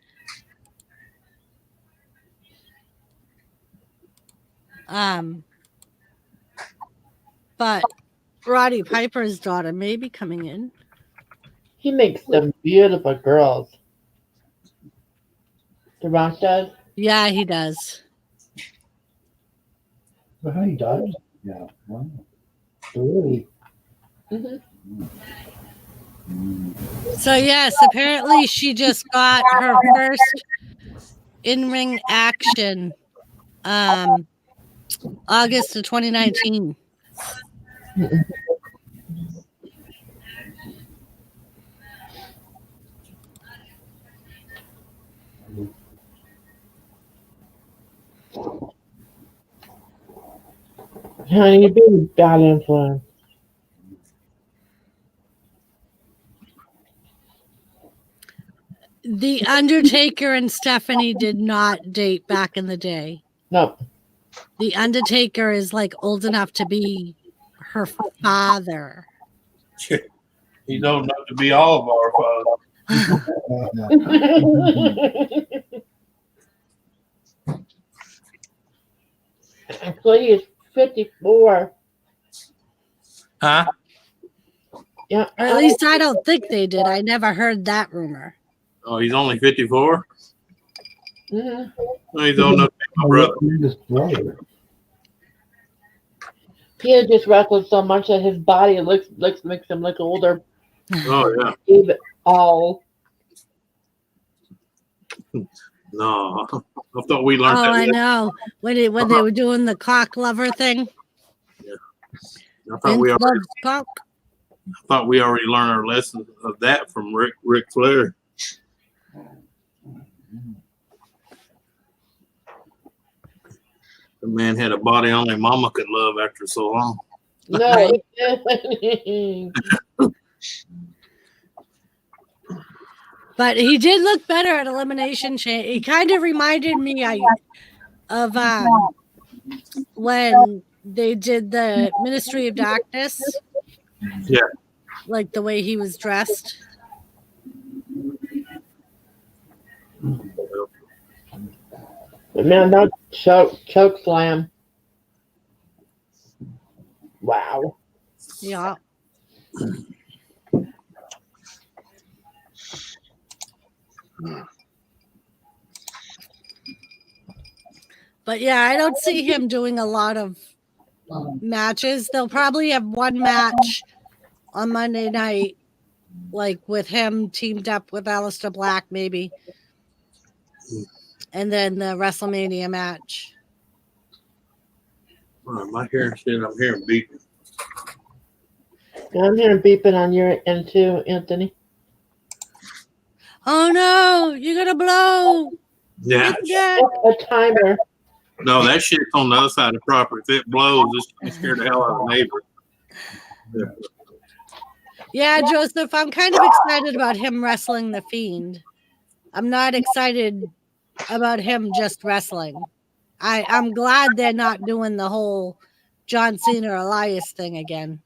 But Roddy Piper's daughter may be coming in. He makes some beautiful girls. The Rock does? Yeah, he does. But how he died? Yeah. Wow. Really? Mm-hmm. So yes, apparently she just got her first in-ring action August of 2019. Honey, you're being a bad influence. The Undertaker and Stephanie did not date back in the day. Nope. The Undertaker is like old enough to be her father. He's old enough to be all of our fathers. Actually, he's 54. Huh? Yeah. Or at least I don't think they did. I never heard that rumor. Oh, he's only 54? Mm-hmm. Oh, he's old enough to be my brother. Youngest brother. He had just wrestled so much that his body makes him look older. Oh, yeah. Even all. No. I thought we learned Oh, that. I know. When they were doing the cock lover thing. I thought we Vince already. loves cock. I thought we already learned our lesson of that from Ric Flair. The man had a body only mama could love after so long. No. But he did look better at Elimination Chamber. He kind of reminded me of when they did the Ministry of Darkness. Yeah. Like the way he was dressed. Man, that choke slam. Wow. Yeah. But yeah, I don't see him doing a lot of matches. They'll probably have one match on Monday night, like with him teamed up with Aleister Black, maybe. And then the WrestleMania match. Am I hearing shit? I'm hearing beeping. I'm hearing beeping on your end too, Anthony. Oh no, you're gonna blow. Yeah. A timer. No, that shit's on the other side of the property. If it blows, it's gonna scare the hell out of the neighbor. Yeah. Yeah, Joseph, I'm kind of excited about him wrestling the Fiend. I'm not excited about him just wrestling. I'm glad they're not doing the whole John Cena Elias thing again.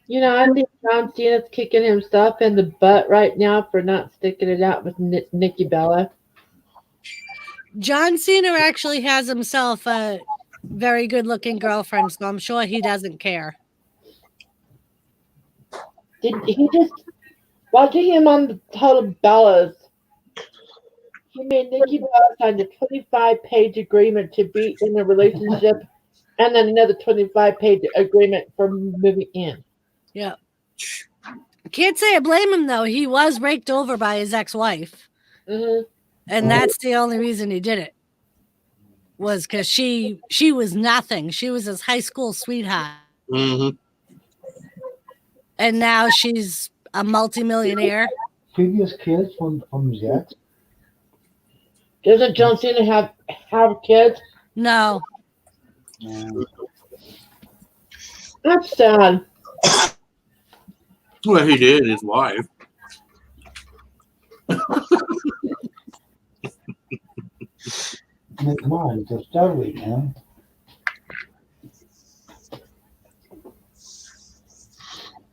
You know, I think John Cena's kicking himself in the butt right now for not sticking it out with Nikki Bella. John Cena actually has himself a very good-looking girlfriend, so I'm sure he doesn't care. Did he just watching him on the Total Bellas? He made Nikki Bella sign a 25-page agreement to be in a relationship, and then another 25-page agreement for moving in. Yeah. Can't say I blame him, though. He was raked over by his ex-wife. Mm-hmm. And that's the only reason he did it. Was because she was nothing. She was his high school sweetheart. Mm-hmm. And now she's a multimillionaire. Previous kids from his ex? Doesn't John Cena have kids? No. That's sad. Well, he did, his wife. I mean, come on, it's a Starweek, man.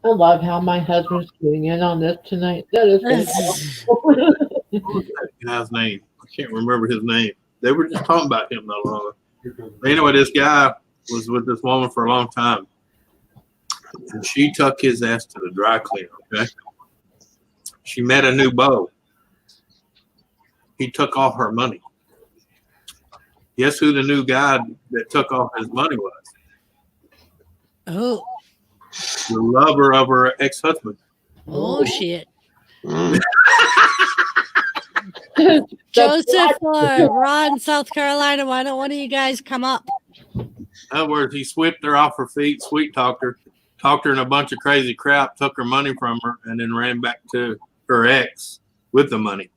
I love how my husband's getting in on this tonight. That is fantastic. What's that guy's name? I can't remember his name. They were just talking about him not long ago. Anyway, this guy was with this woman for a long time. And she took his ass to the dry cleaner, okay? She met a new beau. He took all her money. Guess who the new guy that took all his money was? Oh. The lover of her ex-husband. Oh, shit. Mm. Joseph or Ron, South Carolina, why don't one of you guys come up? In other words, he swept her off her feet, sweet-talked her in a bunch of crazy crap, took her money from her, and then ran back to her ex with the money.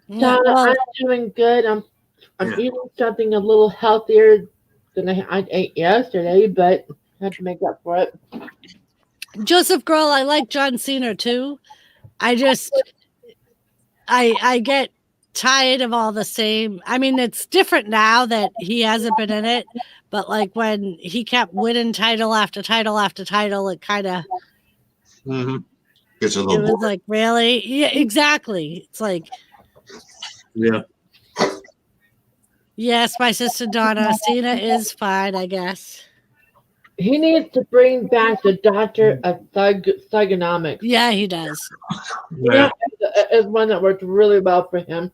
Donna, Well, I'm doing good. I'm Yeah. eating something a little healthier than I ate yesterday, but I had to make up for it. Joseph Grohl, I like John Cena too. I get tired of all the same. I mean, it's different now that he hasn't been in it, but like when he kept winning title after title after title, it kind of Mm-hmm. Gets a it little was boring. like, really? Yeah, exactly. It's like, Yeah. yes, my sister Donna, Cena is fine, I guess. He needs to bring back the Doctor of Thugonomics. Yeah, he does. Yeah. That is one that worked really well for him.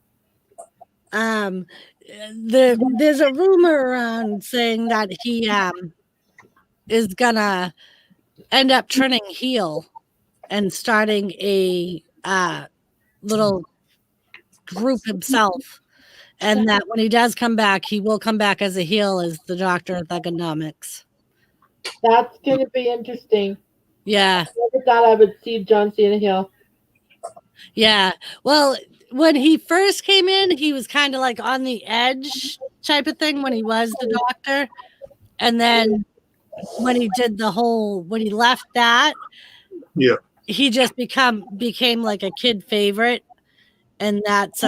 There's a rumor around saying that he is gonna end up turning heel and starting a little group himself, and that when he does come back, he will come back as a heel as the Doctor of Thugonomics. That's going to be interesting. Yeah. Never thought I would see John Cena heel. Yeah. Well, when he first came in, he was kind of like on the edge type of thing when he was the doctor. And then when he did when he left that, Yeah. he just became like a kid favorite. And that's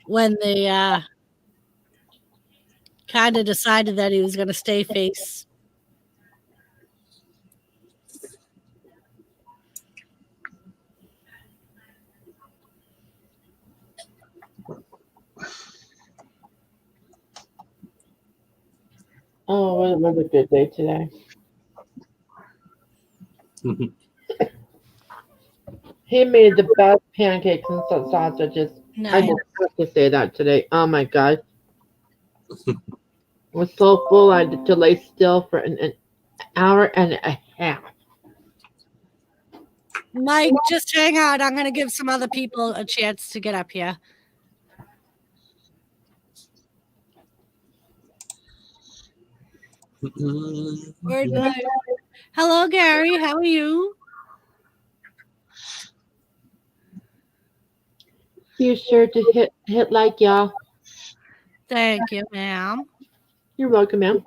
when they kind of decided that he was going to stay face. Oh, it was a good day today. He made the best pancakes and sausages. I Nice. just have to say that today. Oh my god. I was so full I had to lay still for an hour and a half. Mike, just hang out. I'm going to give some other people a chance to get up here. Word life. Hello, Gary. How are you? Be sure to hit like, y'all. Thank you, ma'am. You're welcome, ma'am.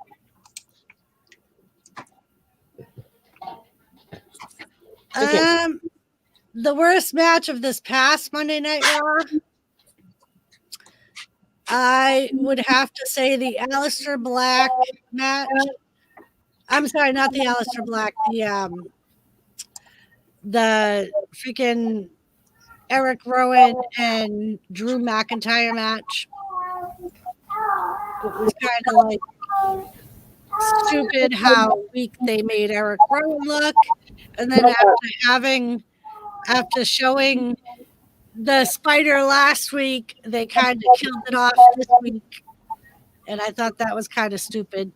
Okay. The worst match of this past Monday Night Raw, I would have to say the Aleister Black match. I'm sorry, not the Aleister Black. The freaking Eric Rowan and Drew McIntyre match. It was kind of like stupid how weak they made Eric Rowan look, and then after showing the spider last week, they kind of killed it off this week, and I thought that was kind of stupid.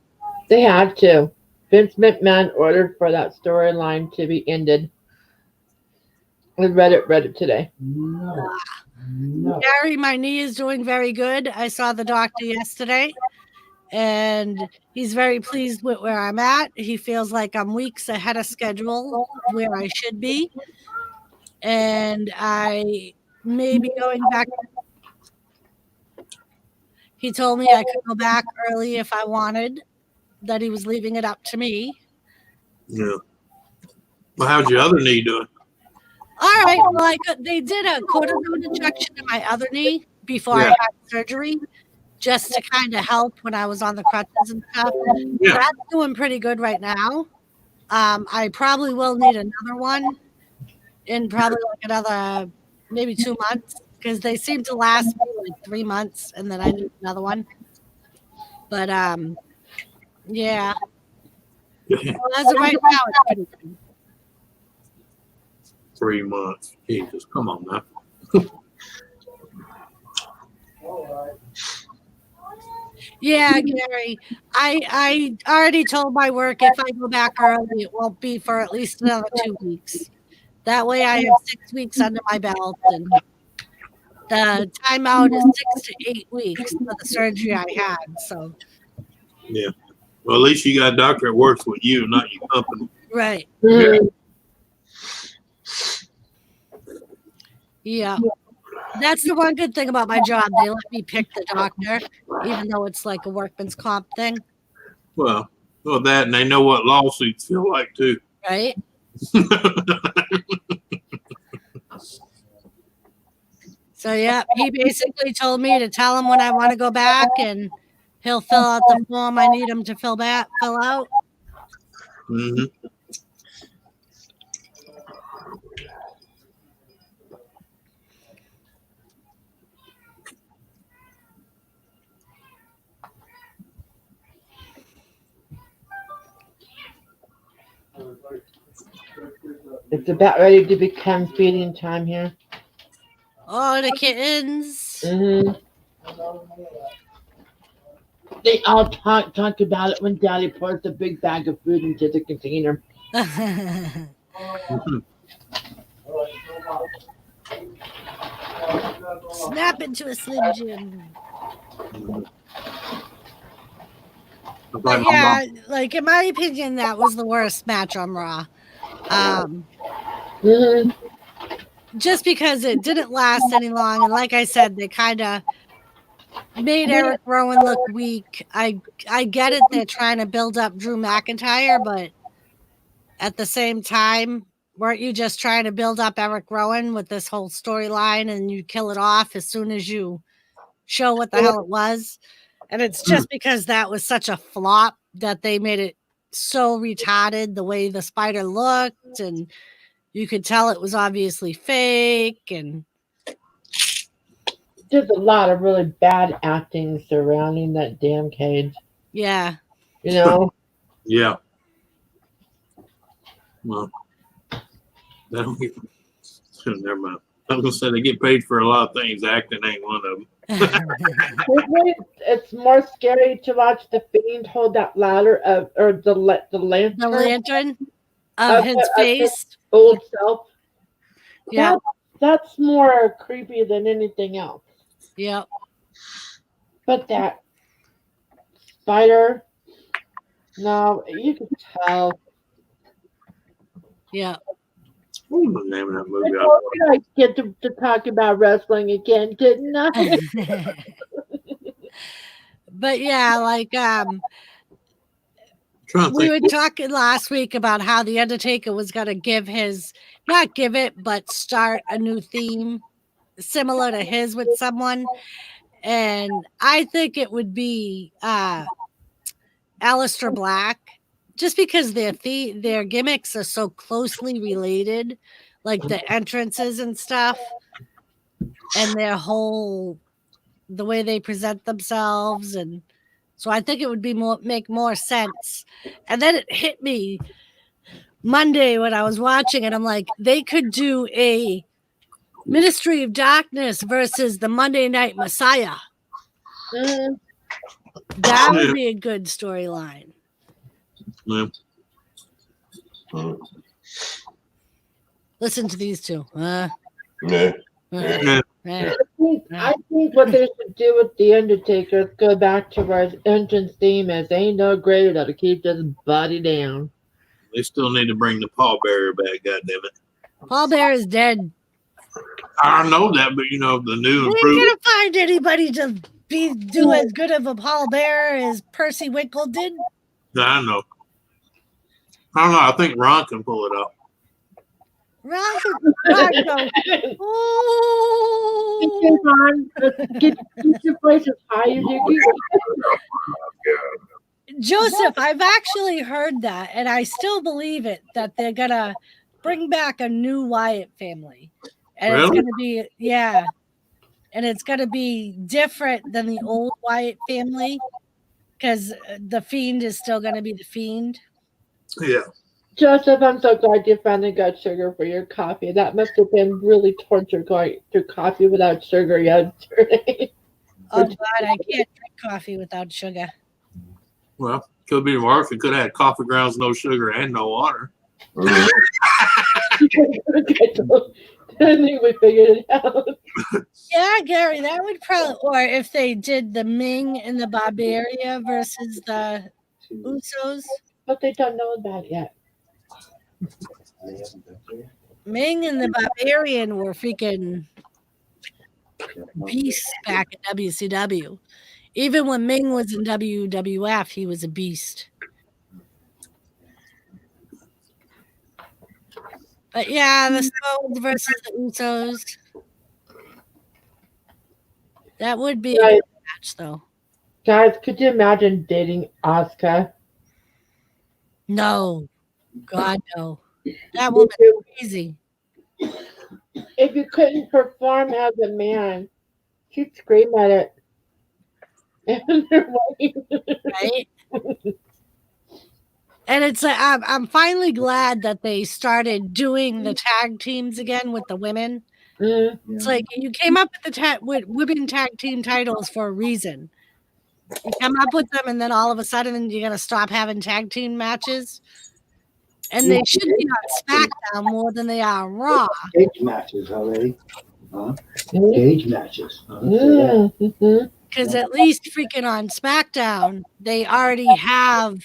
They had to. Vince McMahon ordered for that storyline to be ended. I read it today. No. Gary, my knee is doing very good. I saw the doctor yesterday, and he's very pleased with where I'm at. He feels like I'm weeks ahead of schedule where I should be, and I may be going back. He told me I could go back early if I wanted, that he was leaving it up to me. Yeah. Well, how's your other knee doing? All right. Well, they did a cortisone injection in my other knee before I had surgery, just to kind of help when I was on the crutches and stuff. Yeah. That's doing pretty good right now. I probably will need another one in probably like another maybe 2 months, because they seem to last me like 3 months, and then I need another one. But yeah. Well, as of right now, it's pretty good. 3 months. Jesus, come on now. Yeah, Gary. I already told my work if I go back early, it won't be for at least another 2 weeks. That way I have 6 weeks under my belt, and the timeout is 6 to 8 weeks for the surgery I had. So Yeah. Well, at least you got a doctor that works with you, not your company. right. Yeah. That's the one good thing about my job. They let me pick the doctor, even though it's like a workman's comp thing. Well, that, and they know what lawsuits feel like too. Right? So yeah, he basically told me to tell him when I want to go back, and he'll fill out the form I need him to fill out. Mm-hmm. It's about ready to become feeding time here. Oh, the kittens. Mm-hmm. They all talk about it when Daddy pours the big bag of food into the container. Snap into a Slim Jim. But yeah, like in my opinion, that was the worst match on Raw. Mhm. Just because it didn't last any long, and like I said, they kind of made Eric Rowan look weak. I get it; they're trying to build up Drew McIntyre, but at the same time, weren't you just trying to build up Eric Rowan with this whole storyline, and you kill it off as soon as you show what the hell it was? And it's just because that was such a flop that they made it so retarded the way the spider looked, and you could tell it was obviously fake. And There's a lot of really bad acting surrounding that damn cage. yeah, You know? Yeah. Well, never mind. I was gonna say they get paid for a lot of things. Acting ain't one of them. It's more scary to watch the Fiend hold that ladder or the lantern the lantern of his face. old self. Yeah, That's more creepy than anything else. yeah, But that spider, no, you can tell. yeah. What was the name of that movie? I get to talk about wrestling again, didn't I? But yeah, like Trying to we think. were talking last week about how the Undertaker was gonna but start a new theme similar to his with someone. And I think it would be Aleister Black, just because their gimmicks are so closely related, like the entrances and stuff, and the way they present themselves. And so I think it would make more sense. And then it hit me Monday when I was watching it. I'm like, they could do a Ministry of Darkness versus the Monday Night Messiah. Mm, That would be a good storyline. Yeah. Listen to these two. Yeah. Yeah. I think what they should do with The Undertaker is go back to where his entrance theme is. Ain't no grave that'll keep this body down. They still need to bring the pallbearer back. God damn it! Paul Bear is dead. I know that, but you know the new We ain't improved. gonna find anybody to do as good of a Paul Bear as Percy Winkle did. I know. I don't know. I think Ron can pull it off. Ron go, oh, Get your voice as high as you Joseph, I've actually heard that, and I still believe it, that they're gonna bring back a new Wyatt family. And it's Really? gonna be, yeah. And it's gonna be different than the old Wyatt family, because the Fiend is still gonna be the Fiend. Yeah. Joseph, I'm so glad you finally got sugar for your coffee. That must have been really torture going through coffee without sugar yesterday. Oh God, I can't drink coffee without sugar. Well, could be worse. It could have had coffee grounds, no sugar, and no water. I think we figured it out. Yeah, Gary, that would probably, or if they did the Ming and the Barbaria versus the Usos. But they don't know that yet. Ming and the Barbarian were freaking beasts back in WCW. Even when Ming was in WWF, he was a beast. But yeah, the Stones versus the Usos. That would be a good match, though. Guys, could you imagine dating Asuka? No. God, no. That woman's crazy. If you couldn't perform as a man, she'd scream at it. Right? And it's like, I'm finally glad that they started doing the tag teams again with the women. Mm. It's like you came up with women tag team titles for a reason. You come up with them, and then all of a sudden you're gonna stop having tag team matches. And they should be on SmackDown more than they are on Raw. Cage matches already. Huh? Mm. Cage matches. Huh? Mm-hmm. Because at least freaking on SmackDown, they already have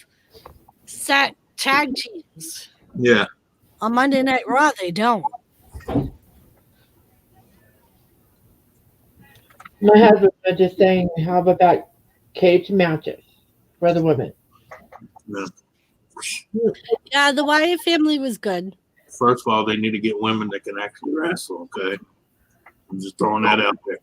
set tag teams. Yeah. On Monday Night Raw, they don't. My husband was just saying, how about cage matches for the women? Yeah. Yeah, the Wyatt family was good. First of all, they need to get women that can actually wrestle. Okay, I'm just throwing that out there.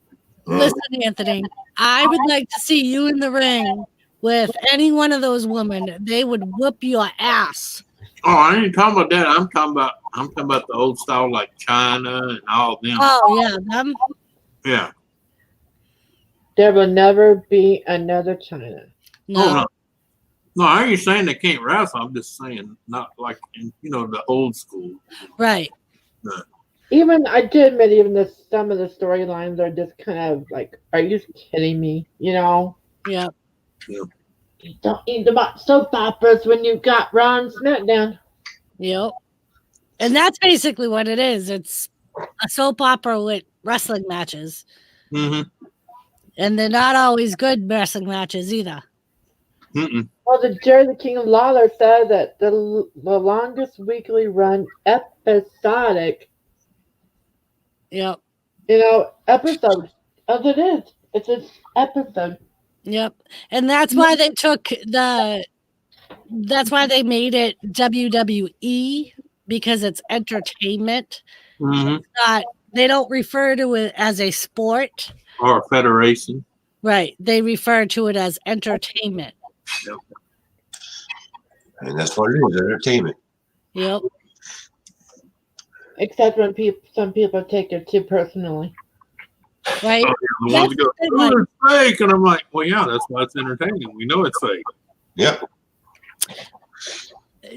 Listen, Anthony, I would like to see you in the ring with any one of those women. They would whoop your ass. Oh, I ain't talking about that. I'm talking about the old style like China and all them. Oh yeah, them. Yeah. There will never be another China. No, Oh, no. No, I ain't saying they can't wrestle. I'm just saying not like in, the old school. right. Even I did admit, some of the storylines are just kind of like, are you kidding me? You know, Yep. you don't need to watch soap operas when you've got Raw and SmackDown. Yep. And that's basically what it is. It's a soap opera with wrestling matches. Mm-hmm. And they're not always good wrestling matches either. Mm-mm. Well, the Jerry the King of Lawler said that the longest weekly run episodic, Yep. episode as it is. It's an episode. Yep. And that's why they that's why they made it WWE, because it's entertainment. Mm-hmm. They don't refer to it as a sport. Or a federation. Right. They refer to it as entertainment. Yep. And that's what it is, entertainment. Yep. Except when some people take it too personally. Right. Oh, yeah, the ones that go, oh, it's fake. And I'm like, well, yeah, that's why it's entertaining. We know it's fake. Yep.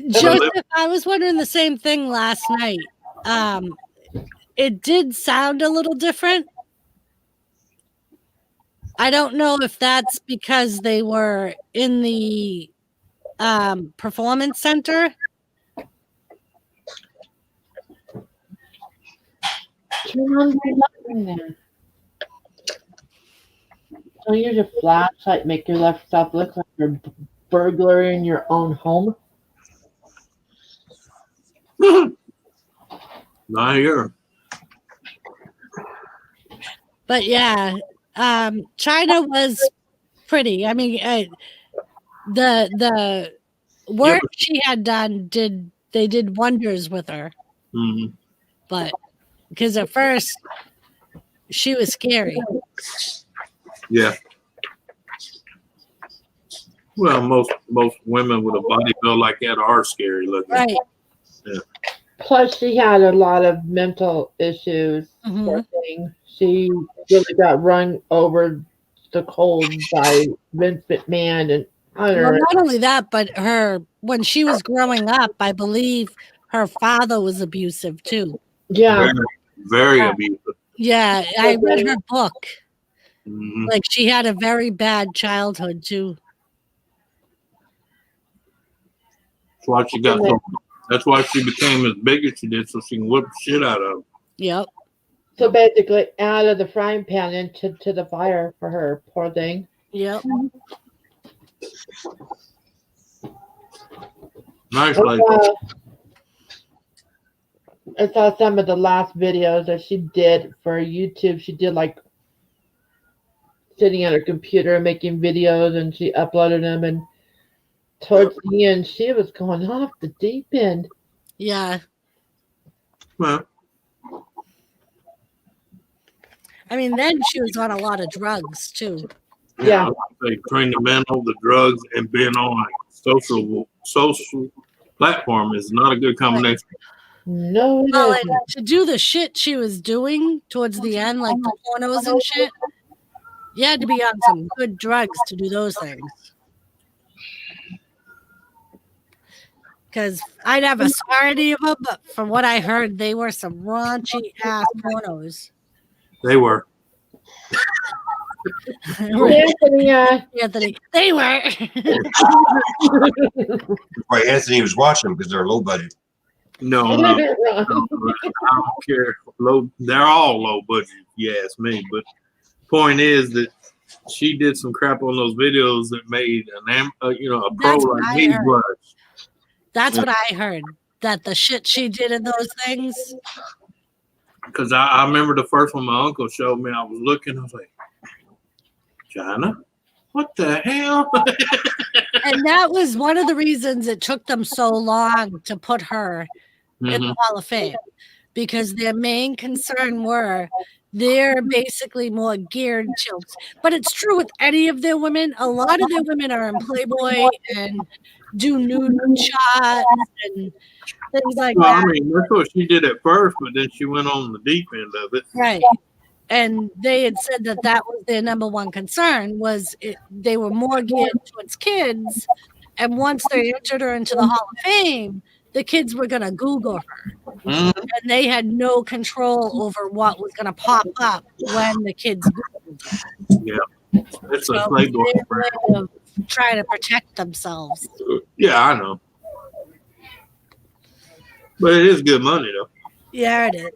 Joseph, I was wondering the same thing last night. It did sound a little different. I don't know if that's because they were in the performance center. Turn on your light there. Don't use a flashlight, make your left stuff look like you're burglar in your own home. Not here. But yeah, China was pretty. I mean, the work she had done did wonders with her. Mm-hmm. But because at first she was scary. Yeah. Well, most women with a body build like that are scary looking. Right. Yeah. Plus, she had a lot of mental issues. Mhm. Poor thing. She really got run over the cold by Vince McMahon and Hunter. Well, not only that, but when she was growing up, I believe her father was abusive too. Yeah. Very abusive. Yeah, I read her book. Mm-hmm. Like she had a very bad childhood too. That's why she became as big as she did, so she can whip the shit out of him. Yep. So basically, out of the frying pan into the fire for her, poor thing. Yep. Nice lady. I saw some of the last videos that she did for YouTube. She did like sitting at her computer making videos, and she uploaded them. And towards the end, she was going off the deep end. Yeah. Well, I mean, then she was on a lot of drugs too. Yeah. Between the mental, the drugs, and being on like social platform is not a good combination. No, it Well, isn't. and to do the shit she was doing towards the end, like the pornos and shit, you had to be on some good drugs to do those things. Because I never saw any of them, but from what I heard, they were some raunchy ass pornos. They were. Anthony, Anthony, they were. Right, Anthony was watching because they're low budget. No, I don't care. They're all low budget, if you ask me. But the point is that she did some crap on those videos that made a pro That's what like I me heard. blush. That's what I heard. that the shit she did in those things. Because I remember the first one my uncle showed me. I was looking. I was like, China, what the hell? And that was one of the reasons it took them so long to put her in the Hall of Fame, because their main concern were they're basically more geared to, but it's true with any of their women. A lot of their women are in Playboy and do nude shots and things like Well, that. I mean, that's what she did at first, but then she went on the deep end of it. Right. And they had said that that was their number one concern, was they were more geared towards kids. And once they entered her into the Hall of Fame, the kids were going to Google her. Mhm. And they had no control over what was going to pop up when the kids Googled her. Yeah, it's a So Playboy their brand. way of trying to protect themselves. Yeah, I know. But it is good money, though. Yeah, it is.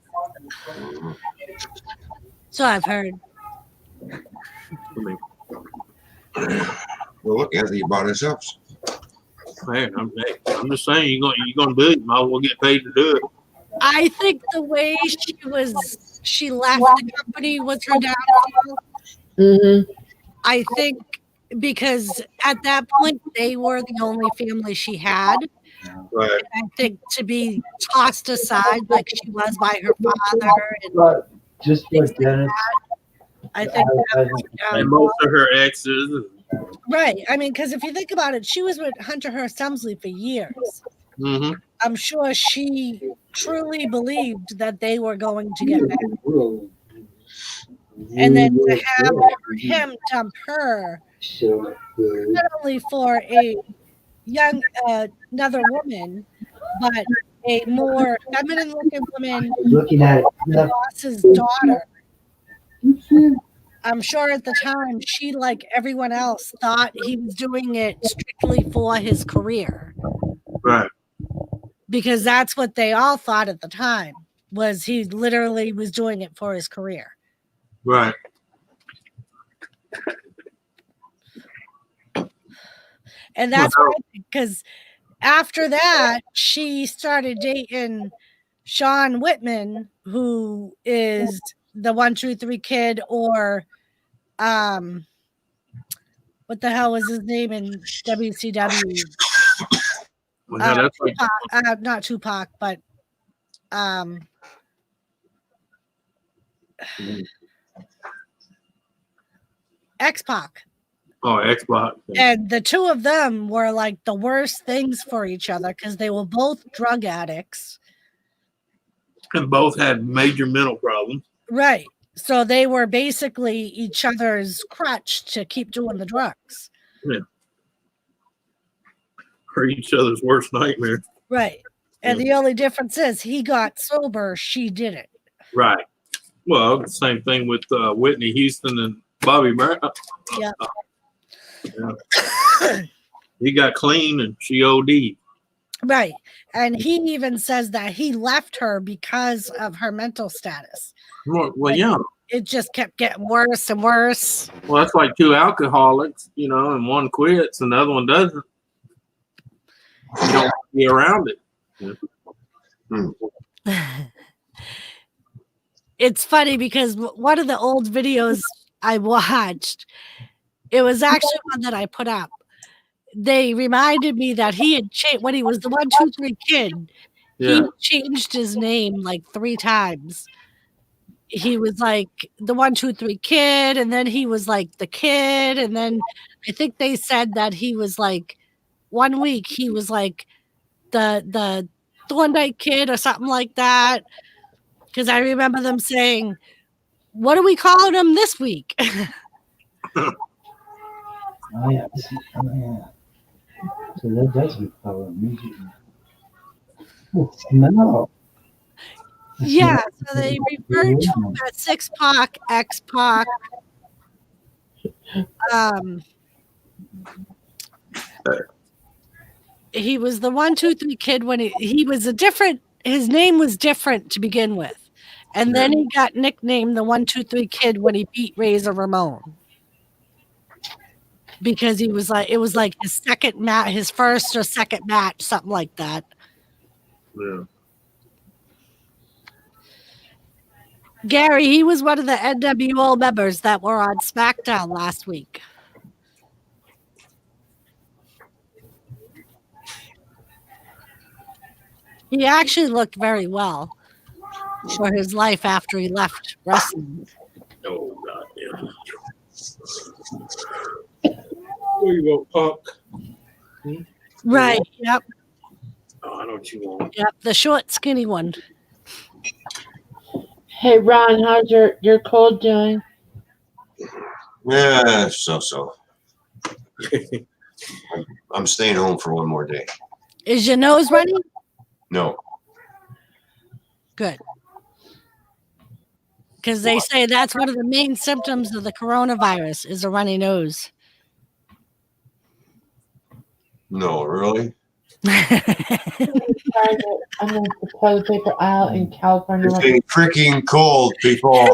So I've heard. I mean, Well, look, Anthony bought his house. man, I'm just saying, you're gonna do it. You might as well get paid to do it. I think the way she left the company was her downfall. Mm-hmm. I think because at that point they were the only family she had. Right. I think to be tossed aside like she was by her father, and But just like Dennis, I think that was her And downfall. most of her exes. Right. I mean, because if you think about it, she was with Hunter Hearst Helmsley for years. Mm-hmm. I'm sure she truly believed that they were going to get married. And then to have him dump her, not only for a young another woman, but a more feminine looking woman, looking at it, boss's daughter. I'm sure at the time she, like everyone else, thought he was doing it strictly for his career, Right. because that's what they all thought at the time, was he literally was doing it for his career. Right. And that's because after that, she started dating Sean Whitman, who is the 1-2-3 Kid, or what the hell was his name in WCW? Well, yeah, that's like, Tupac, not Tupac, but X-Pac. oh, Xbox. And the two of them were like the worst things for each other because they were both drug addicts. And both had major mental problems. Right. So they were basically each other's crutch to keep doing the drugs. Yeah. Or each other's worst nightmare. Right. And the only difference is he got sober, she didn't. Right. Well, the same thing with Whitney Houston and Bobby Brown. Yeah. Yeah. He got clean and she OD'd. Right. And he even says that he left her because of her mental status. Well, yeah. It just kept getting worse and worse. Well, that's like two alcoholics, you know, and one quits and the other one doesn't. You don't be around it. It's funny because one of the old videos I watched, it was actually one that I put up. They reminded me that he had changed when he was the 1-2-3 Kid. Yeah. He changed his name like 3 times. He was like the 1-2-3 Kid, and then he was like the Kid, and then I think they said that he was like, one week he was like the Thorndike Kid or something like that. Because I remember them saying, "What are we calling him this week?" oh yeah, so that does recover immediately. No. Yeah, so they referred to him as 6-Pac, X-Pac. He was the 1-2-3 Kid when he was his name was different to begin with. And then he got nicknamed the 1-2-3 Kid when he beat Razor Ramon. Because it was like his first or second match, something like that. Yeah. Gary, he was one of the NWO members that were on SmackDown last week. He actually looked very well for his life after he left wrestling. Oh God, yeah. Where you go, Punk? Right. Yep. Oh, I know what you want. Yep. The short, skinny one. Hey Ron, how's your cold doing? Yeah, so. I'm staying home for one more day. Is your nose running? No. Good. Because they say that's one of the main symptoms of the coronavirus is a runny nose. No, really? I'm in the toilet paper aisle in California. It's getting freaking cold, people.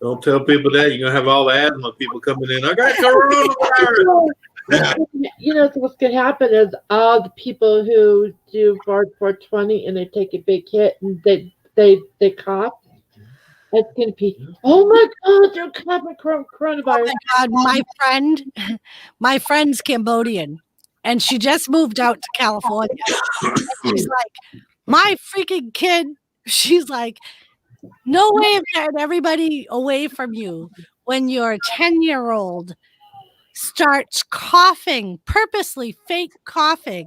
Don't tell people that. You're gonna have all the asthma people coming in. I got coronavirus. Yeah. You know what's going to happen is all the people who do Bard 420 and they take a big hit and they cough. It's going to be, oh my God, they're coughing Oh coronavirus. my God, my friend's Cambodian, and she just moved out to California. She's like, my freaking kid. She's like, no way of getting everybody away from you when your 10-year-old starts coughing, purposely fake coughing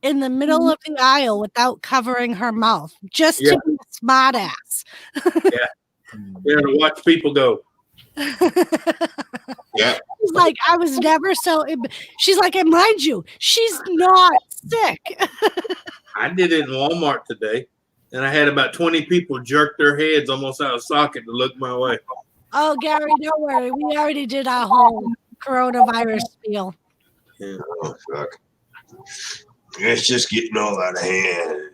in the middle of the aisle without covering her mouth, just Yeah. to be a smart ass. Yeah, to watch people go. Yeah. She's like, I was never so. She's like, and mind you, she's not sick. I did it in Walmart today, and I had about 20 people jerk their heads almost out of socket to look my way. Oh, Gary, don't worry. We already did our whole coronavirus spiel. Yeah. Oh, fuck. It's just getting all out of hand.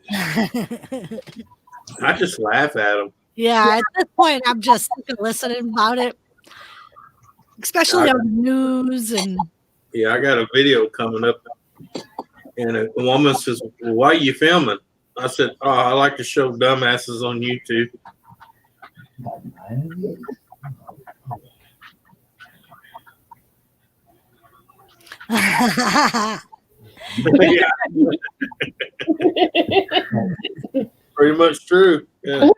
I just laugh at them. Yeah, at this point, I'm just listening about it, especially on the news and. Yeah, I got a video coming up, and a woman says, well, why are you filming? I said, oh, I like to show dumbasses on YouTube. Yeah. Pretty much true. Yeah.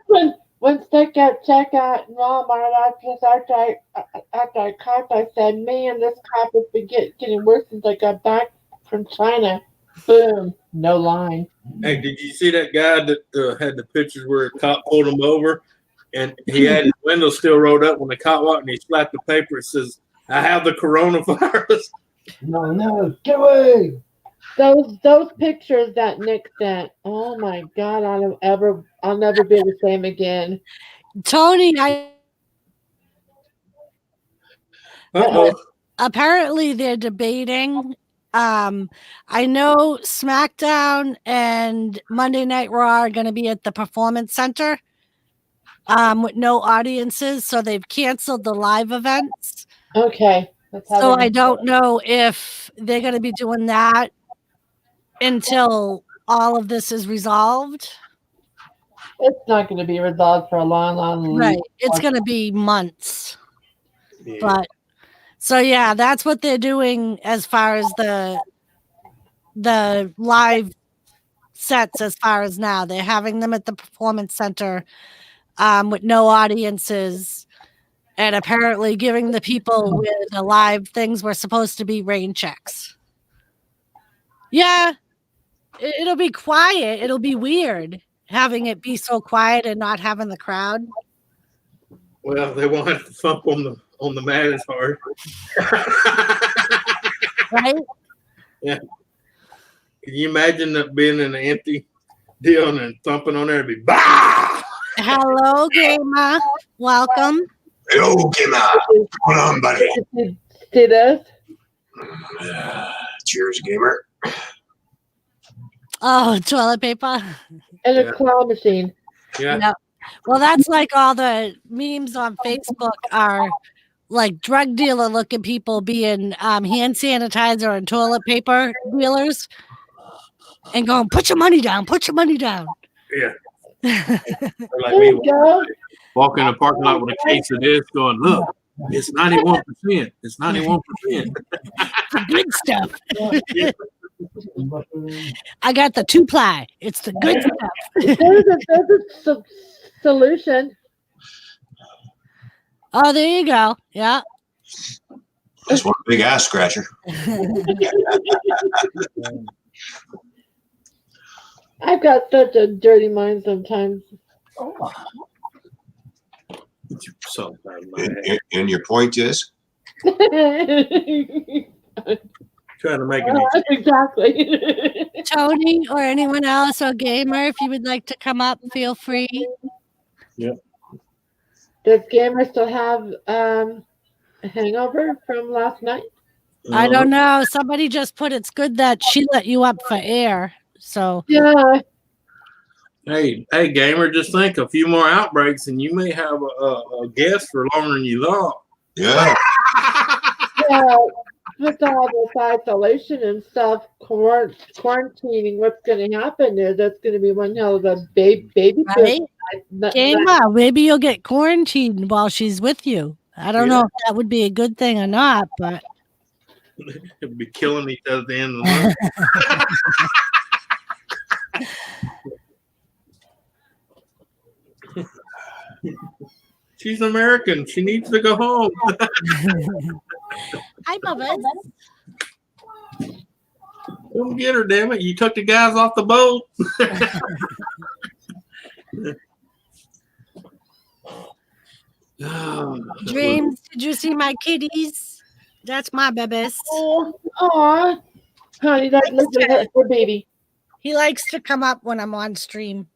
Once they got checkout in Walmart, after I coughed, I said, man, this cough has been getting worse since I got back from China. Boom, no line. Hey, did you see that guy that had the pictures where a cop pulled him over and he had his window still rolled up when the cop walked and he slapped the paper? It says, I have the coronavirus. No, get away! Those pictures that Nick sent. Oh my God, I'll never be the same again. Tony, Uh-oh. apparently they're debating. I know SmackDown and Monday Night Raw are going to be at the Performance Center with no audiences, so they've canceled the live events. Okay. So I don't know if they're going to be doing that until all of this is resolved. It's not going to be resolved for a long Right. It's going to be months. Yeah. But so yeah, that's what they're doing as far as the live sets as far as now. They're having them at the Performance Center with no audiences and apparently giving the people with the live things were supposed to be rain checks. Yeah. It'll be quiet. It'll be weird having it be so quiet and not having the crowd. Well, they won't have to thump on the mat as hard. Right? Yeah. Can you imagine that being in an empty deal and thumping on there and be bah? Hello, Gamer. Welcome. Hello, Kimma. What's going on, buddy? See this? Cheers, gamer. Oh, toilet paper. And a Yeah. claw machine. Yeah. Yep. Well, that's like all the memes on Facebook are like drug dealer looking people being hand sanitizer and toilet paper dealers. and going, put your money down, put your money down. Yeah. They're like There me, you go. walk in the parking lot with a case of this, going, look, it's 91%. It's 91%. The good stuff. Yeah. I got the 2-ply. It's the good stuff. There's a solution. Oh, there you go. Yeah. That's one big ass scratcher. I've got such a dirty mind sometimes. Sometimes, And your point is? trying to make it. Exactly. Tony or anyone else or Gamer, if you would like to come up, feel free. Does Gamer still have a hangover from last night? I don't know. Somebody just put it's good that she let you up for air. So Yeah. Hey, gamer, just think a few more outbreaks and you may have a guest for longer than you thought. Yeah. Yeah. With all this isolation and stuff, quarantining, what's going to happen is that's going to be one hell of a baby. right? Gamer, maybe you'll get quarantined while she's with you. I don't know if that would be a good thing or not, but It'll be killing each other at the end of the month. She's American. She needs to go home. hi, Bubba. Come get her, damn it. You took the guys off the boat. Dreams, did you see my kitties? That's my babies. Aw. Honey, that looks like her baby. He likes to come up when I'm on stream.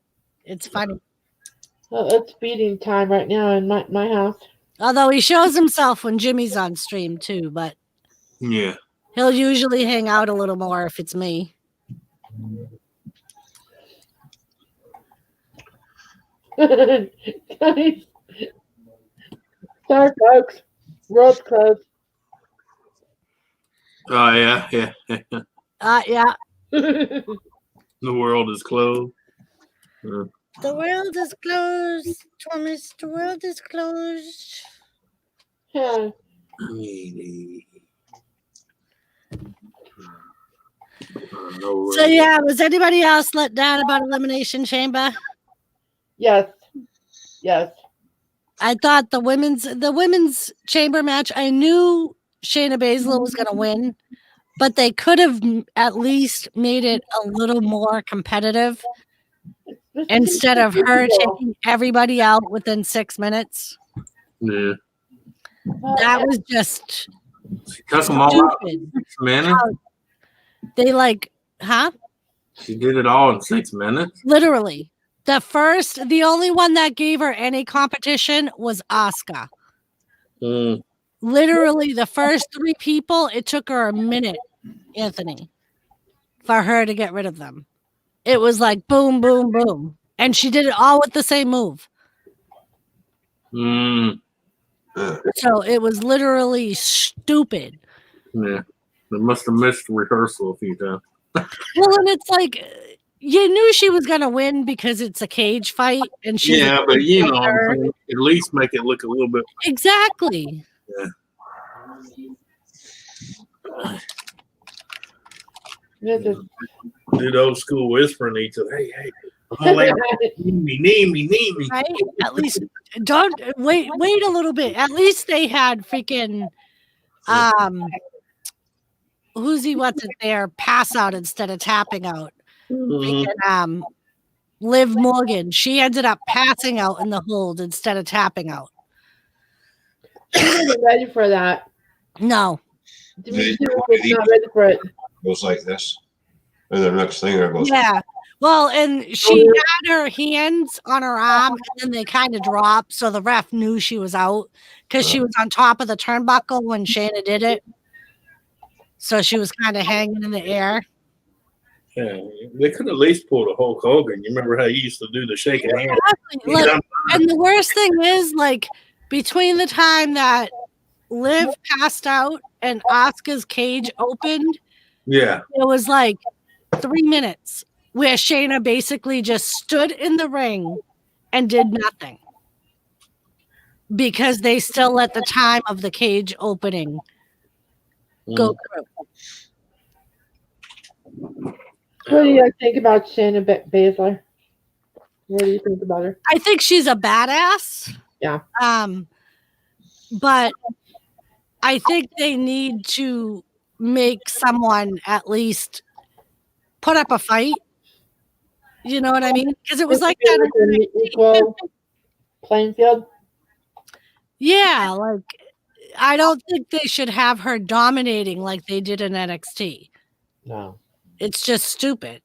It's funny. Well, it's feeding time right now in my house. Although he shows himself when Jimmy's on stream too, but Yeah. he'll usually hang out a little more if it's me. Guys. Sorry, folks. World's closed. Oh, yeah. Yeah. The world is closed. The world is closed, Thomas. The world is closed. Yeah. So yeah, was anybody else let down about Elimination Chamber? Yes. Yes. I thought the women's chamber match, I knew Shayna Baszler was going to win, but they could have at least made it a little more competitive instead of her taking everybody out within 6 minutes. Yeah. That was just She took them all out in stupid. 6 minutes. They like, huh? She did it all in 6 minutes. Literally. The only one that gave her any competition was Asuka. Mm. Literally, the first 3 people, it took her a minute, Anthony, for her to get rid of them. It was like boom, boom, boom. And she did it all with the same move. Mm. So it was literally stupid. Yeah. They must have missed rehearsal a few times. Well, and it's like, you knew she was going to win because it's a cage fight. And she's Yeah, but you know, at least make it look a little bit. Exactly. Yeah. Did old school whispering each other. Hey, I'm gonna need me. Right? At least don't wait a little bit. At least they had freaking what's it there pass out instead of tapping out. Freaking, Liv Morgan. She ended up passing out in the hold instead of tapping out. She wasn't ready for that. No. She was not ready for it. Goes like this. And the next thing there goes. Yeah. Well, and she had her hands on her arm, and then they kind of dropped, so the ref knew she was out because she was on top of the turnbuckle when Shayna did it. So she was kind of hanging in the air. Yeah, they could at least pull a Hulk Hogan. You remember how he used to do the shaking hand? Exactly. Like, and the worst thing is, like, between the time that Liv passed out and Asuka's cage opened, Yeah. it was like 3 minutes where Shayna basically just stood in the ring and did nothing because they still let the time of the cage opening go through. What do you guys think about Shannon Baszler? What do you think about her? I think she's a badass. Yeah. But I think they need to make someone at least put up a fight. You know what I mean? Because it was like that. An equal playing field. Yeah, like I don't think they should have her dominating like they did in NXT. No. It's just stupid.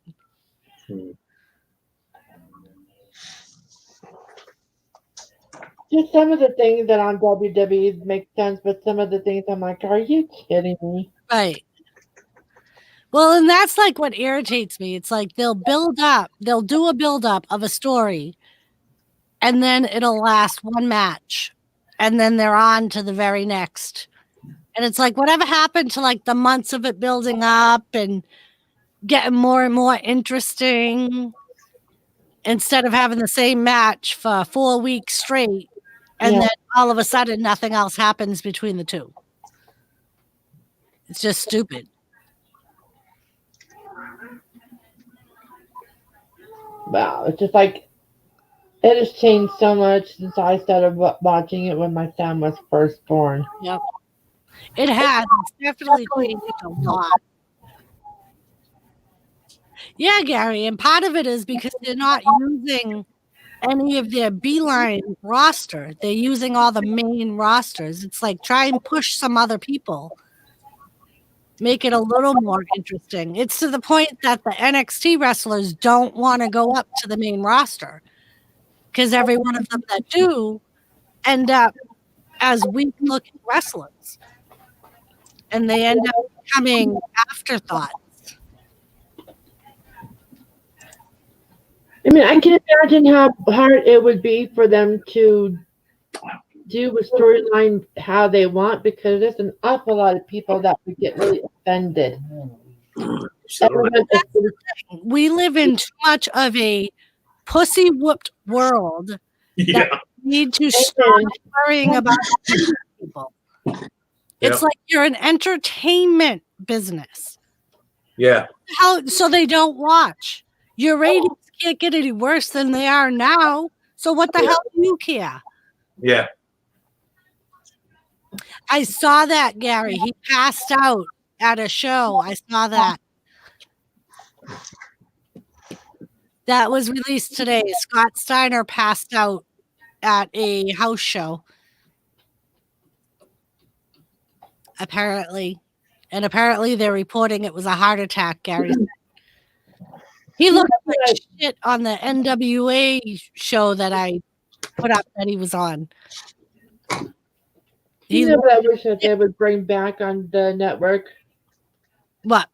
Just some of the things that on WWE make sense, but some of the things I'm like, are you kidding me? Right. Well, and that's like what irritates me. It's like they'll do a build up of a story, and then it'll last one match, and then they're on to the very next. And it's like, whatever happened to like the months of it building up and getting more and more interesting instead of having the same match for 4 weeks straight, and then all of a sudden nothing else happens between the two. It's just stupid. Wow, it's just like it has changed so much since I started watching it when my son was first born. Yep. It has. It's definitely changed a lot. Yeah, Gary, and part of it is because they're not using any of their Beeline roster. They're using all the main rosters. It's like try and push some other people. Make it a little more interesting. It's to the point that the NXT wrestlers don't want to go up to the main roster because every one of them that do end up as weak-looking wrestlers. And they end up becoming afterthoughts. I mean, I can imagine how hard it would be for them to do a storyline how they want, because there's an awful lot of people that would get really offended. We live in too much of a pussy-whooped world that we need to start worrying about people. It's like you're an entertainment business. Yeah. So they don't watch. Your ratings can't get any worse than they are now. So what the hell do you care? Yeah. I saw that, Gary. He passed out at a show. I saw that. That was released today. Scott Steiner passed out at a house show. Apparently. And apparently they're reporting it was a heart attack, Gary said. He looked like shit on the NWA show that I put up that he was on. You know what I wish that they would bring back on the network? What?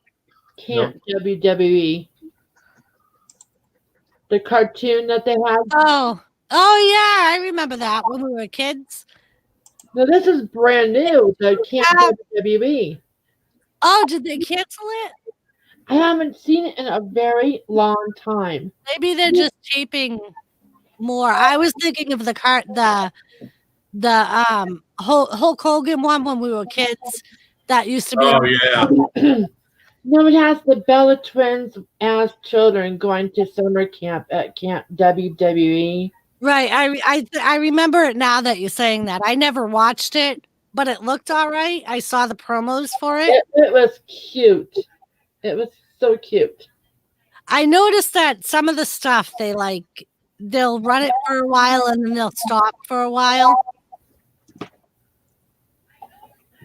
Camp WWE. The cartoon that they had. Oh yeah, I remember that when we were kids. No, this is brand new. The Camp WWE. Oh, did they cancel it? I haven't seen it in a very long time. Maybe they're just taping more. I was thinking of the Hulk Hogan one when we were kids. That used to be. Oh yeah. No, it has the Bella Twins as children going to summer camp at Camp WWE. Right. I remember it now that you're saying that. I never watched it, but it looked all right. I saw the promos for it. It was cute. It was so cute. I noticed that some of the stuff they'll run it for a while and then they'll stop for a while.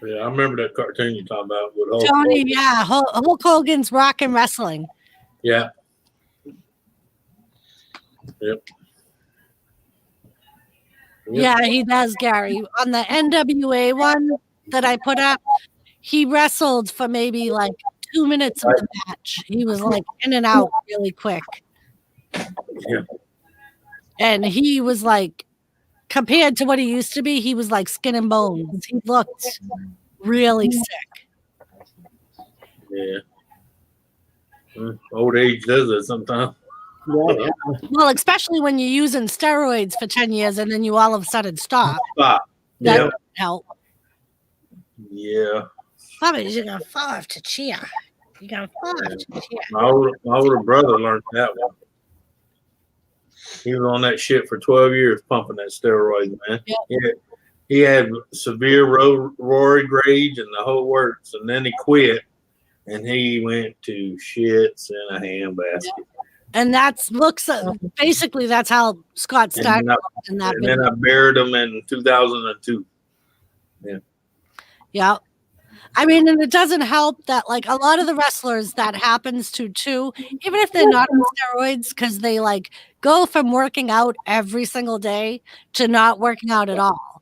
Yeah, I remember that cartoon you're talking about with Hulk Tony, Hogan. yeah, Hulk Hogan's Rockin' Wrestling. Yeah. Yep. Yeah, he does, Gary. On the NWA one that I put up, he wrestled for maybe like 2 minutes of the match. He was like in and out really quick. Yeah. And he was like, compared to what he used to be, he was like skin and bones. He looked really sick. Yeah. Old age does it sometimes. Yeah. Well, especially when you're using steroids for 10 years and then you all of a sudden stop. Stop. That Yeah. doesn't help. Yeah. Bobby, you got 5 to cheer. You got 5 to cheer. My older brother learned that one. He was on that shit for 12 years pumping that steroid, man. Yep. He had severe roid rage and the whole works, and then he quit, and he went to shits in a handbasket. And basically that's how Scott started in that And then I buried him in 2002. Yeah. I mean, and it doesn't help that like a lot of the wrestlers that happens to too, even if they're not on steroids, because they like go from working out every single day to not working out at all.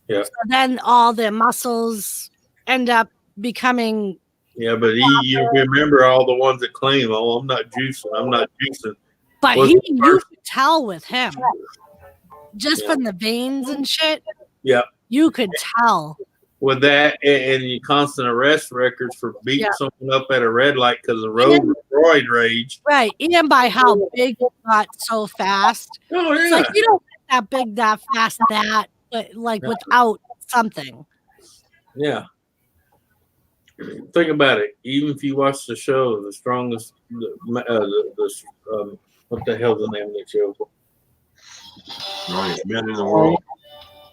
Yeah. So then all their muscles end up becoming. Yeah, but you remember all the ones that claim, "Oh, I'm not juicing." But Was you the first- could tell with him, just from the veins and shit. Yeah. You could tell. With that and your constant arrest records for beating someone up at a red light because of roid rage. Right. And by how big it got so fast. Oh, yeah. It's like you don't get that big, that fast, but like without something. Yeah. Think about it. Even if you watch the show, the strongest, what the hell's the name of that show? Strongest men in the world.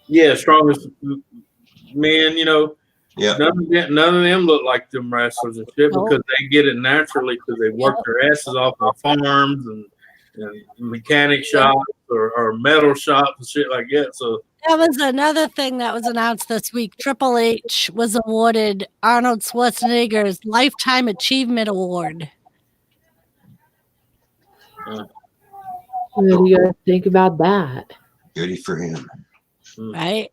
Yeah, strongest men, Yeah. None of them look like them wrestlers and shit because they get it naturally because they work their asses off on farms and mechanic shops or metal shops and shit like that. So that was another thing that was announced this week. Triple H was awarded Arnold Schwarzenegger's Lifetime Achievement Award. What do you guys think about that? Goody for him. Right?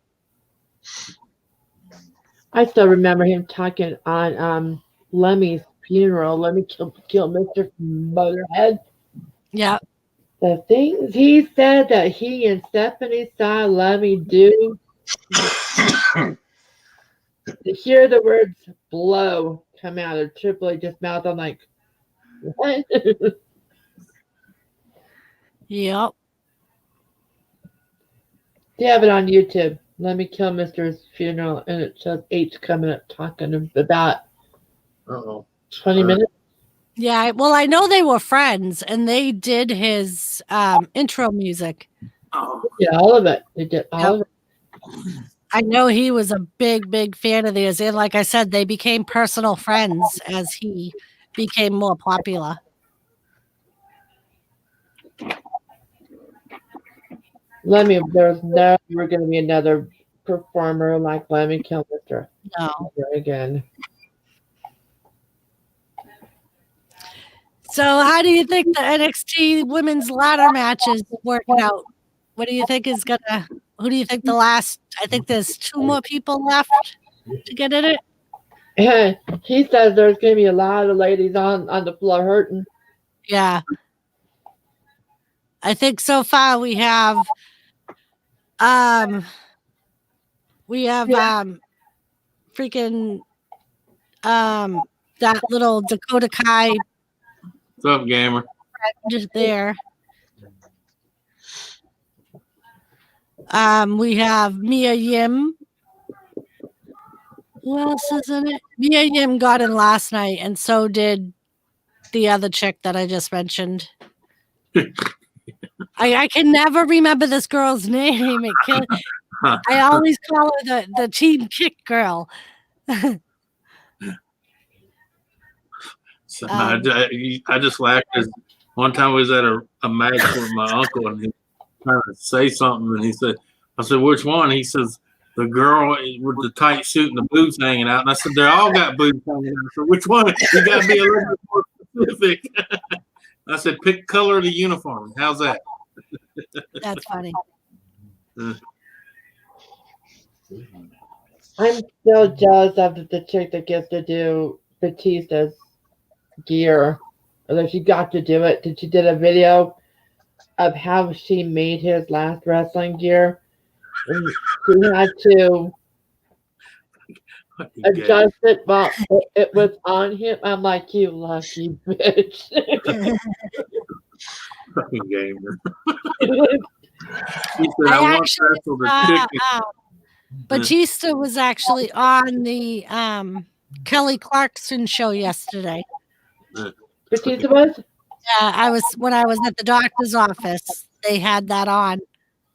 I still remember him talking on Lemmy's funeral. Lemmy kill Mr. Motorhead. Yeah. The things he said that he and Stephanie saw Lemmy do. To hear the words blow come out of Triple H's mouth, I'm like, what? Yep. They have it on YouTube. Let me kill Mr.'s funeral, and it shows H coming up talking about 20 minutes. Yeah, well, I know they were friends, and they did his intro music. Yeah, all of it. They did all of it. I know he was a big, big fan of theirs, and like I said, they became personal friends as he became more popular. Lemmy, there's never going to be another performer like Lemmy Kilmister. No. Again. So, how do you think the NXT women's ladder match is working out? What do you think is gonna? Who do you think the last? I think there's 2 more people left to get in it. Yeah, he says there's going to be a lot of ladies on the floor hurting. Yeah, I think so far we have freaking that little Dakota Kai. What's up, gamer? Just there. We have Mia Yim. Who else is in it? Mia Yim got in last night, and so did the other chick that I just mentioned. I can never remember this girl's name. I always call her the Team Kick girl. So I just laughed because one time we was at a match with my uncle and he was trying to say something and I said, which one? He says, the girl with the tight suit and the boots hanging out. And I said, they all got boots hanging out. So which one? You got to be a little bit more specific. I said, pick color of the uniform. How's that? That's funny. I'm still jealous of the chick that gets to do Batista's gear. Although she got to do it. She did a video of how she made his last wrestling gear. And she had to Fucking gay. adjusted while it was on him. I'm like, you lucky bitch. Fucking gamer. He said, I I want actually wrestle the saw, chicken. Batista was actually on the Kelly Clarkson show yesterday. Batista was? Yeah, when I was at the doctor's office. They had that on.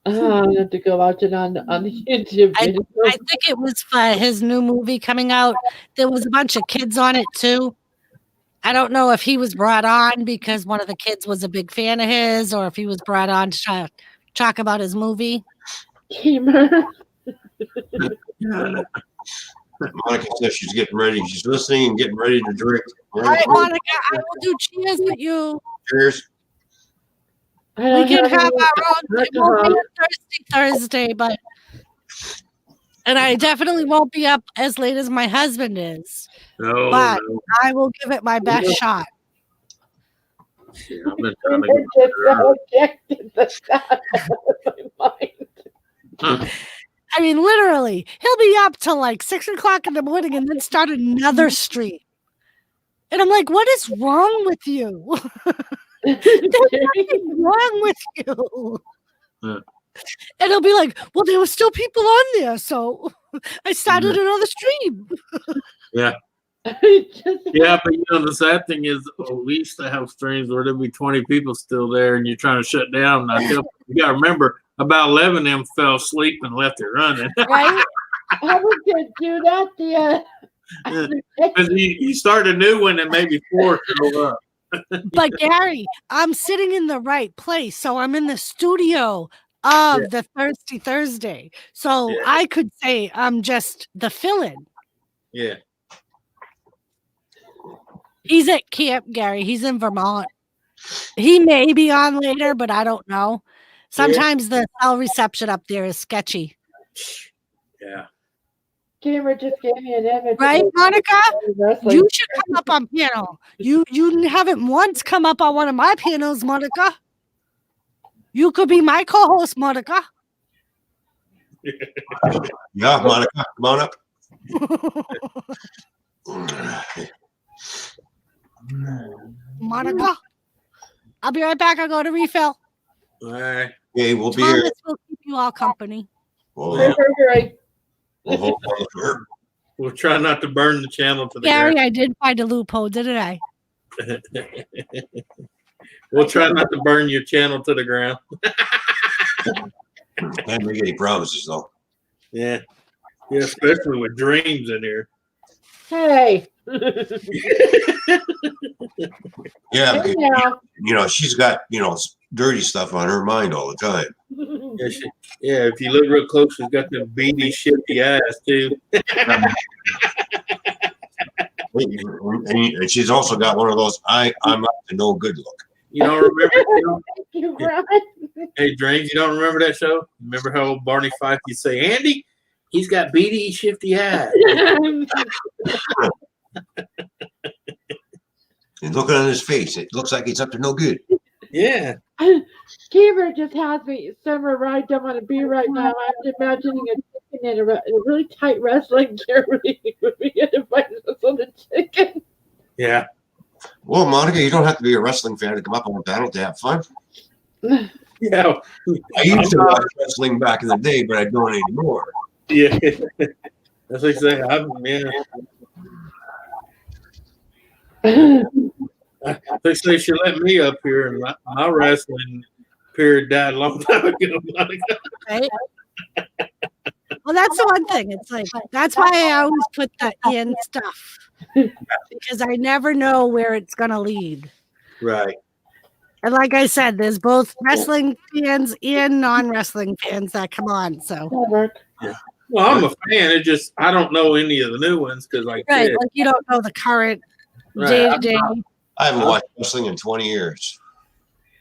I have to go watch it on the YouTube video. I think it was for his new movie coming out. There was a bunch of kids on it too. I don't know if he was brought on because one of the kids was a big fan of his, or if he was brought on to talk about his movie. Gamer. Monica says she's getting ready. She's listening and getting ready to drink. All right, Monica, I will do cheers with you. Cheers. We can have our own. It won't be a thirsty Thursday, and I definitely won't be up as late as my husband is. No, But no. I will give it my best shot. Yeah, I've been trying to get Rejected the thought out of my mind. I mean, literally, he'll be up till like 6 o'clock in the morning and then start another stream. And I'm like, what is wrong with you? There's nothing wrong with you. Yeah. And he'll be like, well, there were still people on there, so I started another stream. Yeah. Yeah, but the sad thing is, we used to have streams where there'd be 20 people still there, and you're trying to shut down. And you got to remember, about 11 of them fell asleep and left it running. Right? I was going to do that. Because you start a new one, and maybe 4 show up. But Gary, I'm sitting in the right place, so I'm in the studio of the Thirsty Thursday. So I could say I'm just the fill-in. Yeah. He's at camp, Gary. He's in Vermont. He may be on later, but I don't know. Sometimes the cell reception up there is sketchy. Yeah. Gamer just gave me an image. Right, Monica? Wrestling. You should come up on panel. You haven't once come up on one of my panels, Monica. You could be my co-host, Monica. Yeah, Monica, come on up. Monica, I'll be right back. I'll go to refill. All right. Okay, we'll be Thomas here. will keep you all company. We'll hold on to her. We'll try not to burn the channel to the Gary, ground. I did find a loophole, didn't I? We'll try not to burn your channel to the ground. Can't make any promises though. Yeah. Yeah, especially with dreams in here. Hey. Yeah, Hey because, now. she's got dirty stuff on her mind all the time. Yeah, if you look real close, she's got them beady, shifty eyes too. And she's also got one of those I'm up to no good look. You don't remember? Thank you, Brian. Hey, Dreams, you don't remember that show? Remember how old Barney Fife used to say, Andy, he's got beady, shifty eyes. And looking on his face, it looks like he's up to no good. Yeah. Gamer just has me summer where I don't want to be right now. I'm imagining a chicken in a really tight wrestling gear with me and fight on the chicken. Yeah. Well, Monica, you don't have to be a wrestling fan to come up on the panel to have fun. Yeah. I used to watch wrestling back in the day, but I don't anymore. Yeah. That's what I say. They say she let me up here, and my wrestling period died a long time ago. Right? Well, that's the one thing. It's like, that's why I always put that in stuff. Because I never know where it's going to lead. Right. And like I said, there's both wrestling fans and non-wrestling fans that come on. So, Yeah. Well, I'm a fan. It just I don't know any of the new ones because, like you don't know the current Right. day to day. I haven't watched wrestling in 20 years.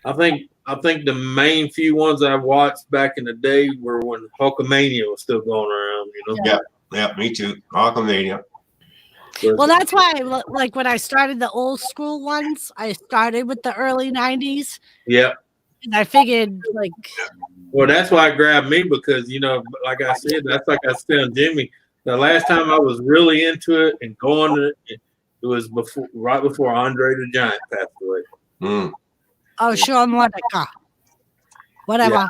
I think the main few ones I watched back in the day were when Hulkamania was still going around. Yeah, me too. Hulkamania. Well, that's why, like, when I started the old school ones, I started with the early 90s. Yeah. And I figured, like, Well, that's why it grabbed me because, like I said, that's like I was telling Jimmy, The last time I was really into it and going to it was right before Andre the Giant passed away. Mm. Oh, Sean Monica. Whatever.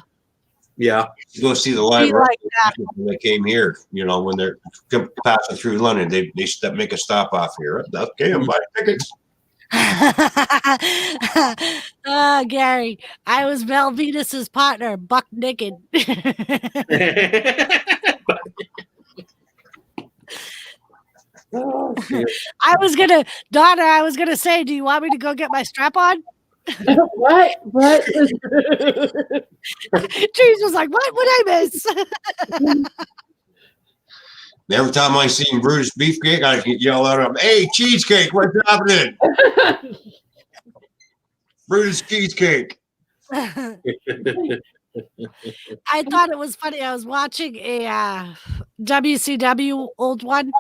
Yeah. You go see the live Be like wrestling when they came here. You know, when they're passing through London, they make a stop off here. Okay, I'm buying tickets. Gary, I was Val Venus's partner, buck naked. Oh, shit. I was gonna say, do you want me to go get my strap on? What? Cheese was like, what would I miss? Every time I see Brutus Beefcake, I can yell at him, "Hey, cheesecake, what's happening?" Brutus Cheesecake. I thought it was funny. I was watching a WCW old one,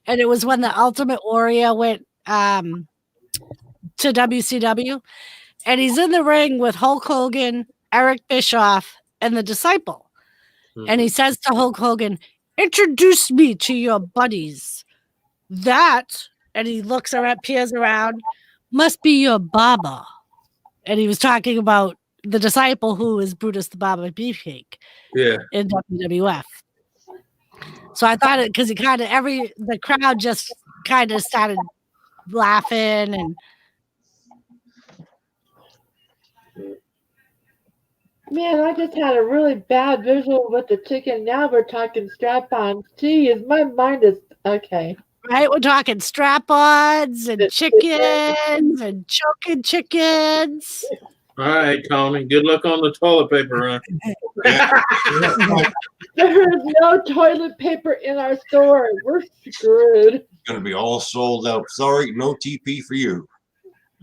and it was when the Ultimate Warrior went to WCW, and he's in the ring with Hulk Hogan, Eric Bischoff, and the Disciple. And he says to Hulk Hogan, "Introduce me to your buddies." That, and he looks around, peers around, must be your barber. And he was talking about the Disciple, who is Brutus the Barber Beefcake. Yeah. In WWF. So I thought it because the crowd just kind of started laughing and Man, I just had a really bad visual with the chicken. Now we're talking strap-ons. Geez, my mind is okay. right, we're talking strap-ons and chickens and choking chickens. All right, Tony. Good luck on the toilet paper run. There is no toilet paper in our store. We're screwed. It's gonna be all sold out. Sorry, no TP for you.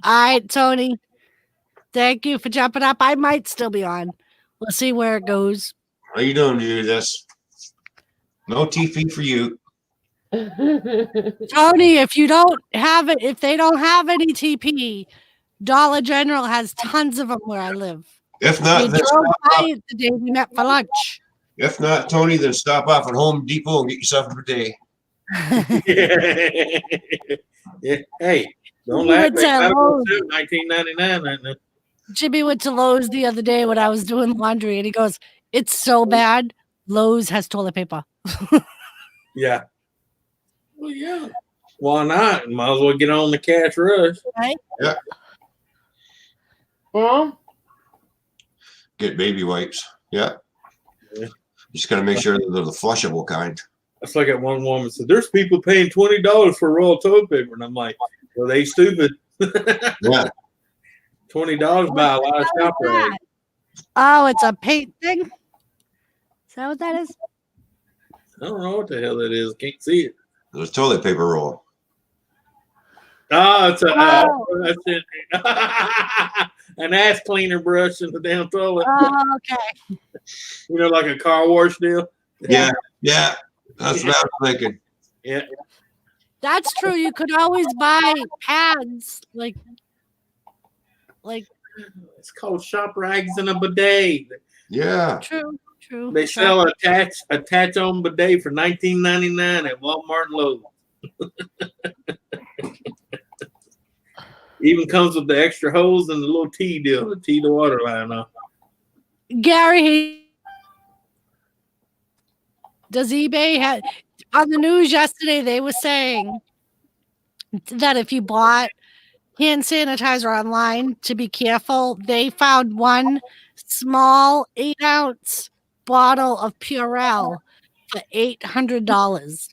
All right, Tony. Thank you for jumping up. I might still be on. We'll see where it goes. How you doing, dude? No TP for you. Tony, if you don't have it, if they don't have any TP, Dollar General has tons of them where I live. If not, We then drove by it the day we met for lunch. If not, Tony, then stop off at Home Depot and get yourself a bidet. Yeah. Hey, don't We laugh went to at Lowe's. 1999. Jimmy went to Lowe's the other day when I was doing laundry, and he goes, "It's so bad. Lowe's has toilet paper." Yeah. Well, yeah. Why not? Might as well get on the cash rush. Right? Yeah. Well, Get baby wipes. Yeah. Yeah. Just gotta make sure that they're the flushable kind. That's like that one woman said, "There's people paying $20 for a roll of toilet paper," and I'm like, "Well, they stupid." Yeah. $20 buy a lot of shop rags. Oh, it's a paint thing? Is that what that is? I don't know what the hell that is. Can't see it. There's a toilet paper roll. Oh, it's Oh. that's it. An ass cleaner brush in the damn toilet. Oh, okay. You know, like a car wash deal. Yeah. Yeah. That's what I was thinking. Yeah. That's true. You could always buy pads like It's called shop rags and a bidet. Yeah. true. They sell a attach on bidet for $19.99 at Walmart and Lowe's. Even comes with the extra hose and the little T deal to tee the water line off. Gary, does eBay have on the news yesterday? They were saying that if you bought hand sanitizer online, to be careful. They found one small 8-ounce bottle of Purell for $800.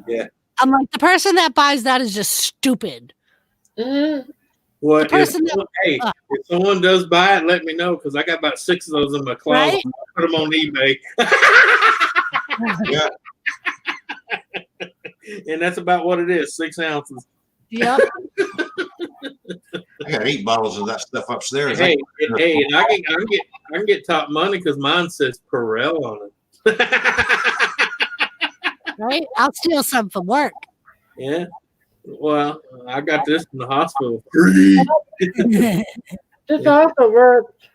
Yeah. I'm like, the person that buys that is just stupid. Well, The person if someone does buy it, let me know because I got about 6 of those in my closet. Right? I'll put them on eBay. Yeah. And that's about what it is, 6 ounces. Yep. I got 8 bottles of that stuff upstairs. Hey, and I can get top money because mine says Perel on it. Right? I'll steal some from work. Yeah. Well, I got this in the hospital. this also worked.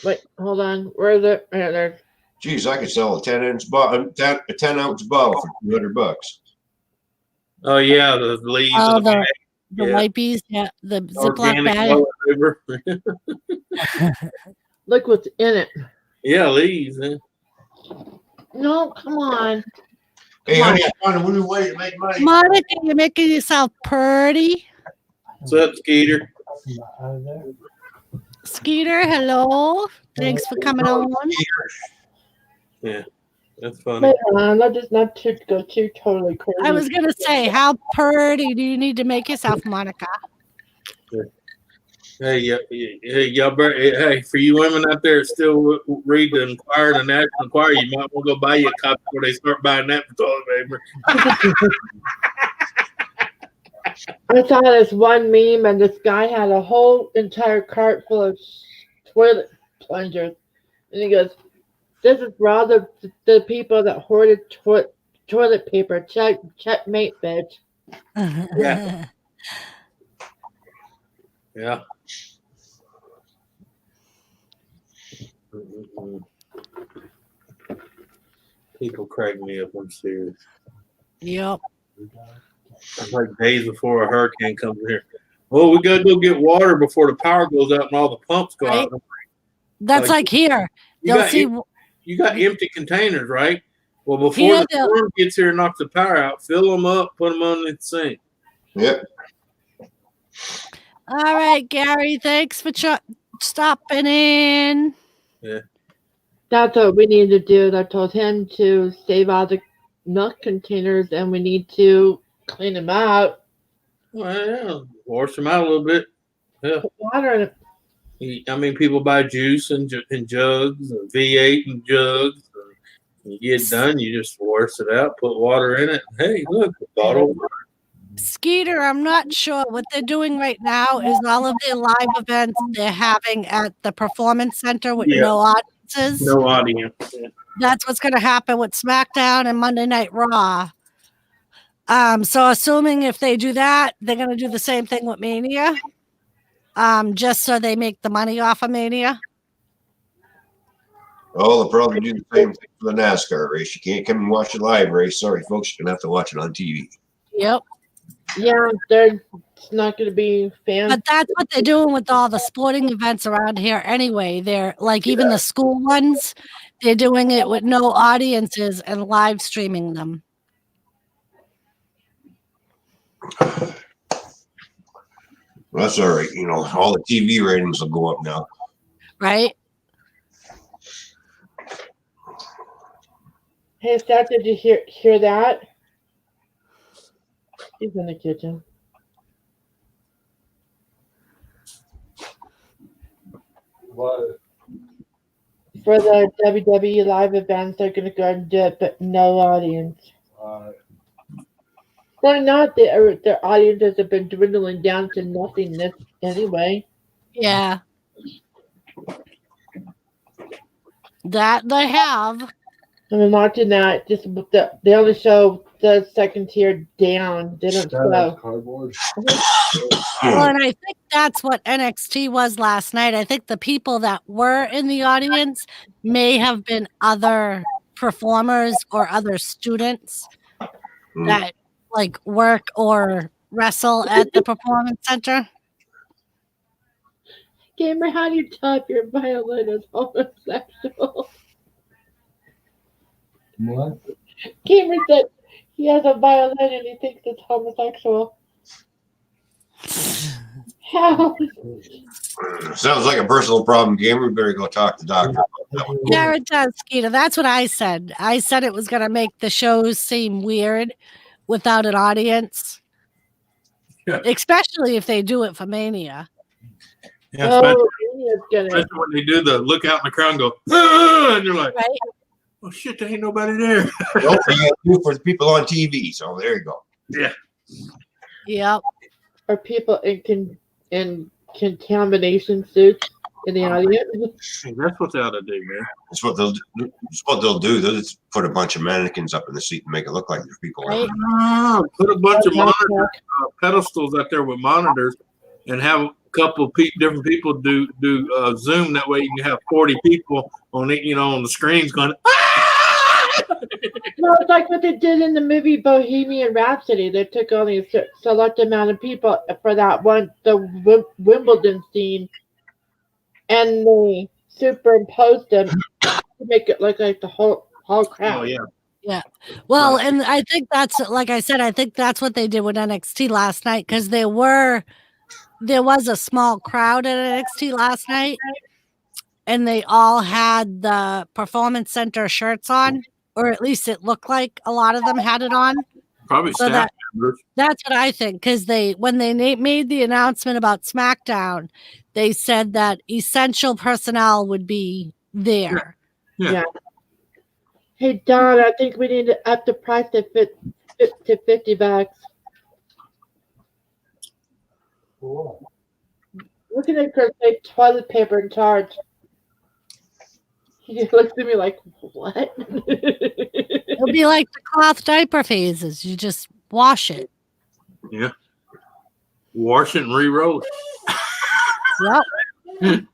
Wait, hold on. Where is it? Right there. Geez, I could sell a 10-ounce bottle, a 10-ounce bottle for $200. Oh yeah, the leaves. Oh, of the bag. the Yeah. wipies, yeah, the Ziploc Organic bag. toilet paper. Look what's in it. Yeah, leaves. Yeah. No, come on. Hey, honey, I found a new way to make money. Monica, you're making yourself pretty. What's up, Skeeter? Skeeter, hello. Thanks for coming on. Yeah, that's funny. Wait on, let's just not go too totally crazy. I was gonna say, how pretty do you need to make yourself, Monica? Hey, y'all, hey, for you women out there that still read the Enquirer, the National Enquirer, you might want to go buy you a copy before they start buying that for toilet paper. I saw this one meme, and this guy had a whole entire cart full of toilet plungers, and he goes, "This is for all the people that hoarded toilet paper. Checkmate, bitch." Yeah. Yeah. People crack me up. I'm serious. Yep. It's like days before a hurricane comes here. Oh, we gotta go get water before the power goes out and all the pumps go out. That's like here. They'll see. You got empty containers, right? Well, before Here the storm gets here and knocks the power out, fill them up, put them on the sink. Yep. All right, Gary. Thanks for stopping in. Yeah. That's what we need to do. I told him to save all the milk containers, and we need to clean them out. Well, yeah, wash them out a little bit. Yeah. Put water in it. I mean, people buy juice and jugs, and V8 and jugs. And you get done, you just wash it out, put water in it. Hey, look, a bottle of water. Skeeter, I'm not sure what they're doing right now is all of their live events they're having at the Performance Center with no audiences. No audience. Yeah. That's what's going to happen with SmackDown and Monday Night Raw. So assuming if they do that, they're going to do the same thing with Mania, just so they make the money off of Mania. Oh, they'll probably do the same thing for the NASCAR race. You can't come and watch the live race. Sorry, folks, you're going to have to watch it on TV. Yep. Yeah, it's not going to be fans. But that's what they're doing with all the sporting events around here anyway. They're like even the school ones, they're doing it with no audiences and live streaming them. Well, that's all right. You know, all the TV ratings will go up now. Right? Hey, Seth, did you hear that? He's in the kitchen. What? For the WWE live events, they're going to go and do it, but no audience. Why not? Their audiences have been dwindling down to nothingness anyway. Yeah. That they have. I'm watching that. Just they only show the second tier down. They don't show. Cardboard. Well, and I think that's what NXT was last night. I think the people that were in the audience may have been other performers or other students that like work or wrestle at the Performance Center. Gamer, how do you tell if your violin is homosexual? What? Gamer said he has a violin and he thinks it's homosexual. How? Sounds like a personal problem, Gamer. We better go talk to the doctor about that one. Yeah, it does, Skeeter. That's what I said. I said it was going to make the shows seem weird without an audience, especially if they do it for Mania. Yeah, especially when they do the look out in the crowd and go, ah! And you're like, right? Oh shit, there ain't nobody there. Well, you gotta do for the people on TV. So there you go. Yeah. Yep. Are people in contamination suits in the audience? Hey, that's what they ought to do, man. That's what they'll do. They'll just put a bunch of mannequins up in the seat and make it look like there's people. Right. Put a bunch of monitor pedestals out there with monitors and have couple different people do Zoom. That way you can have 40 people on it, on the screens going. No, it's like what they did in the movie Bohemian Rhapsody. They took only a select amount of people for that one, the Wimbledon scene, and they superimposed them to make it look like the whole crowd. Oh yeah. Yeah. Well, and I think that's, like I said, I think that's what they did with NXT last night, because there was a small crowd at NXT last night, and they all had the Performance Center shirts on, or at least it looked like a lot of them had it on. Probably So staff members. That's what I think, because when they made the announcement about SmackDown, they said that essential personnel would be there. Yeah. Hey Don, I think we need to up the price to $50. Cool. Looking at Chris, say toilet paper in charge. He just looks at me like, what? It'll be like the cloth diaper phases. You just wash it. Yeah. Wash it and re-roll it. Yep.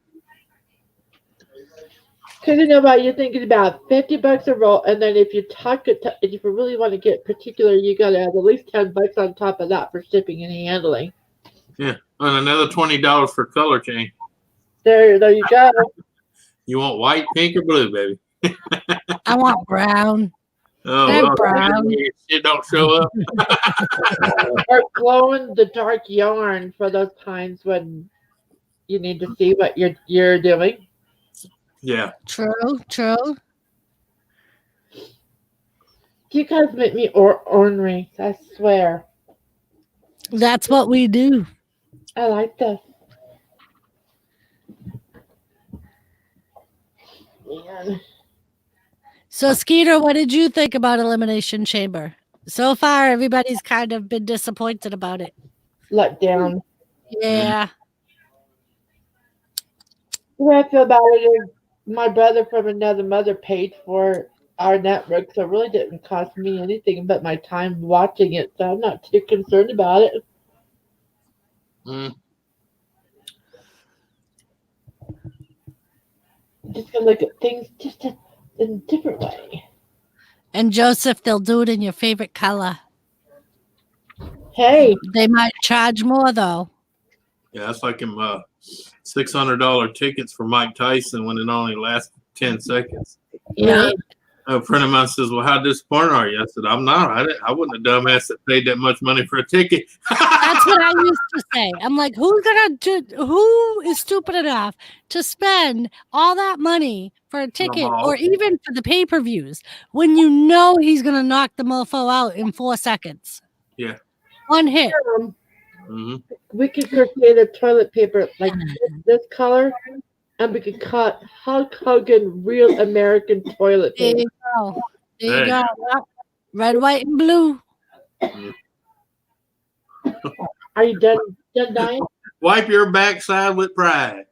Because you're thinking about $50 a roll, and then if you if you really want to get particular, you got to add at least $10 on top of that for shipping and handling. Yeah. And another $20 for color change. There you go. You want white, pink, or blue, baby? I want brown. Oh, brown. Shit don't show up. Or glowing the dark yarn for those times when you need to see what you're doing. Yeah. True. You guys make me ornery, I swear. That's what we do. I like this. Man. So, Skeeter, what did you think about Elimination Chamber? So far, everybody's kind of been disappointed about it. Let down. Yeah. The way I feel about it is my brother from another mother paid for our network, so it really didn't cost me anything but my time watching it, so I'm not too concerned about it. Mm. Just gonna look at things just in a different way. And Joseph, they'll do it in your favorite color. Hey, They might charge more, though. Yeah, that's like him $600 tickets for Mike Tyson when it only lasted 10 seconds. Yeah. A friend of mine says, "Well, how disappointed are you?" I said, "I'm not. I wasn't a dumbass that paid that much money for a ticket." That's what I used to say. I'm like, who is stupid enough to spend all that money for a ticket or even for the pay-per-views when you know he's going to knock the mofo out in 4 seconds? Yeah. One hit. Mm-hmm. we could create a toilet paper like this color, and we could cut Hulk Hogan real American toilet There paper. you go. There Hey. you go. Yep. Red, white, and blue. Are you done dying? Wipe your backside with pride.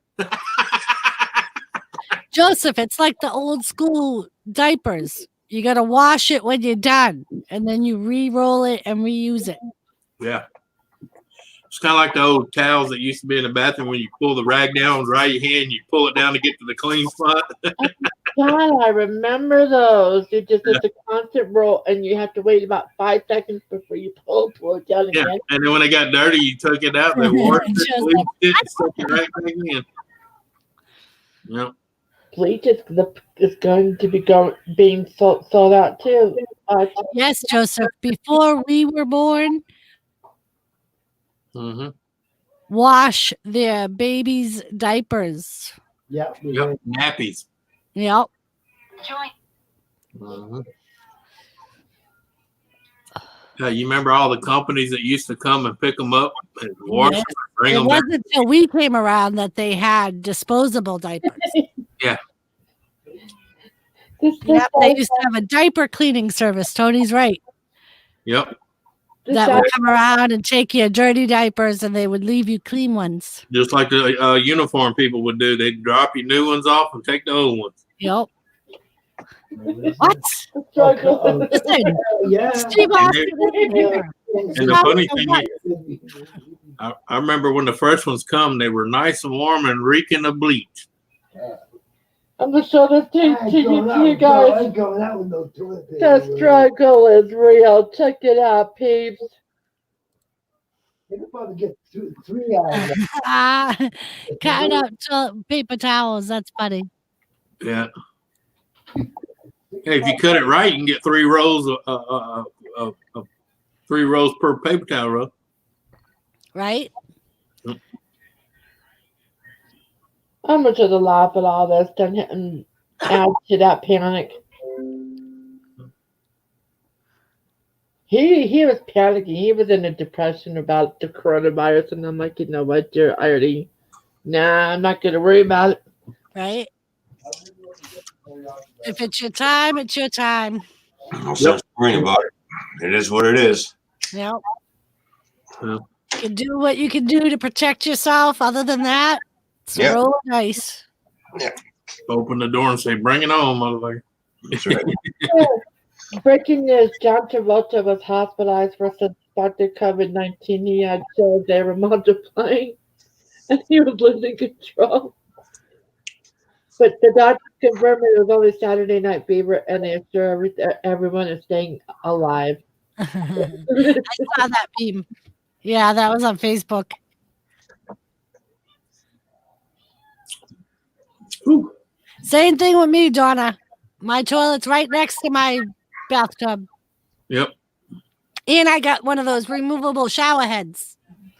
Joseph, it's like the old school diapers. You got to wash it when you're done, and then you re-roll it and reuse it. Yeah. It's kind of like the old towels that used to be in the bathroom when you pull the rag down, dry your hand, you pull it down to get to the clean spot. God, I remember those. You just did the constant roll, and you have to wait about 5 seconds before you pull it down Yeah. again. And then when they got dirty, you took it out, they washed it, bleached it, and stuck it right back in. Yep. Bleach is going to be being sold out too. Yes, Joseph. Before we were born, Mm-hmm. wash their babies' diapers. Yeah. We Yep. did. Nappies. Yep. Mm-hmm. You remember all the companies that used to come and pick them up and wash Yes. them, bring It them back? wasn't until we came around that they had disposable diapers. Yep, they used to have a diaper cleaning service. Tony's right. Yep. That would come around and take your dirty diapers, and they would leave you clean ones. Just like the uniform people would do. They'd drop your new ones off and take the old ones. Yep. What? Listen, Yeah. Steve Austin is here. And the funny thing is, I remember when the first ones come, they were nice and warm and reeking of bleach. I'm gonna show this to you I guys. ain't going out with no toilet paper. The struggle is real. Check it out, peeps. You can probably get three out of Ah, cutting up paper towels. That's funny. Yeah. Hey, if you cut it right, you can get 3 rows of 3 rows per paper towel roll. Right? How much of the laugh at all this and add to that panic? He was panicking. He was in a depression about the coronavirus, and I'm like, you know what, dear, I'm not gonna worry about it. Right? If it's your time, it's your time. No sense worrying about it. It is what it is. Yep. Yeah. You can do what you can do to protect yourself. Other than that, it's a roll of dice. Open the door and say, "Bring it on, motherfucker." That's right. Breaking news: John Travolta was hospitalized for suspected COVID-19. He had cells they were multiplying, and he was losing control. But the doctors confirmed it was only Saturday night fever, and they assure everyone is staying alive. I saw that meme. Yeah, that was on Facebook. Whew. Same thing with me, Donna. My toilet's right next to my bathtub. Yep. And I got one of those removable shower heads.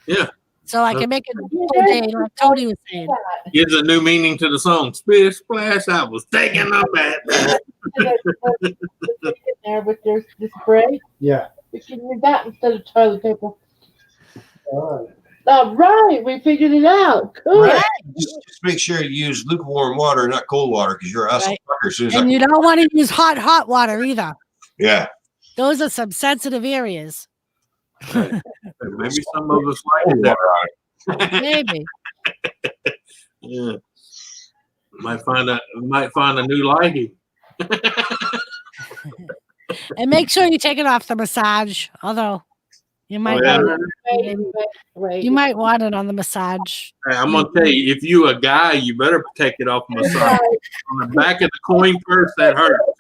Yeah. So I can make it full day, like Tony was saying. Gives a new meaning to the song. Splish splash, I was taking a bath. There with the spray. Yeah. We can use that instead of toilet paper. All right. All right, we figured it out. Cool. Right. Just make sure you use lukewarm water, not cold water, because you're us Right. fucker as soon as And you don't want to use hot water either. yeah. Those are some sensitive areas. Maybe some of us like it that. Maybe. Yeah. Might find a new liking. And make sure you take it off the massage. Although you might Wait. you might want it on the massage. Hey, I'm gonna tell you, if you a guy, you better take it off the massage. On the back of the coin purse, that hurts.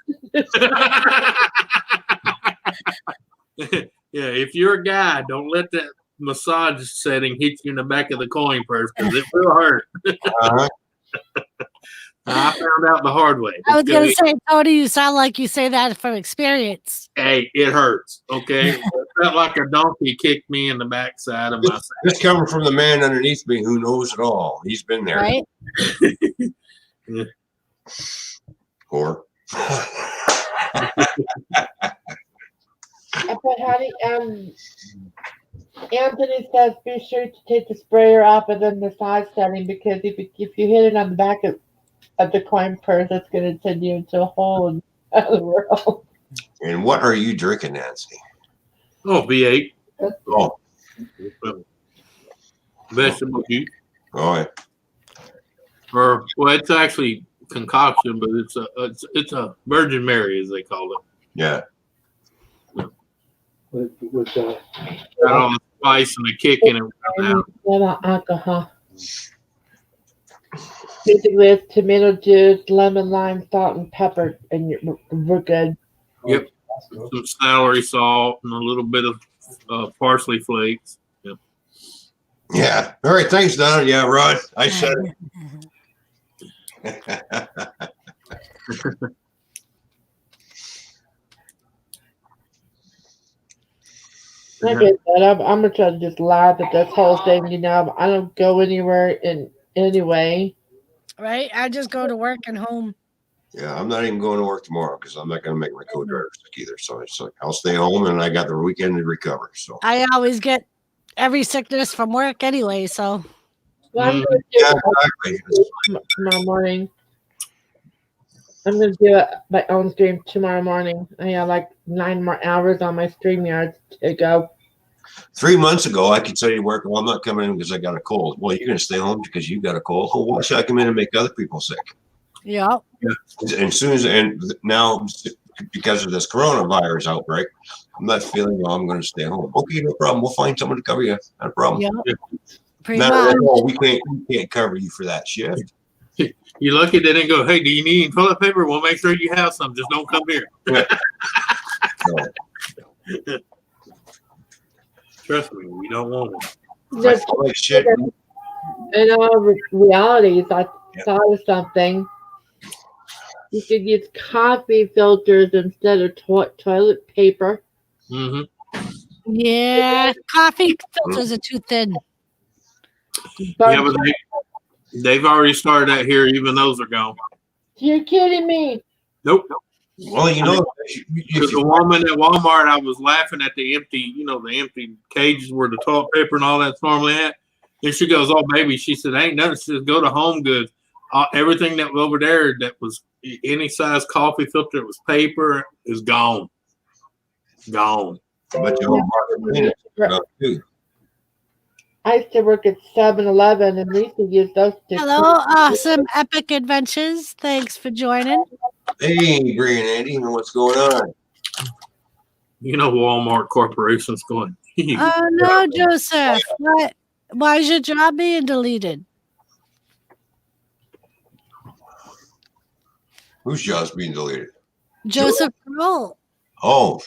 Yeah, if you're a guy, don't let that massage setting hit you in the back of the coin purse because it will hurt. Uh-huh. I found out the hard way. I was gonna say, Tony, you sound like you say that from experience. Hey, it hurts. Okay, it felt like a donkey kicked me in the backside of my side. This coming from the man underneath me who knows it all. He's been there. Right? Yeah. Or But honey, Anthony says be sure to take the sprayer off of the massage setting because if you hit it on the back of the coin purse, it's going to send you into a whole other world. and what are you drinking, Nancy? Oh, V8 Oh, vegetable juice, oh yeah. or well, it's actually concoction, but it's a Virgin Mary as they call it. Yeah. With Got all the spice and the kick in it. Right now. Alcohol. Basically, it's tomato juice, lemon, lime, salt, and pepper, and we're good. Yep. Some celery salt and a little bit of parsley flakes. Yep. Yeah. All right. Thanks, Donna. Yeah, Rod. I said it. Like I said, I'm gonna try to just laugh at this whole thing. You know, I don't go anywhere in anyway. Right? I just go to work and home. Yeah, I'm not even going to work tomorrow because I'm not going to make my co-driver sick either. So it's like I'll stay home and I got the weekend to recover. So I always get every sickness from work anyway, so Well, I'm gonna do yeah, it exactly. tomorrow morning. I'm gonna do my own stream tomorrow morning. I have like 9 more hours on my stream yard to go. 3 months ago, I could tell you work. Well, I'm not coming in because I got a cold. Well, you're going to stay home because you got a cold. Well, why should I come in and make other people sick? yeah. And soon as and now because of this coronavirus outbreak, I'm not feeling well. I'm going to stay home. Okay, no problem. We'll find someone to cover you. Not a problem. Yeah. Pretty Not much. like, oh, we can't cover you for that shift. You're lucky they didn't go, hey, do you need any toilet paper? We'll make sure you have some. Just don't come here. So, Trust me, we don't want it. I feel like shit. In all realities, I thought of something. You could use coffee filters instead of toilet paper. Mm-hmm. Yeah, coffee filters are too thin. But Yeah, but they've already started that here. Even those are gone. you're kidding me. Nope. Well, you know, Because the woman at Walmart, I was laughing at the empty, the empty cages where the toilet paper and all that's normally at. And she goes, "Oh, baby," she said, "Ain't nothing." She says, "Go to Home Goods. Everything that was over there that was any size coffee filter, it was paper, is gone. Gone." but you too. I used to work at 7-Eleven and we used to use those to Hello, awesome epic adventures. Thanks for joining. Hey, Bree and Andy, you know what's going on? Walmart Corporation's going. Oh no, Joseph. Why is your job being deleted? Whose job's being deleted? Joseph Kroll. Oh,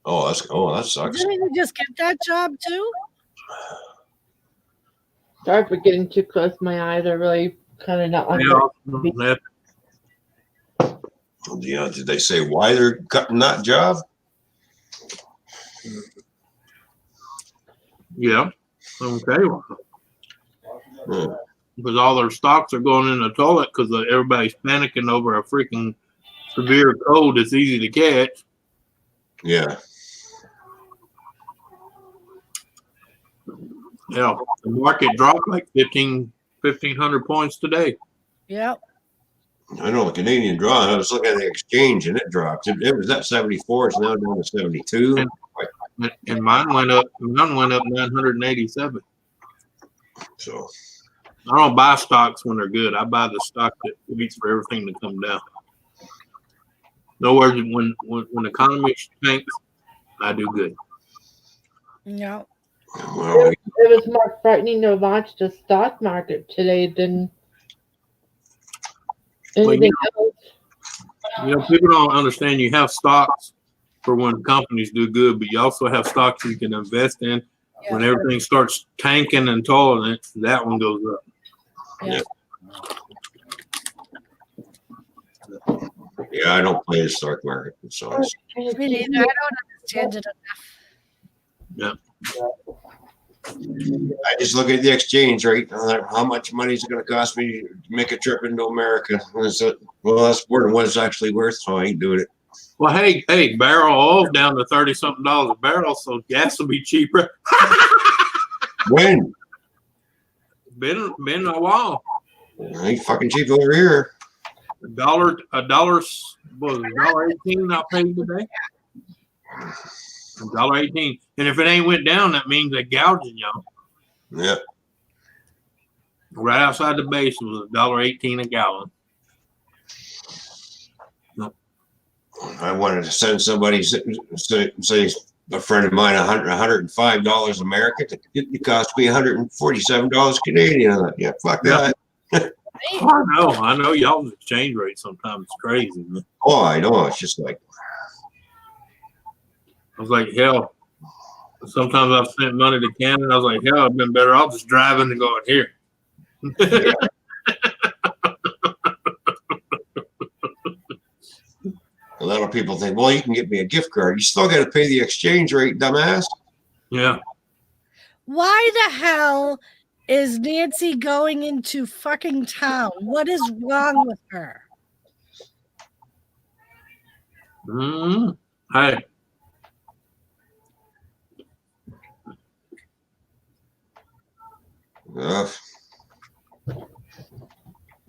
that sucks. Didn't you just get that job too? Sorry for getting too close. My eyes are really kind of not like Yeah, did they say why they're cutting that job? Yeah. Okay. Hmm. Because all their stocks are going in the toilet because everybody's panicking over a freaking severe cold that's easy to catch. Yeah. Yeah. The market dropped like 1,500 points today. Yep. I know the Canadian draw. I was looking at the exchange and it dropped. It was at 74. It's now down to 72. And mine went up 987. So I don't buy stocks when they're good. I buy the stock that waits for everything to come down. No words, when the economy tanks, I do good. Yep. well, it was more frightening to watch the stock market today than anything else. People don't understand you have stocks for when companies do good, but you also have stocks you can invest in. Yeah. When everything starts tanking and toiling, that one goes up. Yeah. yeah, I don't play the stock market. So Me neither. I don't understand it enough. I just look at the exchange rate. How much money is it going to cost me to make a trip into America? And I said, well, that's more than what it's actually worth, so I ain't doing it. Well, hey, barrel of oil down to $30-something a barrel, so gas will be cheaper. When? Been a while. Ain't fucking cheap over here. $1.18 I paid today. $1.18. And if it ain't went down, that means they're gouging y'all. Yeah. Right outside the base was $1.18 a gallon. I wanted to send somebody, say a friend of mine, $105 American. It cost me $147 Canadian. I thought, yeah, fuck that. I know y'all's exchange rate sometimes is crazy, man. Oh, I know. It's just like, I was like, hell. Sometimes I've sent money to Canada. I was like, hell, I've been better off just driving and going here. a lot of people think, well, you can get me a gift card. You still got to pay the exchange rate, dumbass. Yeah. Why the hell is Nancy going into fucking town? What is wrong with her? Hey.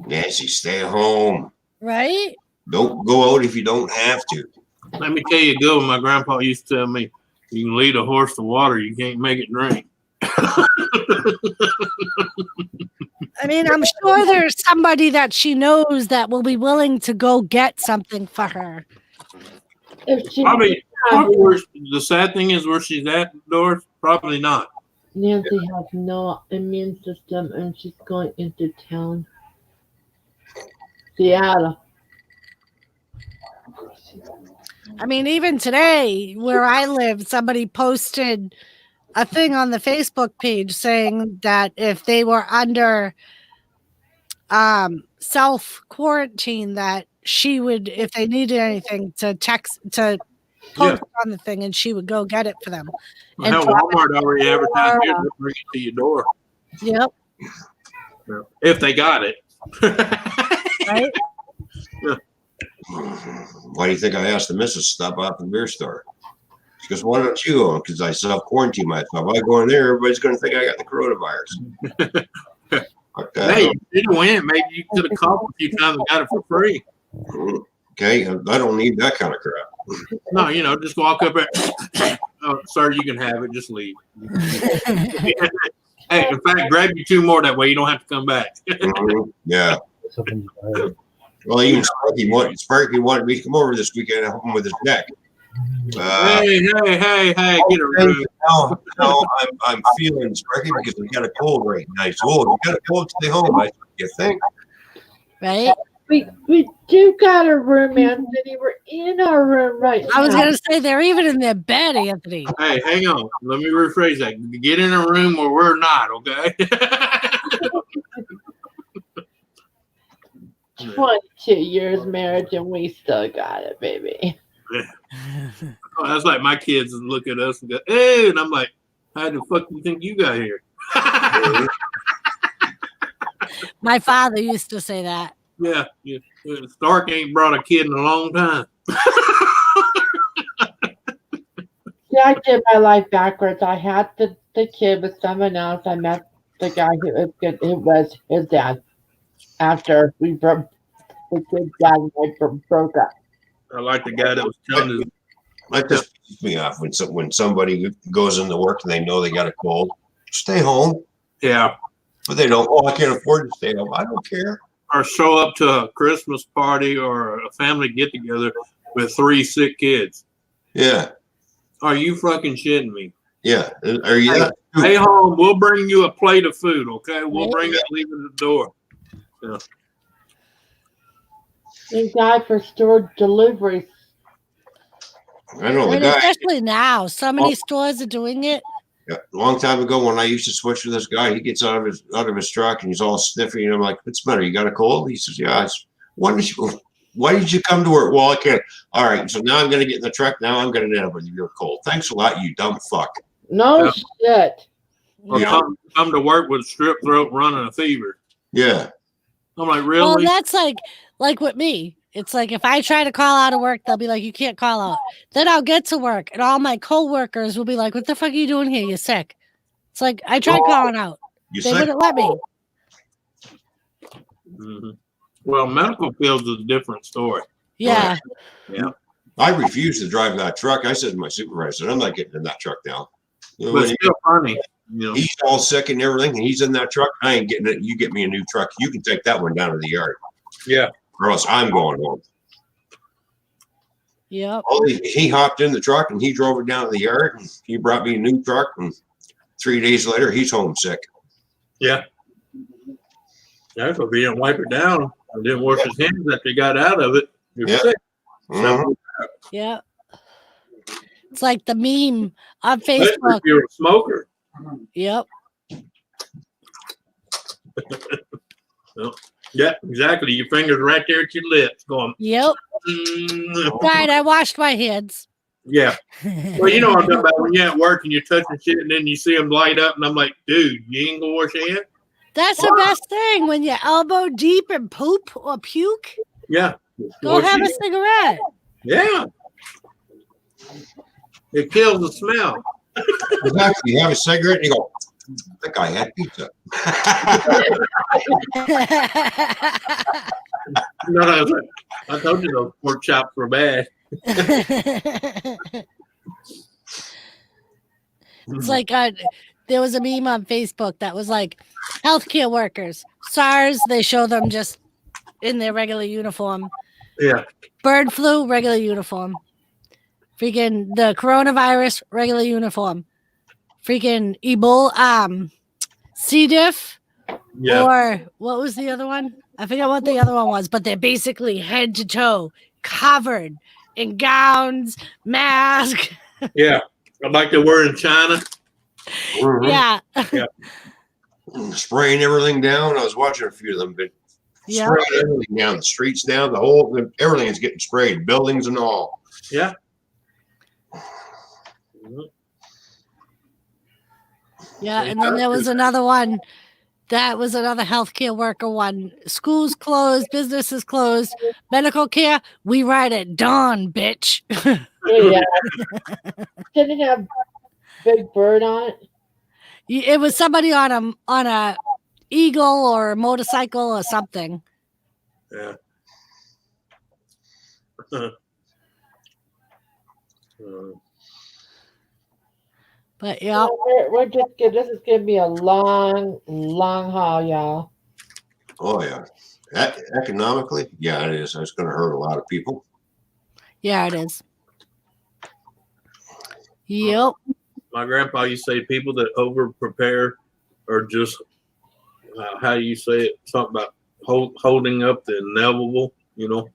Nancy, stay home. Right? Don't go out if you don't have to. Let me tell you a good one. My grandpa used to tell me, you can lead a horse to water, you can't make it drink. I mean, I'm sure there's somebody that she knows that will be willing to go get something for her. If she Probably the sad thing is where she's at, Doris. Probably not. Nancy has no immune system and she's going into town. Seattle. I mean, even today, where I live, somebody posted a thing on the Facebook page saying that if they were under self quarantine, that she would, if they needed anything, to post on the thing, and she would go get it for them. Well, hell, Walmart already advertised here. They'll bring it to your door. Yep. If they got it. Right. Why do you think I asked the missus to stop off at the beer store? She goes, why don't you go? Because I self-quarantine myself. I go in there, everybody's going to think I got the coronavirus. Hey, you didn't win. Maybe you could have called a few times and got it for free. Okay, I don't need that kind of crap. No, just walk up there. Oh, sir, you can have it. Just leave. Hey, in fact, grab you 2 more. That way you don't have to come back. Yeah. Well, even Sparky wanted me to come over this weekend and help him with his neck. Hey, get a room. No, I'm feeling Sparky because we got a cold right now. He said, oh, you got a cold, stay home. I said, you think? Right. We do got a room, Anthony. We're in our room right now. I was going to say they're even in their bed, Anthony. Hey, hang on. Let me rephrase that. Get in a room where we're not, okay? 22 years marriage and we still got it, baby. Oh, that's like my kids look at us and go, hey, and I'm like, how the fuck do you think you got here? My father used to say that. Yeah. Stark ain't brought a kid in a long time. Yeah, I did my life backwards. I had the kid with someone else. I met the guy who was his dad after we broke the kid's dad and I broke up. I like the guy that was telling us. That just pisses me off when somebody goes into work and they know they got a cold. Stay home. Yeah. But they don't, I can't afford to stay home. I don't care. Or show up to a Christmas party or a family get together with 3 sick kids. Yeah. Are you fucking shitting me? Yeah. Are you? Hey, home, we'll bring you a plate of food, okay? We'll bring it, leave it at the door. Yeah. Thank God for stored deliveries. I know the And guy. especially now, so many stores are doing it. Yeah, a long time ago when I used to switch with this guy, he gets out of his truck and he's all sniffy, and I'm like, "What's the matter? You got a cold?" He says, "Yeah." I said, why did you come to work? Well, I can't. All right, so now I'm gonna get in the truck. Now I'm gonna end with your cold. Thanks a lot, you dumb fuck. No shit. Or come to work with a strep throat, running a fever. Yeah. I'm like, really? Well, that's like with me. It's like if I try to call out of work, they'll be like, you can't call out. Then I'll get to work and all my coworkers will be like, what the fuck are you doing here? You're sick. It's like I tried calling out. They wouldn't let me. Mm-hmm. Well, medical fields is a different story. Yeah. Yeah. I refuse to drive that truck. I said to my supervisor, I'm not getting in that truck now. But it's still funny. He's all sick and everything, and he's in that truck. I ain't getting it. You get me a new truck. You can take that one down to the yard. Yeah. Or else I'm going home. Yep. He hopped in the truck and he drove it down to the yard. And he brought me a new truck, and 3 days later, he's homesick. Yeah. That's what he didn't wipe it down. I didn't wash his hands after he got out of it. You're sick. Mm-hmm. Yeah. It's like the meme on Especially Facebook. if you're a smoker. Yep. Yeah, exactly. Your fingers right there at your lips going. Yep. Mm. Right. I washed my hands. Yeah. Well, you know what I'm talking about when you're at work and you're touching shit and then you see them light up and I'm like, dude, you ain't gonna wash your hands? That's the best thing when you're elbow deep and poop or puke. Yeah. Go Wash have your a cigarette. Yeah. It kills the smell. Exactly. You have a cigarette and you go, I think I had pizza. No, I told you those pork chops were bad. It's like there was a meme on Facebook that was like healthcare workers. SARS, they show them just in their regular uniform. Yeah. Bird flu, regular uniform. Freaking the coronavirus, regular uniform. Freaking Ebola, C. diff, Yeah. or what was the other one? I forget what the other one was, but they're basically head to toe covered in gowns, mask. Yeah. Like they were in China. Mhm. Yeah. Spraying everything down. I was watching a few of them, but Yeah. spraying everything down, the streets down, the whole everything is getting sprayed, buildings and all. Yeah. Yeah. And then there was another one. That was another healthcare worker one. Schools closed, businesses closed, medical care. We ride at dawn, bitch. Yeah. Didn't it have Big Bird on it? It was somebody on a eagle or a motorcycle or something. Yeah. But yeah, We're just good. This is gonna be a long, long haul, y'all. Oh yeah, economically, yeah, it is. It's going to hurt a lot of people. yeah, it is. Yep. My grandpa used to say people that over prepare are just how do you say it? Something about holding up the inevitable, you know.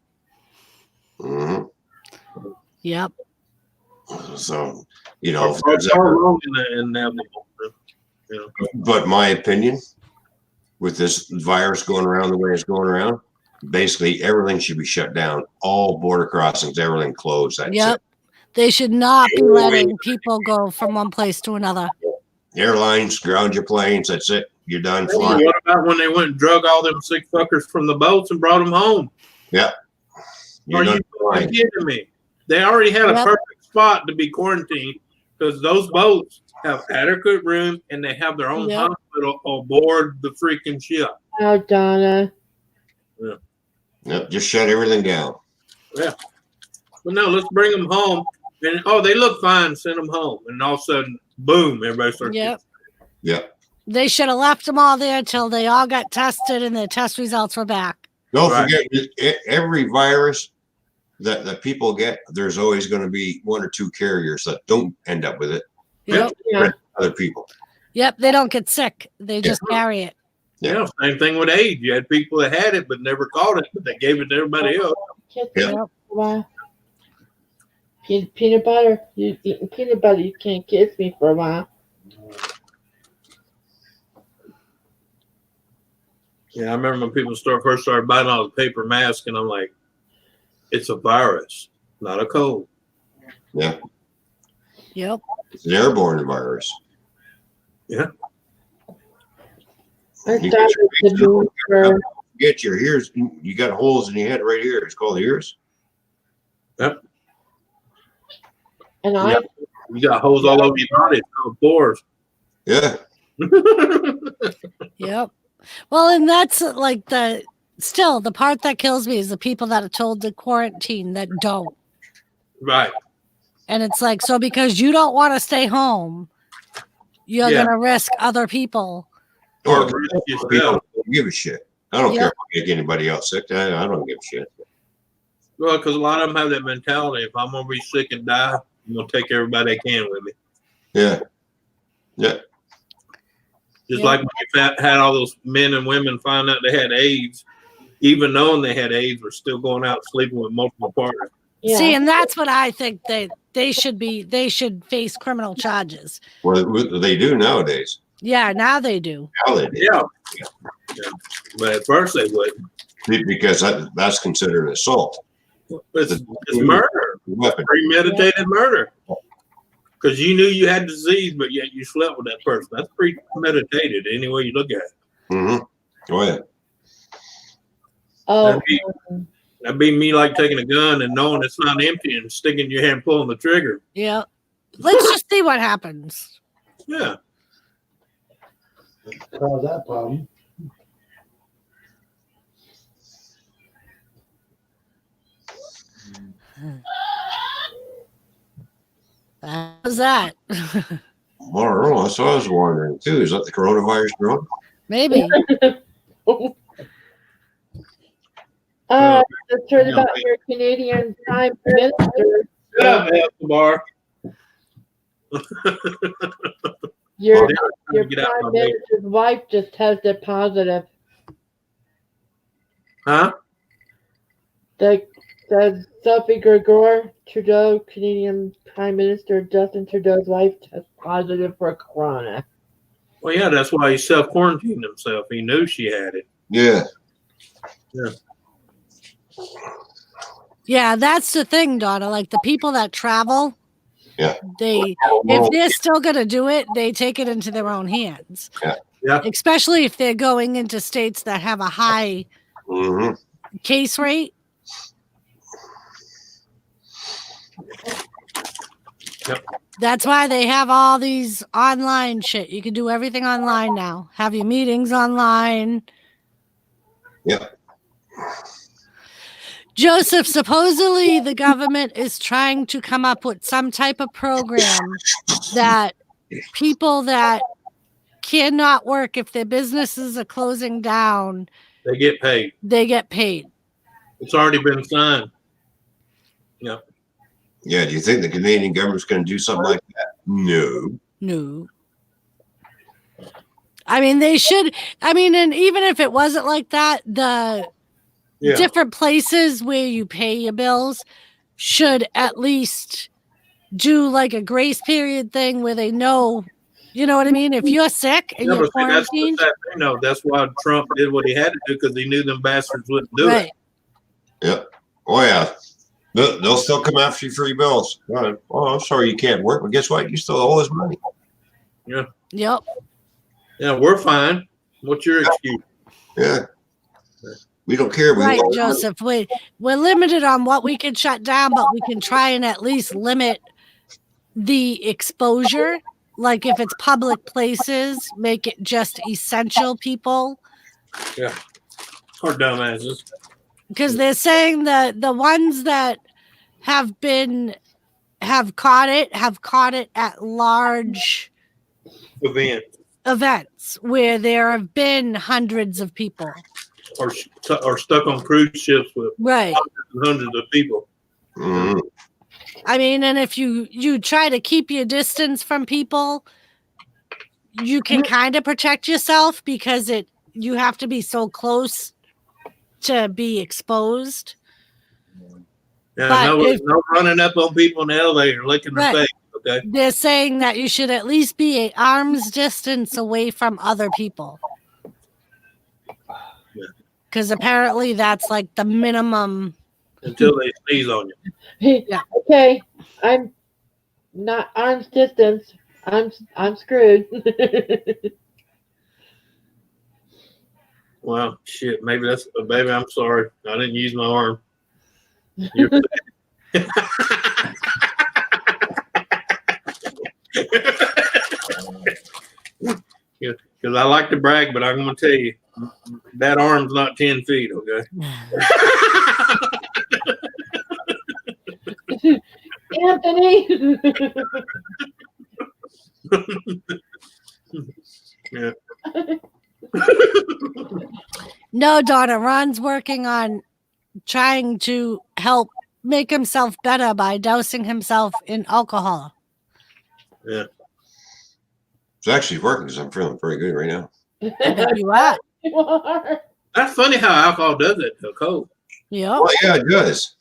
Mm-hmm. Yep. So, you know, if Or there's far ever, wrong in the inevitable. You know. but my opinion, with this virus going around the way it's going around, basically everything should be shut down. All border crossings, everything closed. That's Yep. it. They should not be letting people go from one place to another. Airlines, ground your planes. That's it. You're done So flying. what about when they went and drug all them sick fuckers from the boats and brought them home? Yeah. You're Are done you flying. kidding me? They already had a Yep. perfect spot to be quarantined because those boats have adequate room and they have their own Yep. hospital aboard the freaking ship. Oh, Donna. Yep, just shut everything down. But no, let's bring them home. And they look fine. Send them home, and all of a sudden, boom! Everybody starts. Yep. Yep. They should have left them all there until they all got tested and their test results were back. Don't Right. forget, every virus that people get, there's always going to be one or two carriers that don't end up with it. Yep. Yeah. Other people. Yep. They don't get sick. They just carry it. Yeah, same thing with AIDS. You had people that had it but never caught it, but they gave it to everybody else. Kiss Yeah. me for a while. Peanut butter. You eating peanut butter. You can't kiss me for a while. Yeah, I remember when people first started buying all the paper masks, and I'm like, it's a virus, not a cold. Yeah. Yep. It's an airborne virus. I You thought it was the moon for Get your ears. You got holes in your head right here. It's called ears. and Yeah. You got holes all over your body. It's called pores. Yeah. Yep. Well, and that's like the part that kills me is the people that are told to quarantine that don't. Right. And it's like, so because you don't want to stay home, you're Yeah. going to risk other people. Or Or risk people yourself. don't give a shit. I don't Yep. care if I make anybody else sick. I don't give a shit. Well, because a lot of them have that mentality. If I'm going to be sick and die, I'm going to take everybody I can with me. Yeah. Yeah. Just Yeah. like when you had all those men and women find out they had AIDS, even knowing they had AIDS, were still going out sleeping with multiple partners. yeah. See, and that's what I think they should face criminal charges. Well, they do nowadays. Yeah, now they do. Now they do. Yeah. But at first they wouldn't. Because that's considered assault. It's murder. Weapon. Premeditated murder. Because you knew you had disease, but yet you slept with that person. That's premeditated any way you look at it. Mm-hmm. Go ahead. Oh, That'd be me like taking a gun and knowing it's not empty and sticking your hand pulling the trigger. Yeah. Let's just see what happens. Yeah. Solve that problem. How's that? I don't know. That's what I was wondering too. Is that the coronavirus drug? Maybe. the just heard Yeah. about your Canadian Prime Minister. Yeah, at the bar. Your Yeah, your get out Prime my way. Minister's wife just tested positive. Huh? The Sophie Gregoire Trudeau, Canadian Prime Minister Justin Trudeau's wife, tested positive for corona. Well, yeah, that's why he self-quarantined himself. He knew she had it. Yeah. Yeah, that's the thing, Donna. Like the people that travel, Yeah. if they're still gonna do it, they take it into their own hands. Yeah. Yeah. Especially if they're going into states that have a high Mm-hmm. case rate. Yep. That's why they have all these online shit. You can do everything online now. Have your meetings online. Yep. Joseph, supposedly the government is trying to come up with some type of program that people that cannot work, if their businesses are closing down, They get paid. they get paid. It's already been signed. Yeah. Yeah. Do you think the Canadian government's going to do something like that? No. No. I mean, they should. I mean, and even if it wasn't like that, the Yeah. different places where you pay your bills should at least do like a grace period thing where they know, you know what I mean? If you're sick and Yeah, you're but see, that's the quarantined, sad thing, though. That's why Trump did what he had to do, because he knew them bastards wouldn't do right? it. Yep. Oh yeah. They'll still come after you for your bills. Right. Oh, I'm sorry you can't work, but guess what? You still owe us money. Yep. Yeah, we're fine. What's your excuse? Yeah. We don't care. We Right, want Joseph. We're limited on what we can shut down, but we can try and at least limit the exposure. Like if it's public places, make it just essential people. Or dumbasses. Because they're saying that the ones that have caught it at large events where there have been hundreds of people. Or stuck on cruise ships with Right. hundreds of people. Mhm. I mean, and if you try to keep your distance from people, you can kind of protect yourself because you have to be so close to be exposed. Yeah, But no running up on people in the elevator, licking their Right. face. Okay. They're saying that you should at least be an arm's distance away from other people. Because apparently that's like the minimum. Until they sneeze on you. Yeah. Okay, I'm not arm's distance. I'm screwed. Well, shit. Maybe that's baby. I'm sorry. I didn't use my arm. Because I like to brag, but I'm going to tell you, that arm's not 10 feet, okay? Anthony. Yeah. No, Donna, Ron's working on trying to help make himself better by dousing himself in alcohol. Yeah. It's actually working because I'm feeling pretty good right now. I bet you are. You are. That's funny how alcohol does it to a cold. Yep. Well, yeah, it does.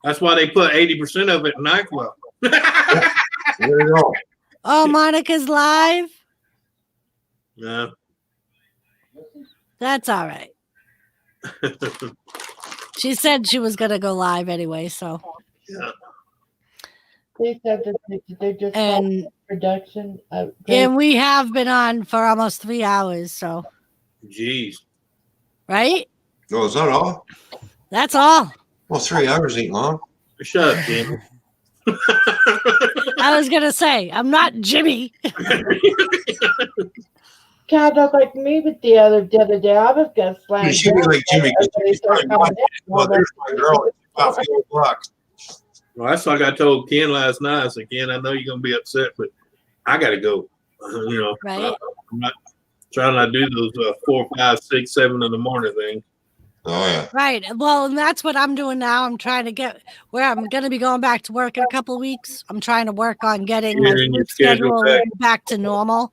That's why they put 80% of it in NyQuil. There you go. Oh, Monica's live? Yeah. That's all right. She said she was going to go live anyway, so. Yeah. They said that they just And production. and we have been on for almost 3 hours, so. Jeez. Right? Oh, is that all? That's all. Well, 3 hours ain't long. Shut up, Jim. I was going to say, I'm not Jimmy. God, that's like me with the other day. I was gonna slam. She was like Jimmy. Well, there's my girl. It's about 4 o'clock. Well, that's like I told Ken last night. I said, Ken, I know you're going to be upset, but I got to go. You know, Right. I'm not trying to do those 4, 5, 6, 7 in the morning thing. Oh yeah. Right. Well, and that's what I'm doing now. I'm trying to get where I'm going to be going back to work in a couple of weeks. I'm trying to work on getting my Getting your sleep schedule schedule back. back to normal.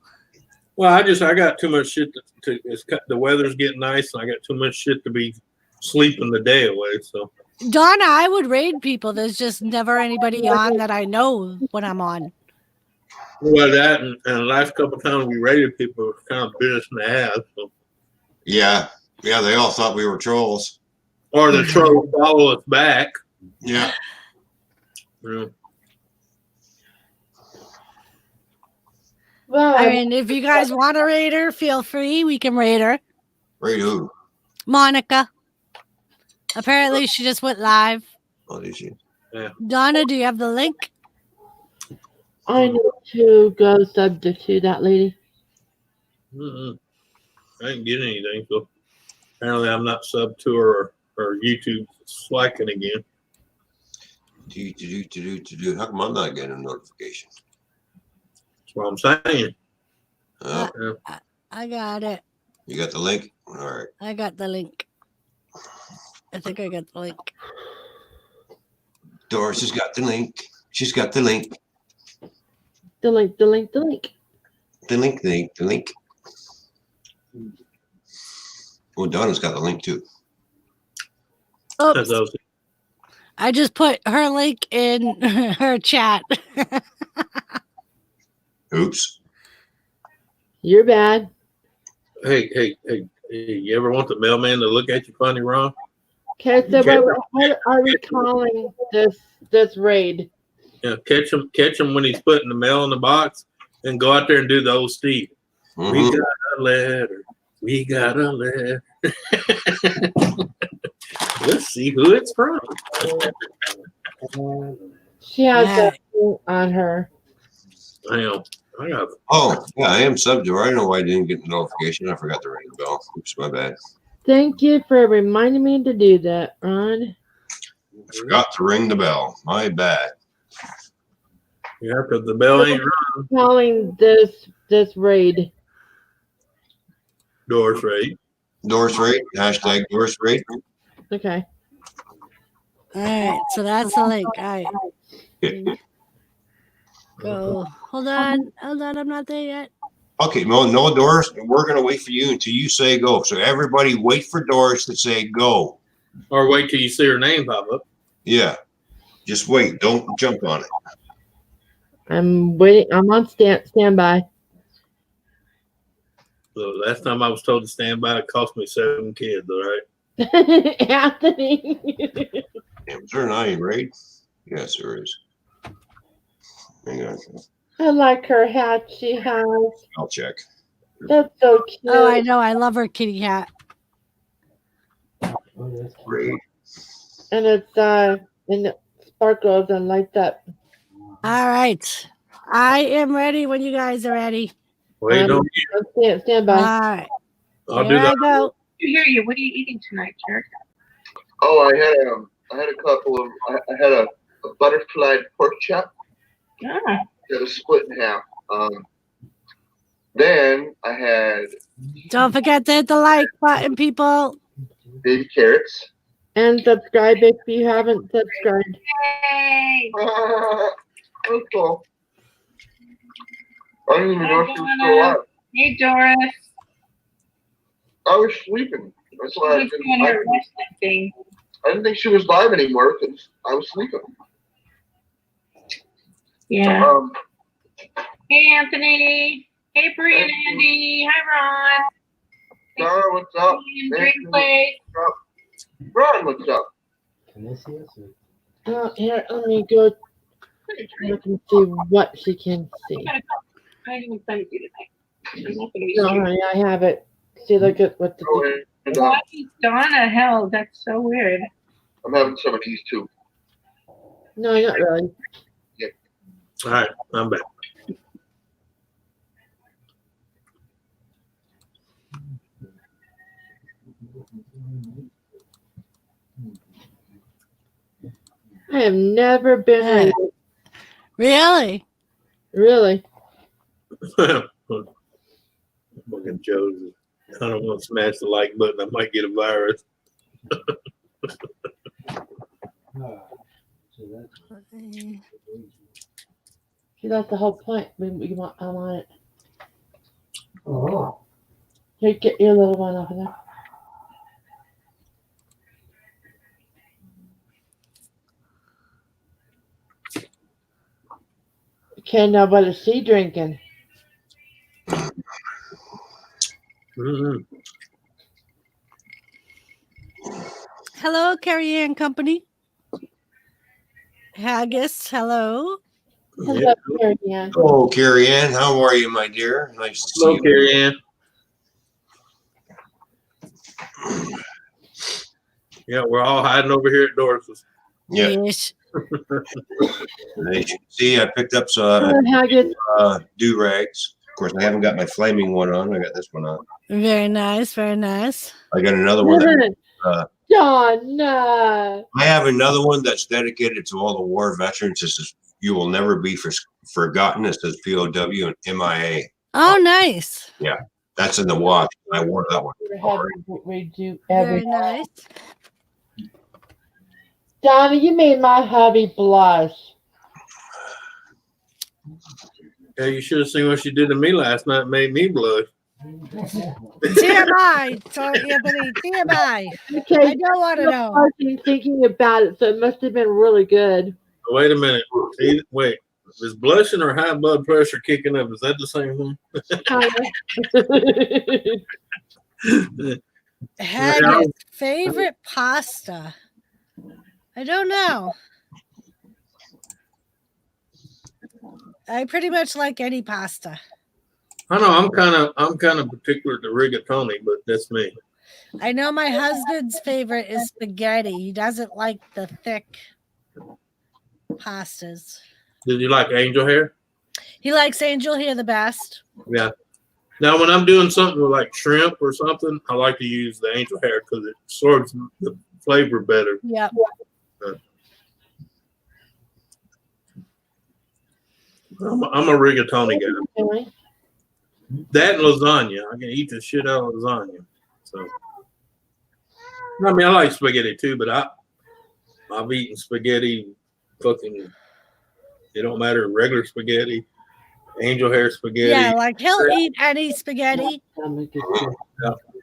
Well, I got too much shit the weather's getting nice, and I got too much shit to be sleeping the day away. So Donna, I would raid people. There's just never anybody on that I know when I'm on. well, that and the last couple of times we raided people was kind of business in the ass. So. Yeah. Yeah. They all thought we were trolls. Or the trolls follow us back. Yeah. Yeah. Well, I mean, if you guys want to raid her, feel free. We can raid her. Right who? Monica. Apparently, she just went live. Oh, did you? Donna, do you have the link? I need to go sub to that lady. Mm-mm. I didn't get anything, so apparently I'm not sub to her or YouTube slacking again. How come I'm not getting a notification? That's what I'm saying. Oh, I got it. you got the link? All right. I got the link. I think I got the link. Doris has got the link. She's got the link. The link. The link. Well, Donna's got the link too. That's Oops. all. I just put her link in her chat. Oops. You're bad. Hey, you ever want the mailman to look at you funny wrong? Okay, so what are we calling this raid? Yeah, catch him when he's putting the mail in the box and go out there and do the old Steve. Mhm. We got a letter. We got a letter. Let's see who it's from. She has Yeah. that thing on her. Hang on. I got Oh, yeah, I am sub to her. I don't know why I didn't get the notification. I forgot to ring the bell. Oops, my bad. Thank you for reminding me to do that, Ron. I forgot to ring the bell. My bad. yeah, because the bell ain't rung. Calling this raid. Doors right. Doris rate. Hashtag Doris rate. Okay. All right, so that's the link. All right, go. Hold on, I'm not there yet. Okay, no, Doris. We're gonna wait for you until you say go. So everybody, wait for Doris to say go. Or wait till you see her name pop up. Yeah, just wait. Don't jump on it. I'm waiting. I'm on standby. So last time I was told to stand by, it cost me 7 kids, all right? Anthony. Yeah, was there an I raid? Yes, there is. Hang on, I like her hat she has. I'll check. That's so cute. Oh, I know. I love her kitty hat. Raid. And it's and it sparkles and lights up. All right, I am ready when you guys are ready. Wait, don't Stand All by. right, I'll here do I that. go. I hear you. What are you eating tonight, Jared? Oh, I had a couple of I had a butterfly pork chop Ah, that was split in half. Then I had Don't forget to hit the like button, people. baby carrots. And subscribe if you haven't subscribed. yay! Oh, cool. I didn't even know she was still alive. Hey, Doris. I was sleeping. That's why She's doing her wrestling thing. I didn't think she was live anymore because I was sleeping. Yeah. Hey, Anthony. Hey, Bree and Andy. Hi, Ron. Dara, what's up? Great place. Ron, what's up? Can they see us? Or? Oh, here, let me go look and see what she can see. I didn't send you tonight. I'm not gonna be No, here. honey, I have it. See, look at what the. Oh, and, Why is Donna held? That's so weird. I'm having some of these too. No, not really. All right, I'm back. I have never been Yeah. raided. Really? Really. Fucking Joe's. I don't want to smash the like button. I might get a virus. So that's See, that's the whole point. We want, I want it. oh. Here, get your little one over there. Can't nobody see drinking. Mm-hmm. Hello, Carrie Ann Company. Haggis, hello. Hello, Carrie Ann. Oh, Carrie Ann, how are you, my dear? Nice to see Hello, you. Carrie Ann. Yeah, we're all hiding over here at Doris's. Yeah, Yes. as you can see, I picked up some Hello, Haggis. do-rags. Of course, I haven't got my flaming one on. I got this one on. Very nice, very nice. I got another one. John, no. I have another one that's dedicated to all the war veterans. This is "You Will Never Be Forgotten." It says POW and MIA. Oh, nice. That's in the watch. I wore that one. We do Very everything. nice. Donna, you made my hubby blush. Yeah, you should have seen what she did to me last night. It made me blush. TMI. So, Anthony, TMI. Okay, I don't want to know. I've been thinking about it, so it must have been really good. Wait a minute. Wait. Is blushing or high blood pressure kicking up? Is that the same thing? Haggis, favorite pasta. I don't know. I pretty much like any pasta. I know I'm kind of particular to rigatoni, but that's me. I know my husband's favorite is spaghetti. He doesn't like the thick pastas. Did you like angel hair? He likes angel hair the best. Yeah. Now, when I'm doing something with like shrimp or something, I like to use the angel hair because it sorts the flavor better. Yep. I'm a rigatoni guy. That and lasagna. I can eat the shit out of lasagna. So, I mean, I like spaghetti too, but I've eaten spaghetti fucking. It don't matter, regular spaghetti, angel hair spaghetti. Yeah, like he'll eat any spaghetti,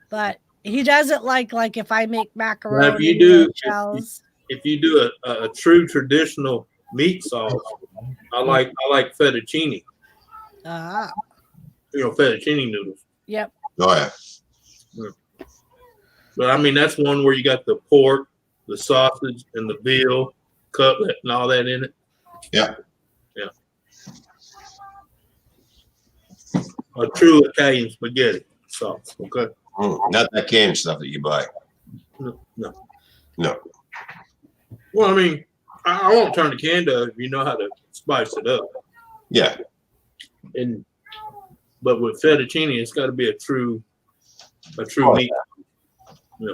but he doesn't like if I make macaroni Now, if you do, shells. if you do a true traditional meat sauce, I like fettuccine. Ah, You know, fettuccine noodles. yep. Oh yeah. But I mean, that's one where you got the pork, the sausage, and the veal cutlet and all that in it. Yeah. Yeah. A true Italian spaghetti sauce. Okay. Not that canned stuff that you buy. No. Well, I mean, I won't turn the can down if you know how to spice it up. Yeah. But with fettuccine, it's got to be a true meat. Yeah.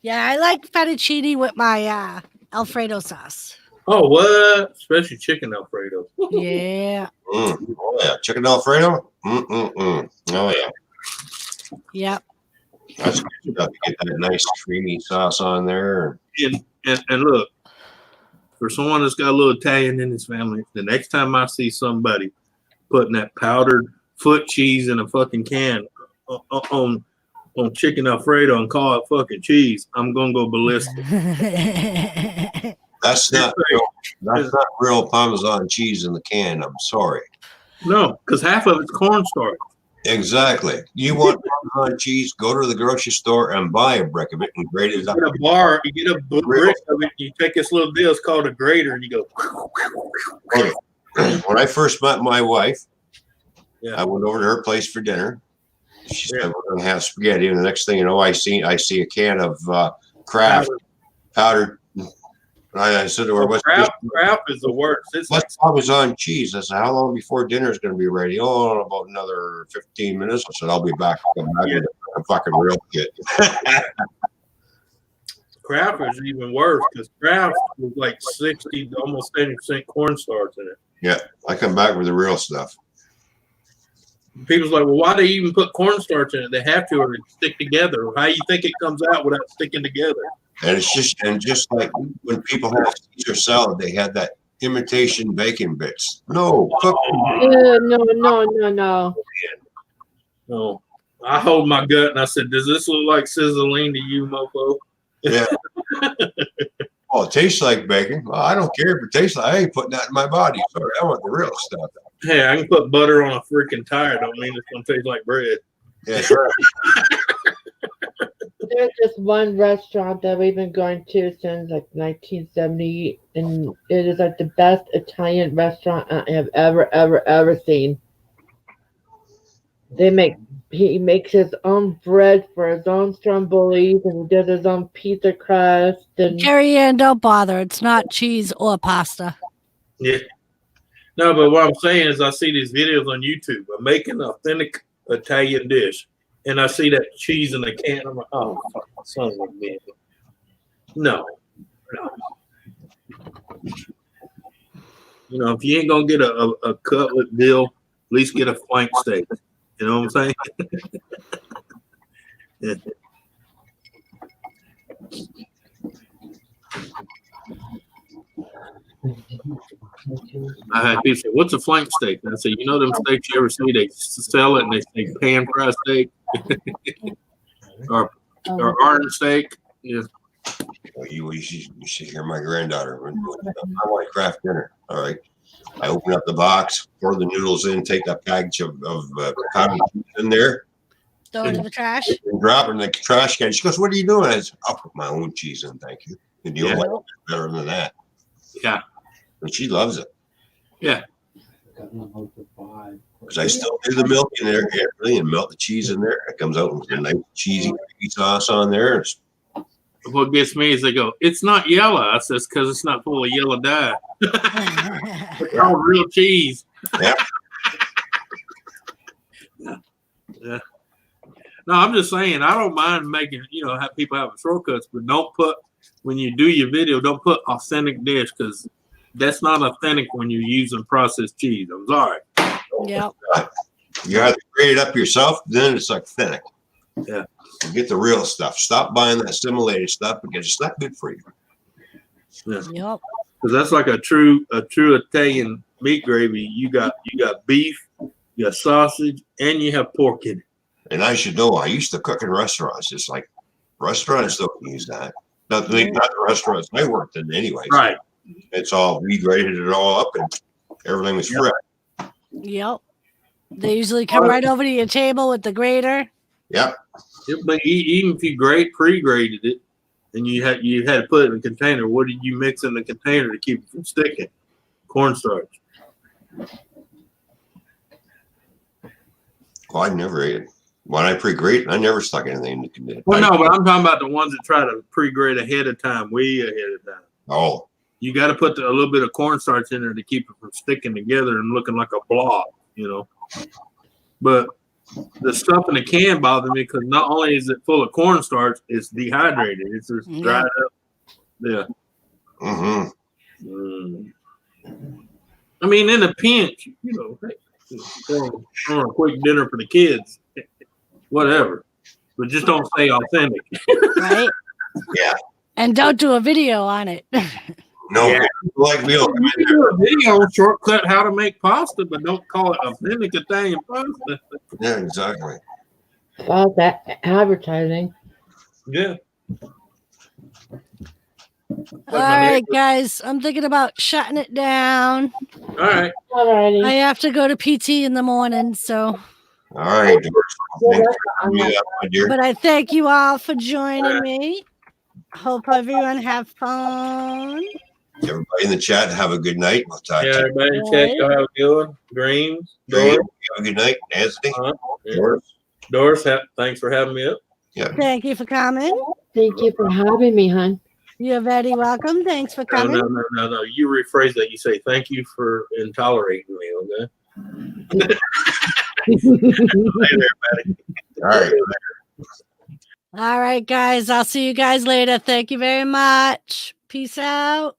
Yeah, I like fettuccine with my Alfredo sauce. Oh, what? Especially chicken Alfredo. Yeah. Oh yeah, chicken Alfredo. Oh yeah. Yep. That's good stuff. You get that nice creamy sauce on there. And look, for someone that's got a little Italian in his family, the next time I see somebody putting that powdered foot cheese in a fucking can on chicken Alfredo and call it fucking cheese, I'm gonna go ballistic. That's not real Parmesan cheese in the can. I'm sorry. No, because half of it's cornstarch. Exactly. You want Parmesan cheese? Go to the grocery store and buy a brick of it and grate it up. You get a brick of it, you take this little deal, it's called a grater, and you go. Okay. When I first met my wife, Yeah. I went over to her place for dinner. She said we're gonna have spaghetti, and the next thing you know, I see a can of Kraft powdered. I said to her, Kraft is the worst. It's like "What's Parmesan cheese?" I said, "How long before dinner is going to be ready?" "Oh, about another 15 minutes." I said, "I'll be back. I'll come back with a fucking real shit." Kraft is even worse because Kraft was like 60 to almost 70% cornstarch in it. Yeah, I come back with the real stuff. People's like, well, why do they even put cornstarch in it? They have to, or it stick together. How do you think it comes out without sticking together? And it's just like when people have Caesar salad, they had that imitation bacon bits. No, cook them. No. No. I hold my gut and I said, does this look like sizzling to you, mofo? Yeah. Oh, it tastes like bacon. Well, I don't care if it tastes like. I ain't putting that in my body. Sorry, I want the real stuff. Hey, I can put butter on a freaking tire. Don't mean it's going to taste like bread. Yeah, that's right. There's just one restaurant that we've been going to since like 1970, and it is like the best Italian restaurant I have ever seen. He makes his own bread for his own strombolis, and he does his own pizza crust. And Carrie Ann, don't bother. It's not cheese or pasta. Yeah. No, but what I'm saying is I see these videos on YouTube of making an authentic Italian dish, and I see that cheese in the can. I'm like, oh, fuck, son of a bitch. No. You know, if you ain't going to get a cutlet deal, at least get a flank steak. You know what I'm saying? Yeah. I had people say, what's a flank steak? And I said, you know them steaks you ever see? They sell it and they say pan fried steak or orange steak. Yeah. Well, you should hear my granddaughter. When I want to craft dinner. All right. I open up the box, pour the noodles in, take that package of powdered cheese in there, Throw it in the trash. and drop it in the trash can. She goes, "What are you doing?" I said, "I'll put my own cheese in, thank you." And you like it better than that. Yeah. And she loves it. Yeah. Because I still do the milk in there, everything, and melt the cheese in there. It comes out with a nice cheesy sauce on there. What gets me is they go, it's not yellow. I says, because it's not full of yellow dye. It's all real cheese. Yeah. Yeah. No, I'm just saying, I don't mind making, have people having shortcuts, but don't put, when you do your video, don't put authentic dish, because that's not authentic when you're using processed cheese. I'm sorry. Yep. You have to grate it up yourself, then it's authentic. Yeah. You get the real stuff. Stop buying that assimilated stuff because it's not good for you. Yeah. Yep. Because that's like a true Italian meat gravy. You got beef, you got sausage, and you have pork in it. And I should know, I used to cook in restaurants. It's like restaurants don't use that. Not the restaurants I worked in anyway. Right. It's all, we grated it all up and everything was fresh. Yep. They usually come right over to your table with the grater. Yep. But even if you pre-graded it, and you had to put it in a container, what did you mix in the container to keep it from sticking? Cornstarch. Well, I never ate it. When I pre-grate, I never stuck anything in the container. Well, no, but I'm talking about the ones that try to pre-grade ahead of time, way ahead of time. Oh. You got to put a little bit of cornstarch in there to keep it from sticking together and looking like a blob, But the stuff in the can bothers me because not only is it full of cornstarch, it's dehydrated. It's just dried up. Yeah. Mm-hmm. I mean, in a pinch, on a quick dinner for the kids, whatever. But just don't say authentic. Right? Yeah. And don't do a video on it. No, Yeah. like meal. You can do a video shortcut how to make pasta, but don't call it authentic Italian pasta. Yeah, exactly. All that advertising. Yeah. All right, guys. I'm thinking about shutting it down. All right. Alrighty. I have to go to PT in the morning, so. All right, Doris. Thanks for coming up, my dear. But I thank you all for joining me. Hope everyone have fun. Everybody in the chat, have a good night. We'll talk Yeah, to you. everybody in chat, y'all have a good one. Greens, Doris. Have a good night, Anthony. Yeah. Doris. Doris, thanks for having me up. Yeah. Thank you for coming. Thank you for having me, hon. You're very welcome. Thanks for coming. No. You rephrase that. You say, thank you for tolerating me, okay? Later, everybody. All right. All right, guys. I'll see you guys later. Thank you very much. Peace out.